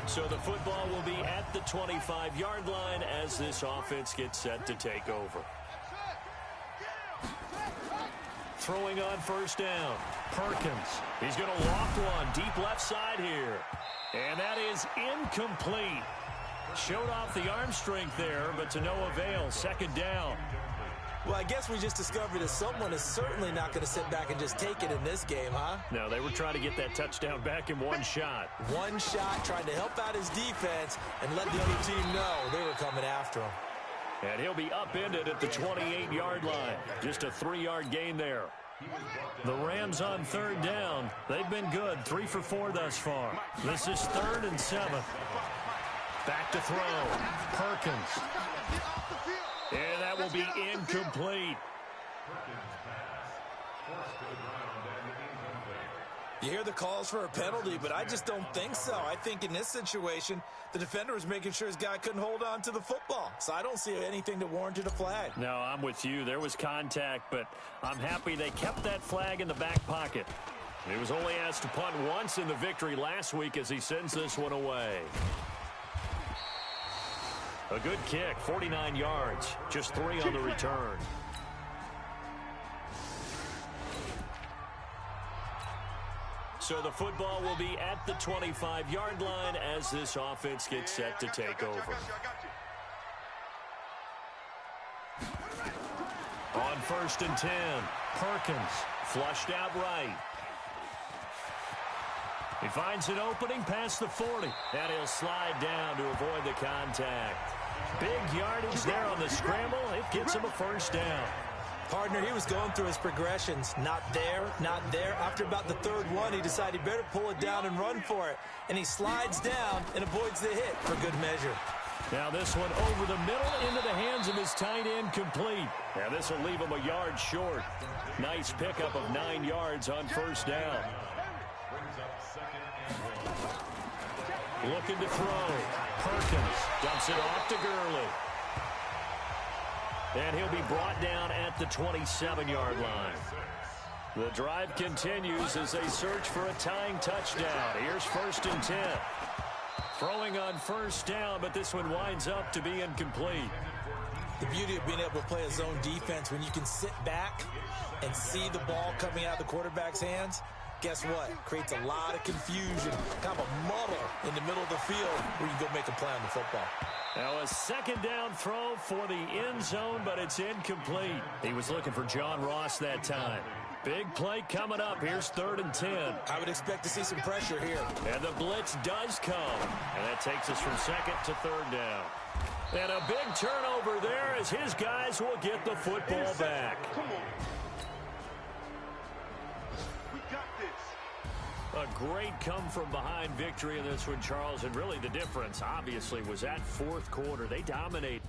So the football will be at the 25-yard line as this offense gets set to take over. Throwing on first down. Perkins. He's going to loft one deep left side here. And that is incomplete. Showed off the arm strength there, but to no avail. 2nd down. Well, I guess we just discovered that someone is certainly not going to sit back and just take it in this game, huh? No, they were trying to get that touchdown back in one shot. One shot, trying to help out his defense and let the other team know they were coming after him. And he'll be upended at the 28-yard line. Just a 3-yard gain there. The Rams on 3rd down. They've been good. 3 for 4 thus far. This is 3rd and 7. Back to throw. Perkins. And that will be incomplete. You hear the calls for a penalty, but I just don't think so. I think in this situation, the defender was making sure his guy couldn't hold on to the football. So I don't see anything that warranted a flag. No, I'm with you. There was contact, but I'm happy they kept that flag in the back pocket. He was only asked to punt once in the victory last week as he sends this one away. A good kick, 49 yards, just 3 on the return. So the football will be at the 25-yard line as this offense gets set to take over. On 1st and 10, Perkins flushed out right. He finds an opening past the 40, and he'll slide down to avoid the contact. Big yardage there on the scramble. It gets him a first down. Partner, he was going through his progressions. Not there, not there. After about the 3rd one, he decided he better pull it down and run for it. And he slides down and avoids the hit for good measure. Now this one over the middle into the hands of his tight end, complete. Now this will leave him a yard short. Nice pickup of 9 yards on first down. Looking to throw. Perkins dumps it off to Gurley. And he'll be brought down at the 27-yard line. The drive continues as they search for a tying touchdown. Here's 1st and 10. Throwing on first down, but this one winds up to be incomplete. The beauty of being able to play a zone defense when you can sit back and see the ball coming out of the quarterback's hands, guess what? Creates a lot of confusion, kind of a muddle in the middle of the field where you can go make a play on the football. Now a 2nd down throw for the end zone, but it's incomplete. He was looking for John Ross that time. Big play coming up. Here's 3rd and 10. I would expect to see some pressure here. And the blitz does come. And that takes us from 2nd to 3rd down. And a big turnover there as his guys will get the football back. A great come-from-behind victory in this one, Charles. And really the difference, obviously, was that 4th quarter. They dominate.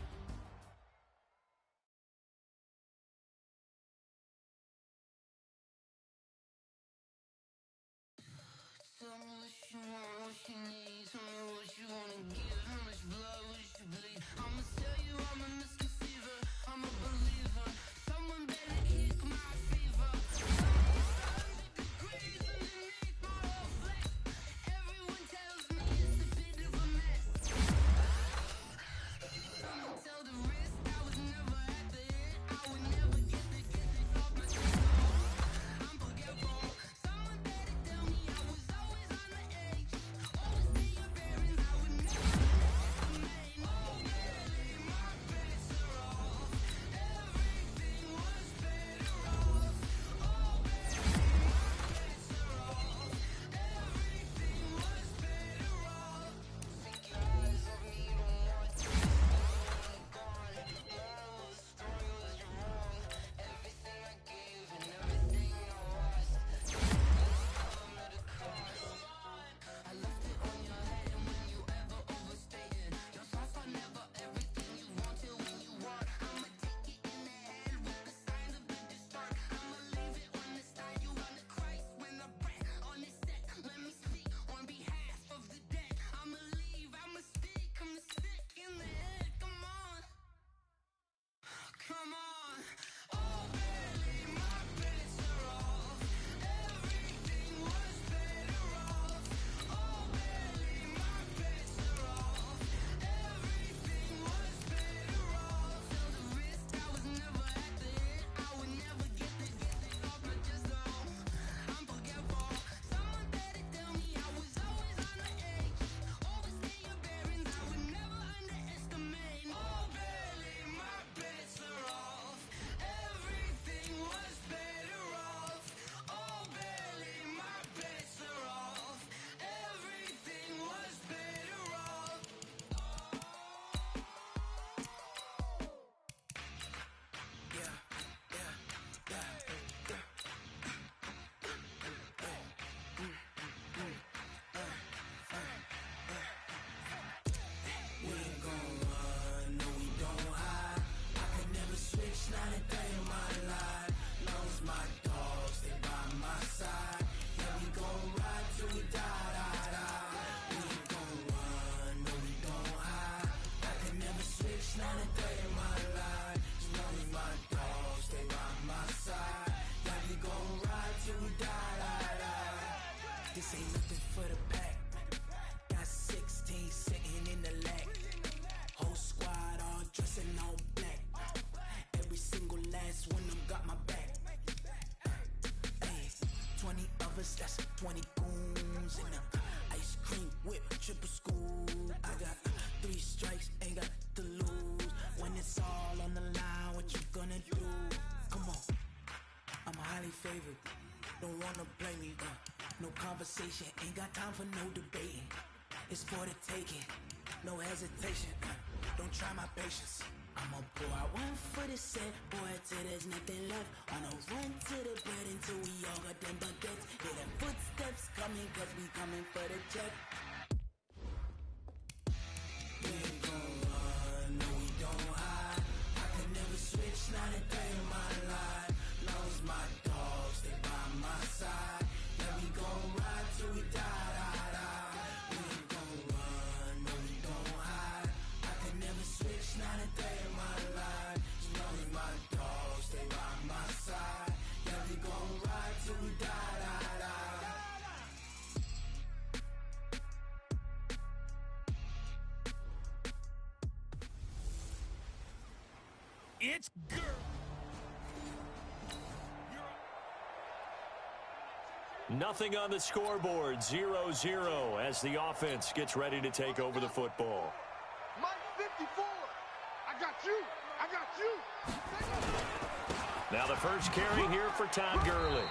20 goons in the ice cream whip, triple scoop. I got 3 strikes, ain't got to lose. When it's all on the line, what you gonna do? Come on, I'm highly favored. Don't wanna play me, no conversation, ain't got time for no debating. It's for the taking, no hesitation. Don't try my patience. I'ma pour out one for the set, boy, till there's nothing left. On a run to the bread until we all got them baguettes. Hear them footsteps coming, cause we coming for the check. We ain't gon' run, no we don't hide. I could never switch, not a day in my life. Long as my dogs stay by my side. Yeah, we gon' ride till we die, die, die. We ain't gon' run, no we don't hide. I could never switch, not a day in my life. As long as my dogs stay by my side. Yeah, we gon' ride till we die, die, die. It's girl. Nothing on the scoreboard, 0-0 as the offense gets ready to take over the football. Mike 54. I got you. I got you. Now the first carry here for Todd Gurley.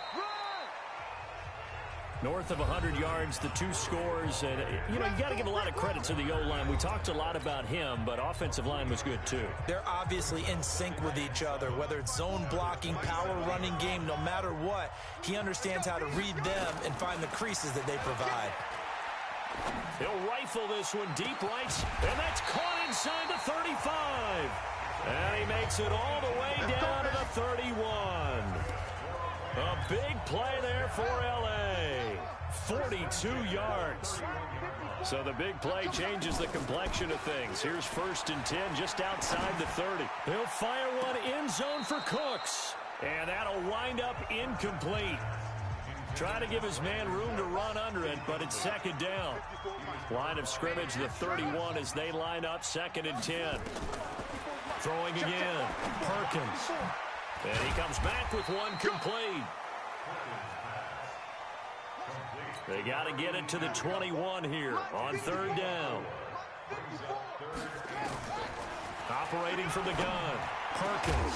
North of 100 yards, the 2 scores, and you got to give a lot of credit to the O-line. We talked a lot about him, but offensive line was good too. They're obviously in sync with each other, whether it's zone blocking, power running game, no matter what. He understands how to read them and find the creases that they provide. He'll rifle this one deep right, and that's caught inside the 35. And he makes it all the way down to the 31. A big play there for L.A. 42 yards. So the big play changes the complexion of things. Here's 1st and 10 just outside the 30. He'll fire one end zone for Cooks. And that'll wind up incomplete. Trying to give his man room to run under it, but it's 2nd down. Line of scrimmage, the 31 as they line up 2nd and 10. Throwing again, Perkins. And he comes back with one complete. They got to get it to the 21 here on 3rd down. Operating from the gun, Perkins.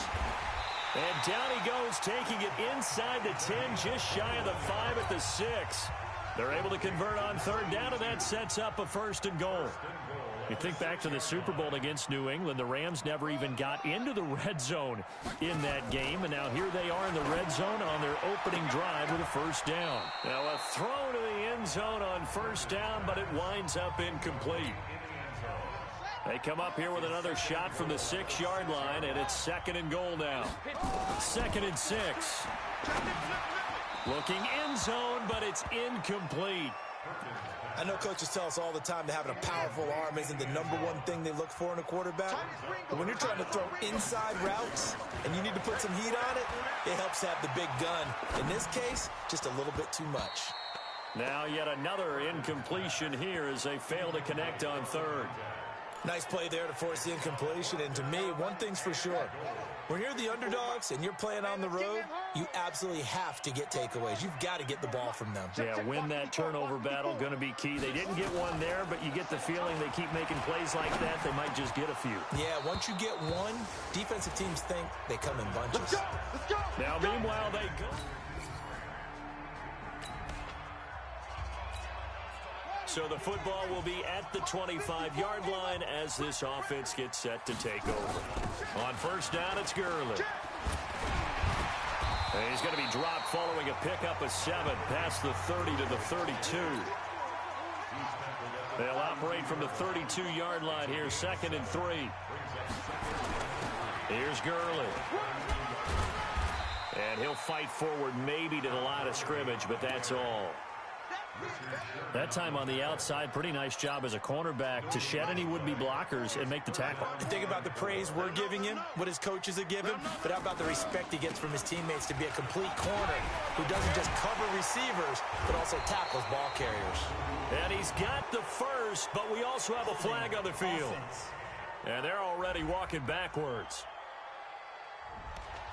And down he goes, taking it inside the 10, just shy of the 5 at the 6. They're able to convert on 3rd down, and that sets up a 1st and goal. You think back to the Super Bowl against New England, the Rams never even got into the red zone in that game, and now here they are in the red zone on their opening drive with a 1st down. Now a throw to the end zone on 1st down, but it winds up incomplete. They come up here with another shot from the 6-yard line, and it's 2nd and goal now. 2nd and 6. Looking end zone, but it's incomplete. I know coaches tell us all the time that having a powerful arm isn't the #1 thing they look for in a quarterback. But when you're trying to throw inside routes and you need to put some heat on it, it helps to have the big gun. In this case, just a little bit too much. Now yet another incompletion here as they fail to connect on 3rd. Nice play there to force the incompletion. And to me, one thing's for sure. When you're the underdogs and you're playing on the road, you absolutely have to get takeaways. You've got to get the ball from them. Yeah, win that turnover battle, going to be key. They didn't get one there, but you get the feeling they keep making plays like that, they might just get a few. Yeah, once you get one, defensive teams think they come in bunches. Let's go! Let's go! Now, meanwhile, they go. So the football will be at the 25-yard line as this offense gets set to take over. On 1st down, it's Gurley. And he's going to be dropped following a pickup of 7 past the 30 to the 32. They'll operate from the 32-yard line here, 2nd and 3. Here's Gurley. And he'll fight forward maybe to the line of scrimmage, but that's all. That time on the outside, pretty nice job as a cornerback to shed any would-be blockers and make the tackle. And think about the praise we're giving him, what his coaches are giving, but how about the respect he gets from his teammates to be a complete corner who doesn't just cover receivers, but also tackles ball carriers. And he's got the 1st, but we also have a flag on the field. And they're already walking backwards.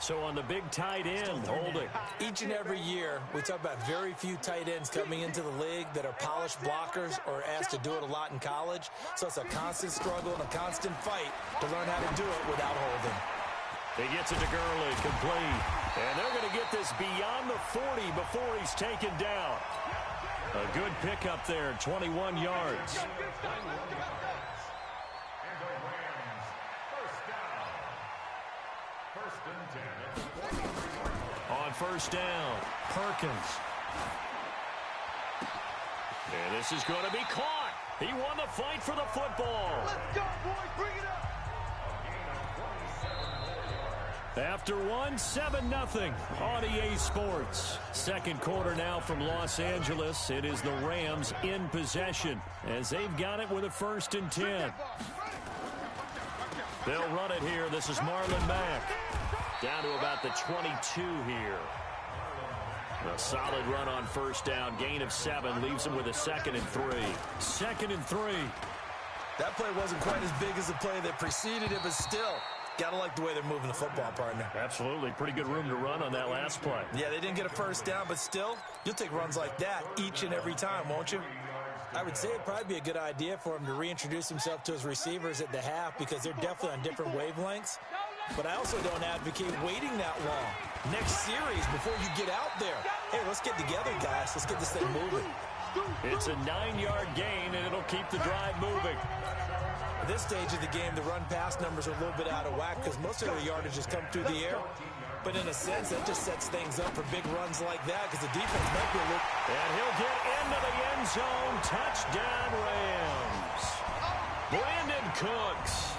So on the big tight end, holding. Each and every year, we talk about very few tight ends coming into the league that are polished blockers or asked to do it a lot in college. So it's a constant struggle and a constant fight to learn how to do it without holding. He gets it to Gurley, complete. And they're going to get this beyond the 40 before he's taken down. A good pickup there, 21 yards. On first down, Perkins. And this is going to be caught. He won the fight for the football. Let's go, boys. Bring it up. After one, 7-0 on EA Sports. Second quarter now from Los Angeles. It is the Rams in possession as they've got it with a 1st and 10. They'll run it here. This is Marlon Mack. Down to about the 22 here. A solid run on first down. Gain of 7 leaves him with a 2nd and 3. 2nd and 3. That play wasn't quite as big as the play that preceded it, but still, got to like the way they're moving the football, partner. Absolutely. Pretty good room to run on that last play. Yeah, they didn't get a first down, but still, you'll take runs like that each and every time, won't you? I would say it'd probably be a good idea for him to reintroduce himself to his receivers at the half because they're definitely on different wavelengths. But I also don't advocate waiting that long. Next series, before you get out there, hey, let's get together, guys. Let's get this thing moving. It's a 9-yard gain, and it'll keep the drive moving. At this stage of the game, the run-pass numbers are a little bit out of whack because most of their yardage has come through the air. But in a sense, that just sets things up for big runs like that because the defense might be a little... And he'll get into the end zone. Touchdown, Rams. Brandon Cooks.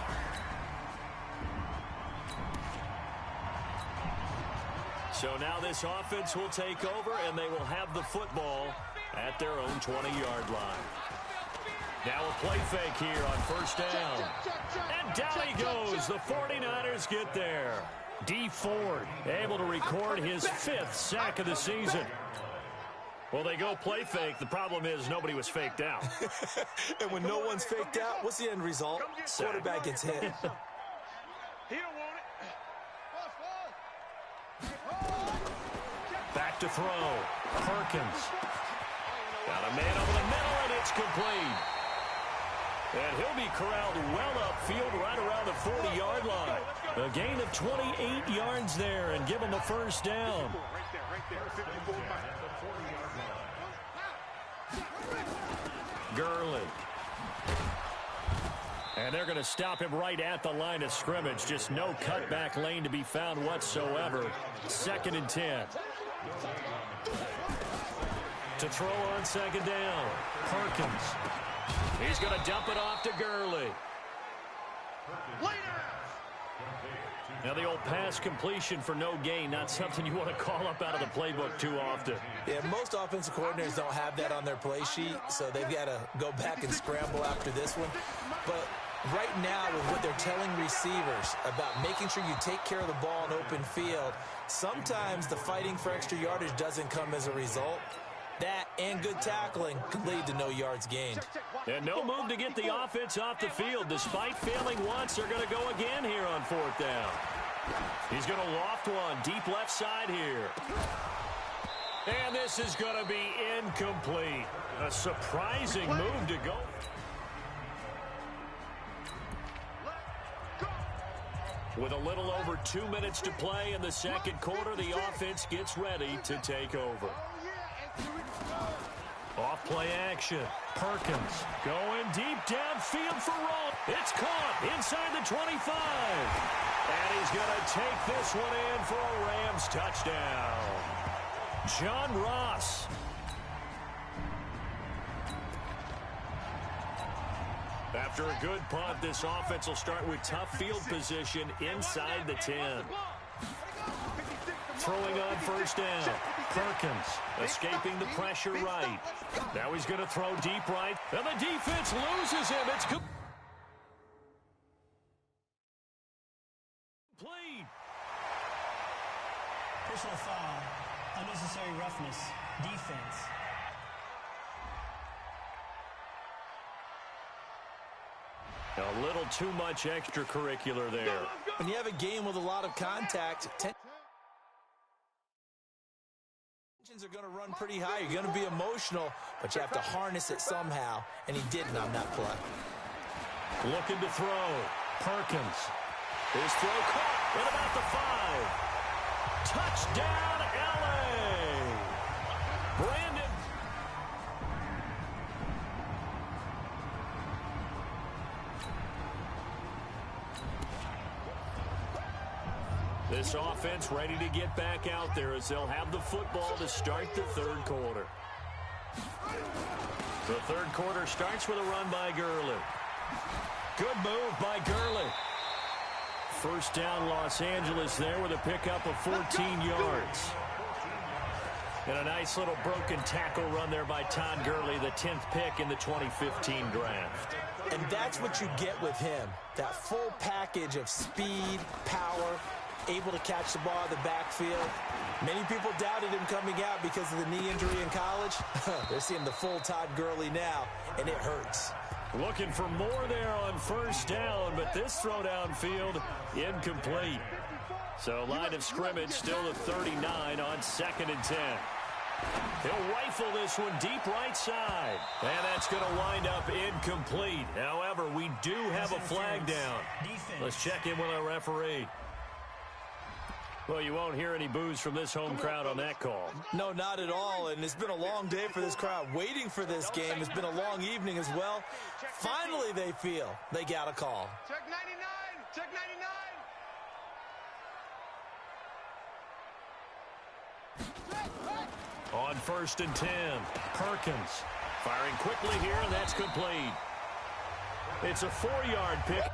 So now this offense will take over, and they will have the football at their own 20-yard line. Now a play fake here on first down. And down he goes. The 49ers get there. D. Ford able to record his 5th sack of the season. Well, they go play fake. The problem is nobody was faked out. And when no one's faked out, what's the end result? Quarterback gets hit. He don't want it. Back to throw. Perkins. Got a man over the middle, and it's complete. And he'll be corralled well upfield right around the 40-yard line. A gain of 28 yards there and give him a first down. Gurley. And they're going to him stop him right at the line of scrimmage. Just no cutback lane to be found whatsoever. 2nd and 10. To throw on 2nd down. Perkins. He's going to dump it off to Gurley. Now the old pass completion for no gain, not something you want to call up out of the playbook too often. Yeah, most offensive coordinators don't have that on their play sheet, so they've got to go back and scramble after this one. But right now, with what they're telling receivers about making sure you take care of the ball in open field, sometimes the fighting for extra yardage doesn't come as a result. That and good tackling can lead to no yards gained. And no move to get the offense off the field. Despite failing once, they're going to go again here on 4th down. He's going to loft one deep left side here. And this is going to be incomplete. A surprising move to go. With a little over 2 minutes to play in the second quarter, the offense gets ready to take over. Off play action. Perkins going deep downfield for Roll. It's caught inside the 25. And he's going to take this one in for a Rams touchdown. John Ross. After a good punt, this offense will start with tough field position inside the 10. Throwing on first down. Perkins escaping the pressure right. Now he's going to throw deep right. And the defense loses him. It's complete. Personal foul. Unnecessary roughness. Defense. A little too much extracurricular there. When you have a game with a lot of contact, Are going to run pretty high. You're going to be emotional, but you have to harness it somehow, and he didn't on that play. Looking to throw. Perkins. His throw caught at about the 5. Touchdown, L.A. Brandon. This offense ready to get back out there as they'll have the football to start the third quarter. The third quarter starts with a run by Gurley. Good move by Gurley. First down, Los Angeles there with a pickup of 14 yards. And a nice little broken tackle run there by Todd Gurley, the 10th pick in the 2015 draft. And that's what you get with him, that full package of speed, power, able to catch the ball in the backfield. Many people doubted him coming out because of the knee injury in college. They're seeing the full Todd Gurley now, and it hurts. Looking for more there on first down, but this throw downfield incomplete. So line of scrimmage still at 39 on 2nd and 10. He'll rifle this one deep right side. And that's going to wind up incomplete. However, we do have a flag down. Let's check in with our referee. Well, you won't hear any boos from this home crowd on that call. No, not at all, and it's been a long day for this crowd. Waiting for this game. It's been a long evening as well. Finally, they feel they got a call. Check 99! Check 99! On 1st and 10, Perkins firing quickly here, and that's complete. It's a 4-yard pick.